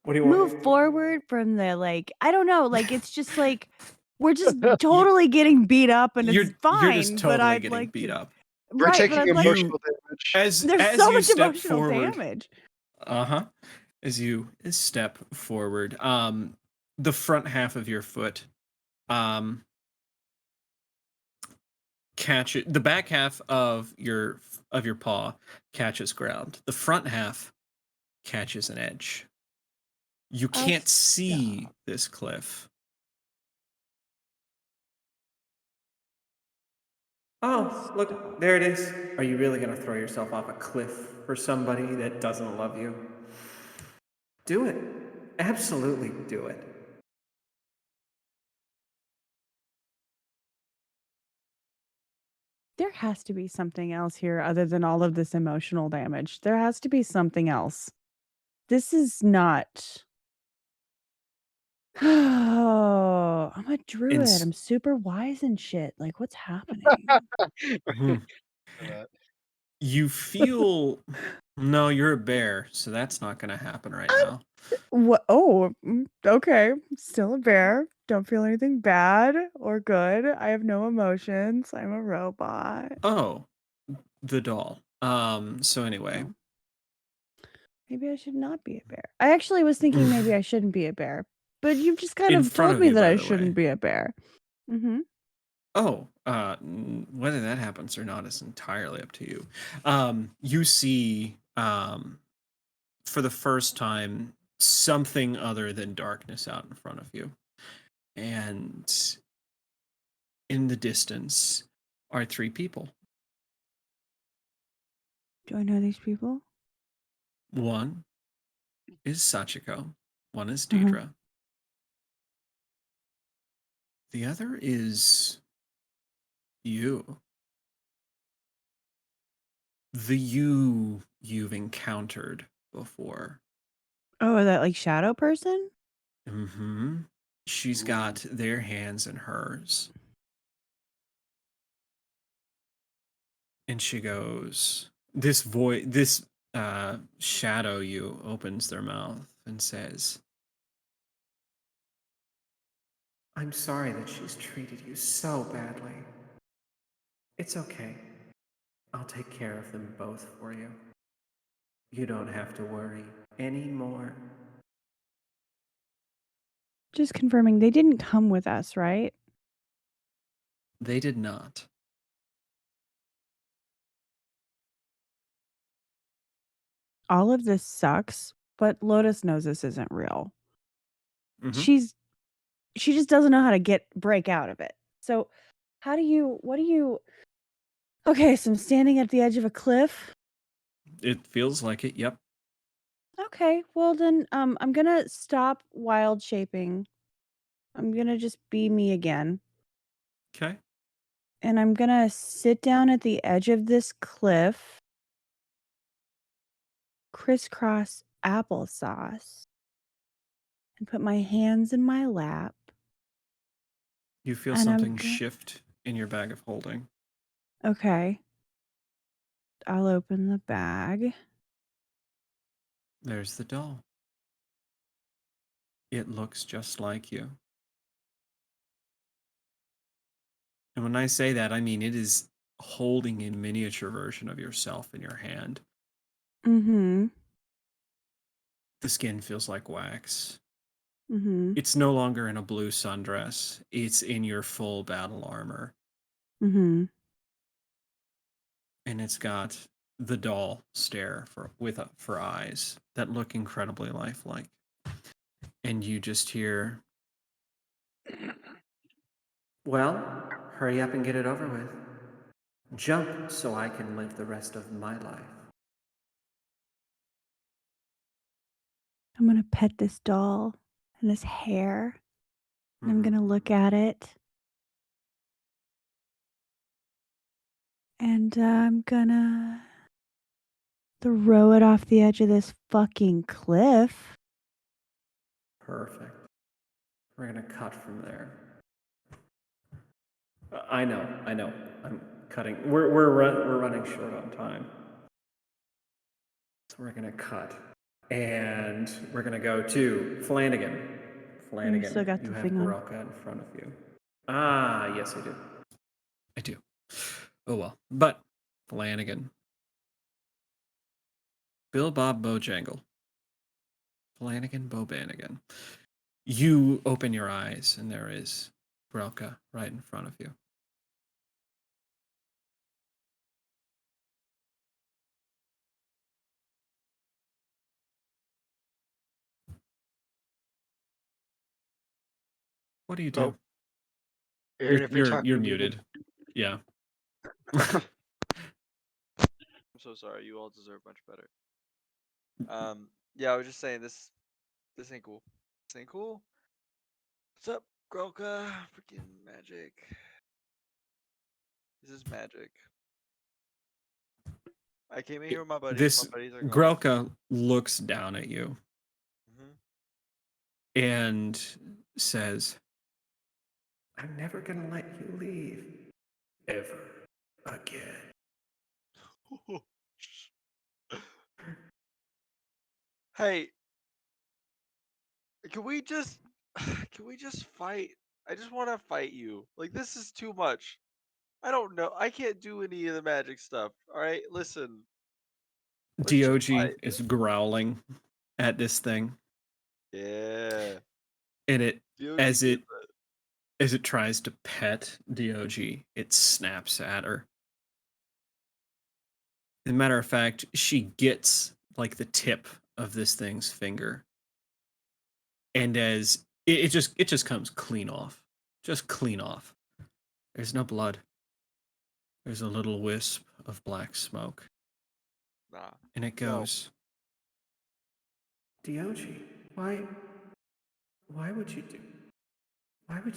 What do you move want? forward from the like, I don't know, like it's just like we're just totally getting beat up and it's fine, You're just but totally I'd getting like beat to, up. We're right, but taking I'd like emotional damage. there's As so you much step emotional forward, damage. as you step forward, the front half of your foot, catch it. The back half of your paw catches ground. The front half catches an edge. You Oh, can't see stop. this cliff. Oh, look, there it is. Are you really going to throw yourself off a cliff for somebody that doesn't love you? Do it. Absolutely do it. There has to be something else here other than all of this emotional damage. There has to be something else. This is not. Oh, I'm a druid. Ins- I'm super wise and shit. Like, what's happening? Mhm. That. You feel no, you're a bear, so that's not going to happen right now. What? Oh, okay. Still a bear. Don't feel anything bad or good. I have no emotions. I'm a robot. Oh, the doll. So anyway, Oh. Maybe I should not be a bear. I actually was thinking maybe I shouldn't be a bear, but you've just kind in of front told of me you, that by I the shouldn't way. be a bear. Mm-hmm. Oh, whether that happens or not is entirely up to you. You see, for the first time, something other than darkness out in front of you. And in the distance are three people. Do I know these people? One is Sachiko, one is Uh-huh. Deidre. The other is you. The you've encountered before. Oh, that like shadow person? Mm-hmm. She's got their hands in hers. And she goes, this shadow you opens their mouth and says, I'm sorry that she's treated you so badly. It's okay. I'll take care of them both for you. You don't have to worry anymore. Just confirming they didn't come with us, right? they did not. All of this sucks, but Lotus knows this isn't real. Mhm. She just doesn't know how to break out of it. So what do you okay, so I'm standing at the edge of a cliff. It feels like it. Yep. Okay, well then, I'm gonna stop wild shaping. I'm gonna just be me again, Okay. and I'm gonna sit down at the edge of this cliff, crisscross applesauce, and put my hands in my lap, You feel and I'm something go shift in your bag of holding. okay. I'll open the bag. There's the doll. It looks just like you. And when I say that, I mean it is holding a miniature version of yourself in your hand. Mhm. The skin feels like wax. Mhm. It's no longer in a blue sundress. It's in your full battle armor. Mhm. And it's got the doll stare for eyes that look incredibly lifelike. And you just hear, well, hurry up and get it over with. Jump so I can live the rest of my life. I'm gonna pet this doll and this hair, and I'm gonna look at it. And I'm gonna throw it off the edge of this fucking cliff. Perfect. We're gonna cut from there. I know. I'm cutting. We're running short on time, so we're gonna cut, and we're gonna go to Flanagan. You still got you the have thing on. Gorelka in front of you. Ah, yes, I do. I do. Oh well, but Flanagan, Bill Bob Bojangle, Flanagan Bobanigan. You open your eyes, and there is Gorelka right in front of you. What do you do? Oh. Even if you're You're muted. Yeah. I'm so sorry. You all deserve much better. Yeah, I was just saying this ain't cool. This ain't cool. What's up, Grolka? Freaking magic. This is magic. I came in here with my buddies. This My buddies are gone. Grelka looks down at you Mhm. and says, I'm never gonna let you leave. Ever again. Hey, can we just fight? I just want to fight you. Like, this is too much. I don't know. I can't do any of the magic stuff. All right, listen. Let's just Dog fight. is growling at this thing, Yeah. and it Dog as gets it as it tries to pet Dog, it snaps at her. As a matter of fact, she gets like the tip of this thing's finger, and as it just comes clean off, just clean off. There's no blood. There's a little wisp of black smoke. Nah. And it No. goes, Dog, why would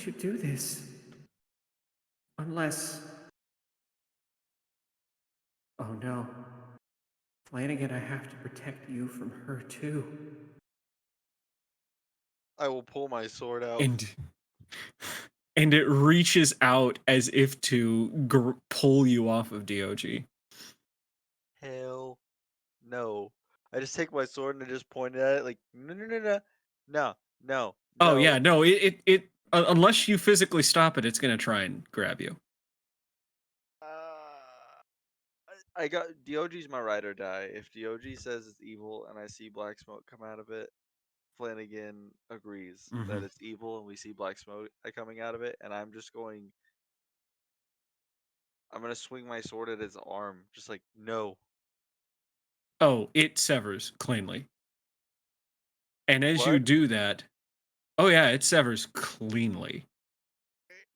you do this? Unless, oh no, Flanagan, I have to protect you from her too. I will pull my sword out. And it reaches out as if to pull you off of Dog. Hell no. I just take my sword and I just point at it like, no. Oh yeah, no, it unless you physically stop it, it's gonna try and grab you. I got Dog's my ride or die. If Dog says it's evil and I see black smoke come out of it, Flanagan agrees that Mhm. it's evil and we see black smoke coming out of it, and I'm gonna swing my sword at his arm, just like no. Oh, it severs cleanly. And as you What? do that, oh yeah, it severs cleanly.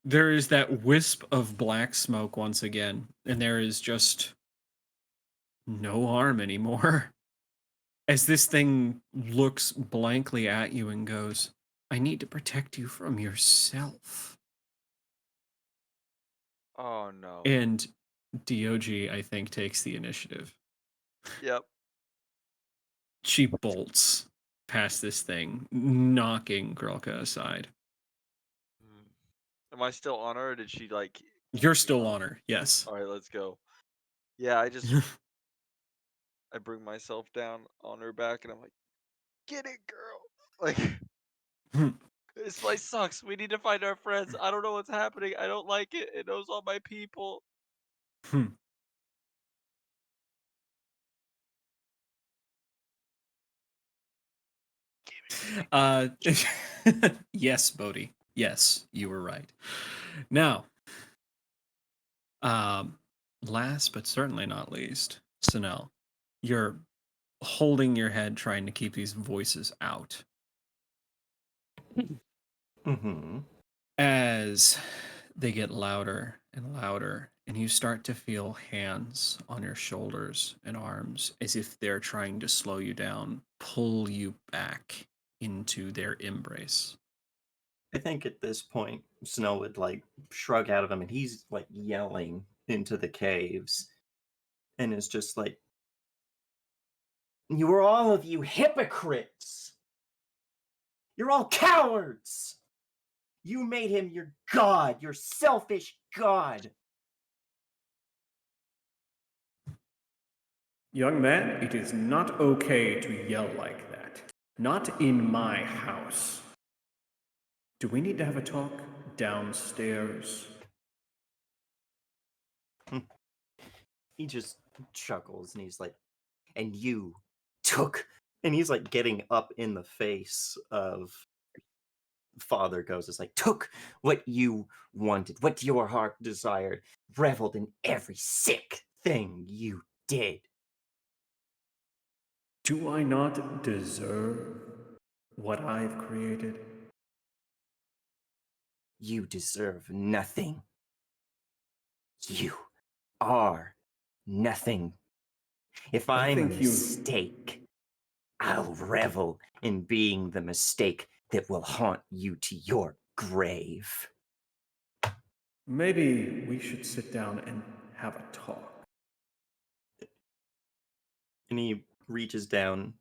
There is that wisp of black smoke once again, and there is just no arm anymore. As this thing looks blankly at you and goes, I need to protect you from yourself. Oh no. And DOG, I think, takes the initiative. Yep. She bolts past this thing, knocking Grilka aside. Am I still on her, or did she like? You're still on her, yes. All right, let's go. Yeah, I bring myself down on her back, and I'm like, "Get it, girl!" Like, this place sucks. We need to find our friends. I don't know what's happening. I don't like it. It knows all my people. Yes, Bodhi. Yes, you were right. Now, last but certainly not least, Sanel, you're holding your head trying to keep these voices out. Mm-hmm. As they get louder and louder, and you start to feel hands on your shoulders and arms as if they're trying to slow you down, pull you back into their embrace. I think at this point, Snow would like shrug out of him, and he's like yelling into the caves, and is just like, "You are all of you hypocrites! You're all cowards! You made him your god, your selfish god!" Young man, it is not okay to yell like that. Not in my house. Do we need to have a talk downstairs? He just chuckles, and he's like, "And you took," and he's like getting up in the face of Father Goes. It's like, "Took what you wanted, what your heart desired, reveled in every sick thing you did." Do I not deserve what I've created? You deserve nothing. You are nothing. If I'm a mistake, I'll revel in being the mistake that will haunt you to your grave. Maybe we should sit down and have a talk. And he reaches down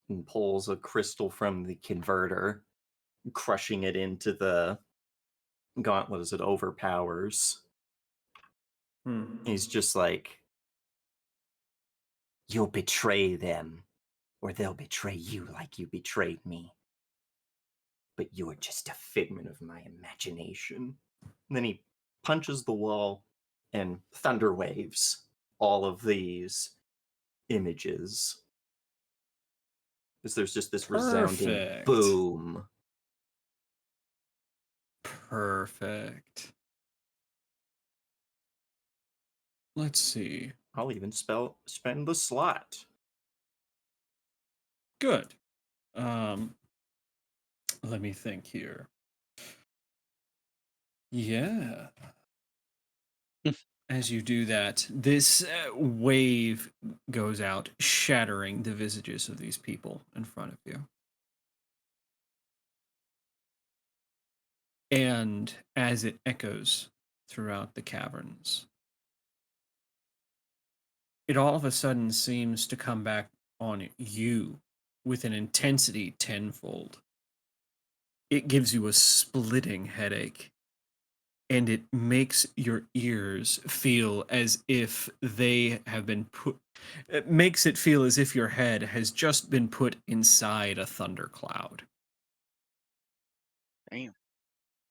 and pulls a crystal from the converter, crushing it into the gauntlet as it overpowers. He's just like, "You'll betray them, or they'll betray you like you betrayed me. But you're just a figment of my imagination." And then he punches the wall and thunder waves all of these images. Because there's just this resounding Perfect. boom. Perfect. Let's see. I'll even spend the slot. Good. Let me think here. Yeah. As you do that, this wave goes out, shattering the visages of these people in front of you. And as it echoes throughout the caverns, it all of a sudden seems to come back on you with an intensity tenfold. It gives you a splitting headache, and it makes your ears feel as if they have been put. It makes it feel as if your head has just been put inside a thundercloud. Damn.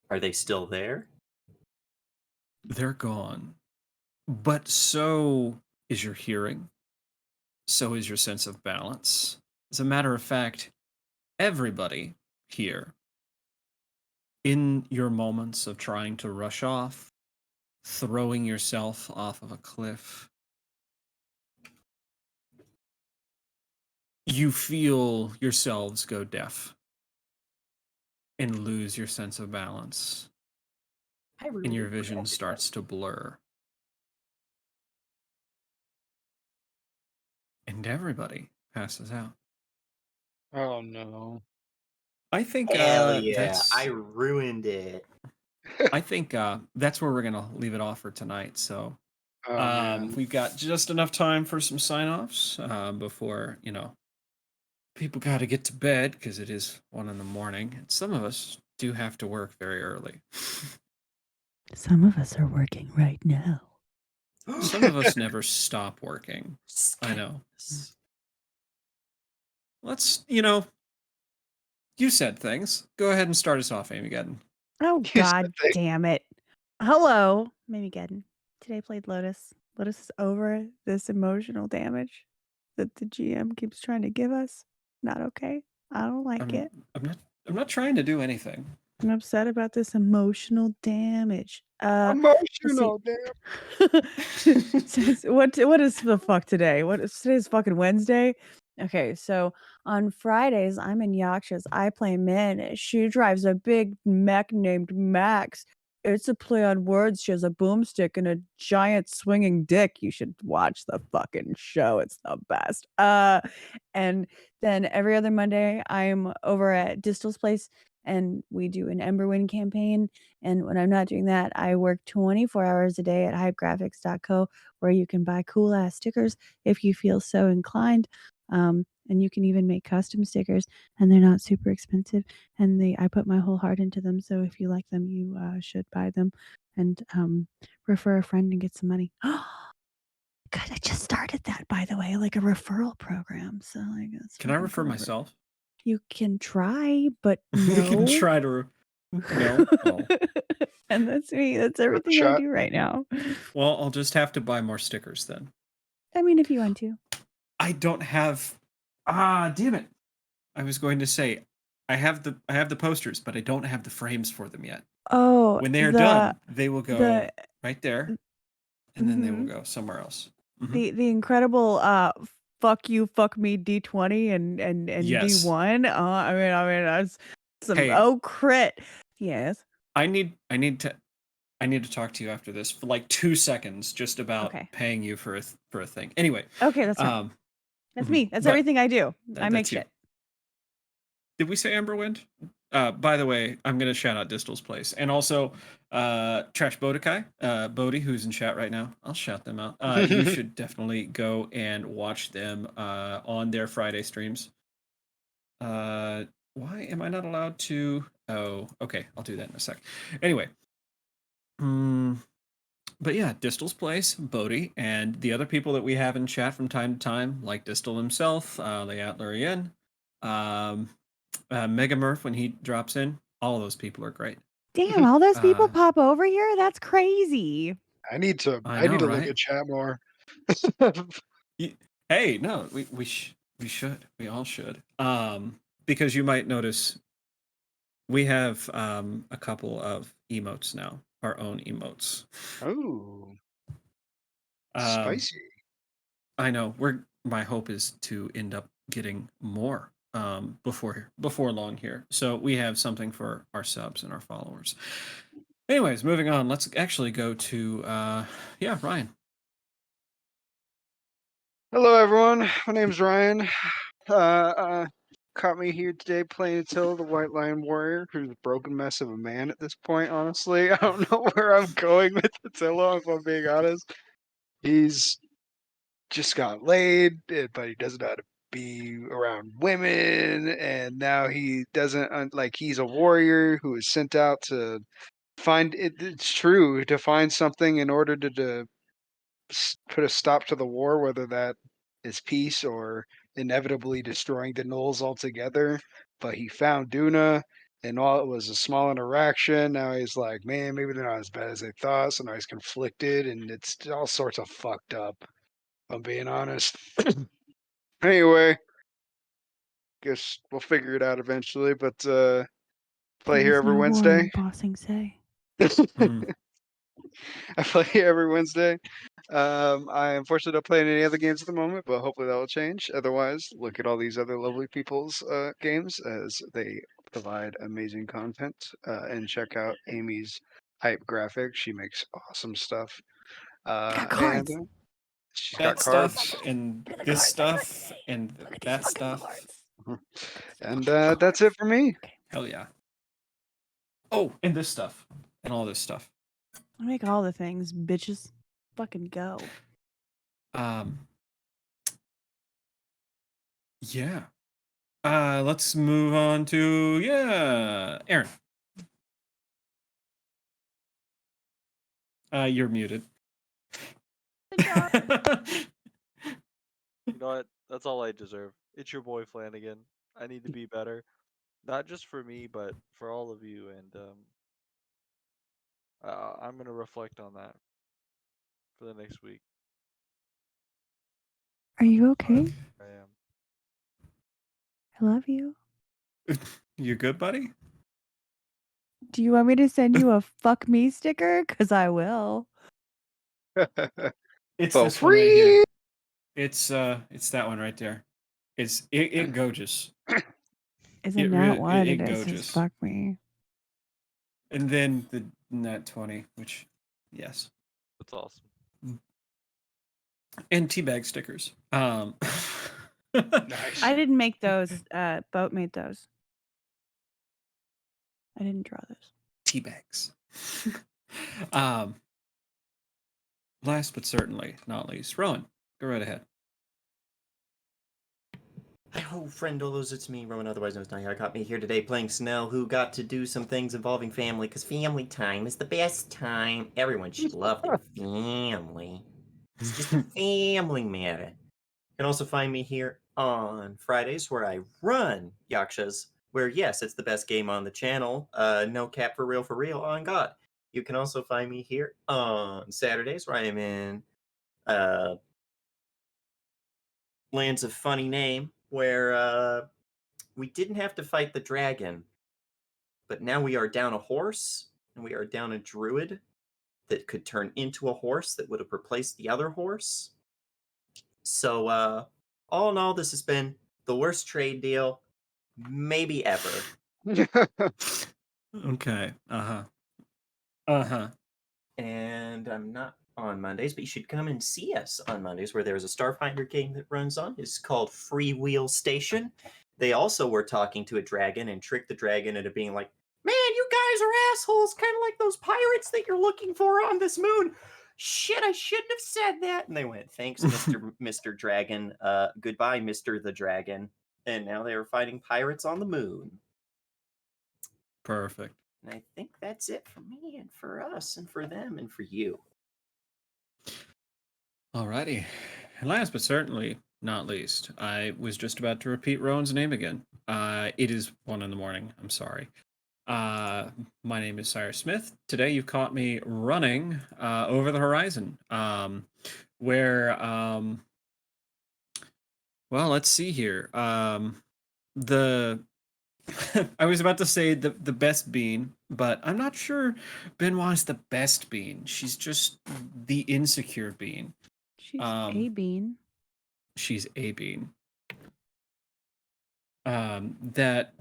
Are they still there? They're gone. But so is your hearing. So is your sense of balance. As a matter of fact, everybody here, in your moments of trying to rush off, throwing yourself off of a cliff, you feel yourselves go deaf and lose your sense of balance, and your vision starts to blur. and everybody passes out. Oh no. I think Hell yeah, that's I ruined it. I think that's where we're gonna leave it off for tonight. So Oh man. we've got just enough time for some sign-offs before people got to get to bed because it is 1 a.m. and some of us do have to work very early. Some of us are working right now. Some of us never stop working. I know. Scandalous. Let's you said things. Go ahead and start us off, Amy Geddon. Oh, You said God things. damn it. Hello, Mimi Geddon. Today I played Lotus. Lotus is over this emotional damage that the GM keeps trying to give us. Not okay. I don't like it. I'm not trying to do anything. I'm upset about this emotional damage. Let's see. Emotional, damn. What is the fuck today? Today's fucking Wednesday? Okay, so on Fridays I'm in Yakshas. I play Min. She drives a big mech named Max. It's a play on words. She has a boomstick and a giant swinging dick. You should watch the fucking show. It's the best. And then every other Monday I'm over at Distal's place and we do an Emberwind campaign. And when I'm not doing that, I work 24 hours a day at hypegraphics.co, where you can buy cool ass stickers if you feel so inclined. And you can even make custom stickers, and they're not super expensive. And I put my whole heart into them. So if you like them, you should buy them and refer a friend and get some money. God, I just started that, by the way, like a referral program. So like, Can I refer myself? You can try, but You can no. try to. No. Oh. And that's me. That's everything I shot. do right now. Well, I'll just have to buy more stickers then. I mean, if you want to. I don't have. Damn it! I was going to say, I have the posters, but I don't have the frames for them yet. Oh, When they are done, they will go right there, and then they will go somewhere else. The incredible fuck you, fuck me D20 and Yes. D1. I mean that's some Hey. crit. Yes. I need to talk to you after this for like 2 seconds, just about Okay. paying you for a thing. Anyway. Okay, that's fine. That's mhm, me. That's but everything I do. I make that's you. shit. Did we say Emberwind? By the way, I'm gonna shout out Distal's place, and also Trash Bodikai, Bodhi, who's in chat right now. I'll shout them out. You should definitely go and watch them on their Friday streams. Why am I not allowed to? Oh, okay, I'll do that in a sec. Anyway, but yeah, Distal's place, Bodhi, and the other people that we have in chat from time to time, like Distal himself, Layat Lurian, Mega Murph when he drops in. All of those people are great. Damn, all those people pop over here? That's crazy. I need to I know, look right? at chat more. Hey, no, we should. We all should. Because you might notice we have a couple of emotes now, our own emotes. Oh. Spicy. I know. My hope is to end up getting more before long here. So we have something for our subs and our followers. Anyways, moving on. Let's actually go to Ryan. Hello everyone. My name's Ryan. Caught me here today playing Attila the White Lion Warrior, who's a broken mess of a man at this point, honestly. I don't know where I'm going with Attila, if I'm being honest. He's just got laid, but he doesn't know how to be around women, and now he doesn't he's a warrior who is sent out to find it. It's true, to find something in order to put a stop to the war, whether that is peace or inevitably destroying the Knolls altogether. But he found Duna, and all it was a small interaction. Now he's like, man, maybe they're not as bad as they thought. So now he's conflicted, and it's all sorts of fucked up, if I'm being honest. Anyway, guess we'll figure it out eventually. But play here every Wednesday. Bossing say. I play every Wednesday. I unfortunately don't play in any other games at the moment, but hopefully that will change. Otherwise, look at all these other lovely people's games as they provide amazing content. And check out Amy's hype graphics. She makes awesome stuff. Got cards. She's got that cards. stuff and this stuff and that stuff. And that's it for me. Hell yeah. Oh, and this stuff and all this stuff. I make all the things, bitches. Fucking go. Yeah. Let's move on to Aaron. You're muted. You know what? That's all I deserve. It's your boy Flanagan. I need to be better, not just for me, but for all of you. And I'm gonna reflect on that for the next week. Are you okay? I am. I love you. You good, buddy? Do you want me to send you a fuck me sticker? Because I will. It's For this one right here. free. It's that one right there. It gorgeous. Isn't It that really- what it it is? gorgeous. Just fuck me. And then the nat 20, which yes. That's awesome. And teabag stickers. Nice. I didn't make those. Boat made those. I didn't draw those. Teabags. Last but certainly not least, Rowan, go right ahead. Hi ho, friendolos, it's me, Rowan, otherwise known as Nighthawk. Got me here today playing Snell, who got to do some things involving family, because family time is the best time. Everyone should love their family. It's just a family matter. You can also find me here on Fridays, where I run Yakshas, where, yes, it's the best game on the channel. No cap for real, on God. You can also find me here on Saturdays, where I am in Lands of Funny Name, where we didn't have to fight the dragon, but now we are down a horse, and we are down a druid that could turn into a horse that would have replaced the other horse. So, all in all, this has been the worst trade deal maybe ever. Okay. And I'm not on Mondays, but you should come and see us on Mondays, where there's a Starfinder game that runs on. It's called Freewheel Station. They also were talking to a dragon and tricked the dragon into being like, man, you guys are assholes, kind of like those pirates that you're looking for on this moon. Shit, I shouldn't have said that. And they went, thanks, Mr. Dragon. Goodbye, Mr. the Dragon. And now they are fighting pirates on the moon. Perfect. And I think that's it for me and for us and for them and for you. Alrighty. And last but certainly not least, I was just about to repeat Rowan's name again. It is 1 a.m. I'm sorry. My name is Cyrus Smith. Today you've caught me running over the horizon. Where well, let's see here. The I was about to say the best bean, but I'm not sure Benoit is the best bean. She's just the insecure bean. She's a bean. She's a bean. That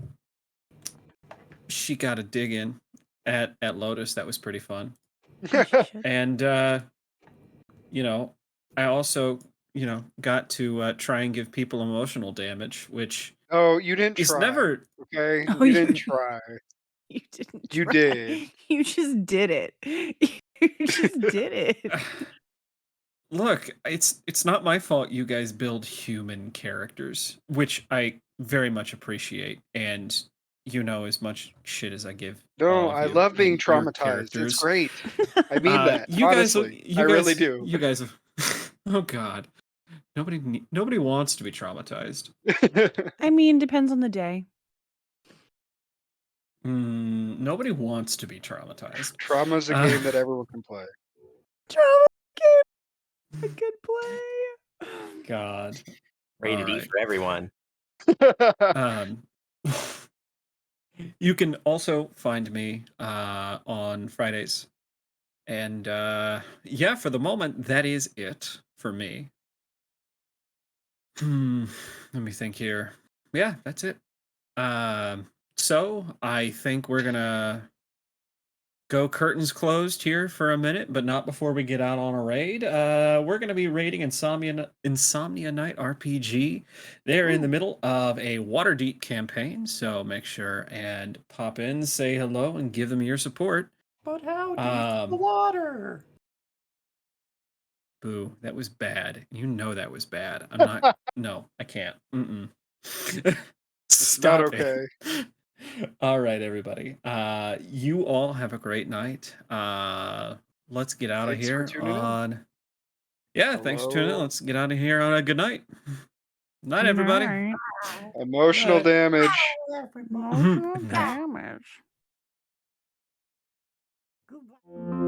she got a dig in at Lotus. That was pretty fun. And you know, I also, got to try and give people emotional damage, which Oh, you didn't is try. never. Okay, Oh, you you- didn't try. You didn't. You try. did. You just did it. You just did it. Look, it's not my fault you guys build human characters, which I very much appreciate, and as much shit as I give. No, all of I you love being and your traumatized. It's characters. great. I mean that. You honestly, guys, I really do. You guys have. Oh God, nobody wants to be traumatized. I mean, depends on the day. Nobody wants to be traumatized. Trauma's a game that everyone can play. Trauma game. A good play. God. Rated E Alright. for everyone. You can also find me on Fridays. And for the moment, that is it for me. Let me think here. Yeah, that's it. So I think we're gonna go curtains closed here for a minute, but not before we get out on a raid. We're going to be raiding Insomnia Night RPG. They're in the middle of a Waterdeep campaign, so make sure and pop in, say hello, and give them your support. But how deep the water? Boo, that was bad. You know that was bad. I'm not. No, I can't. Stop not okay. it. All right, everybody. You all have a great night. Let's get out of Thanks for here tuning in. on. Yeah, thanks for tuning in. Hello. Let's get out of here on a good night. Night, everybody. Night. Emotional Night. damage. Emotional Night. damage. Goodbye.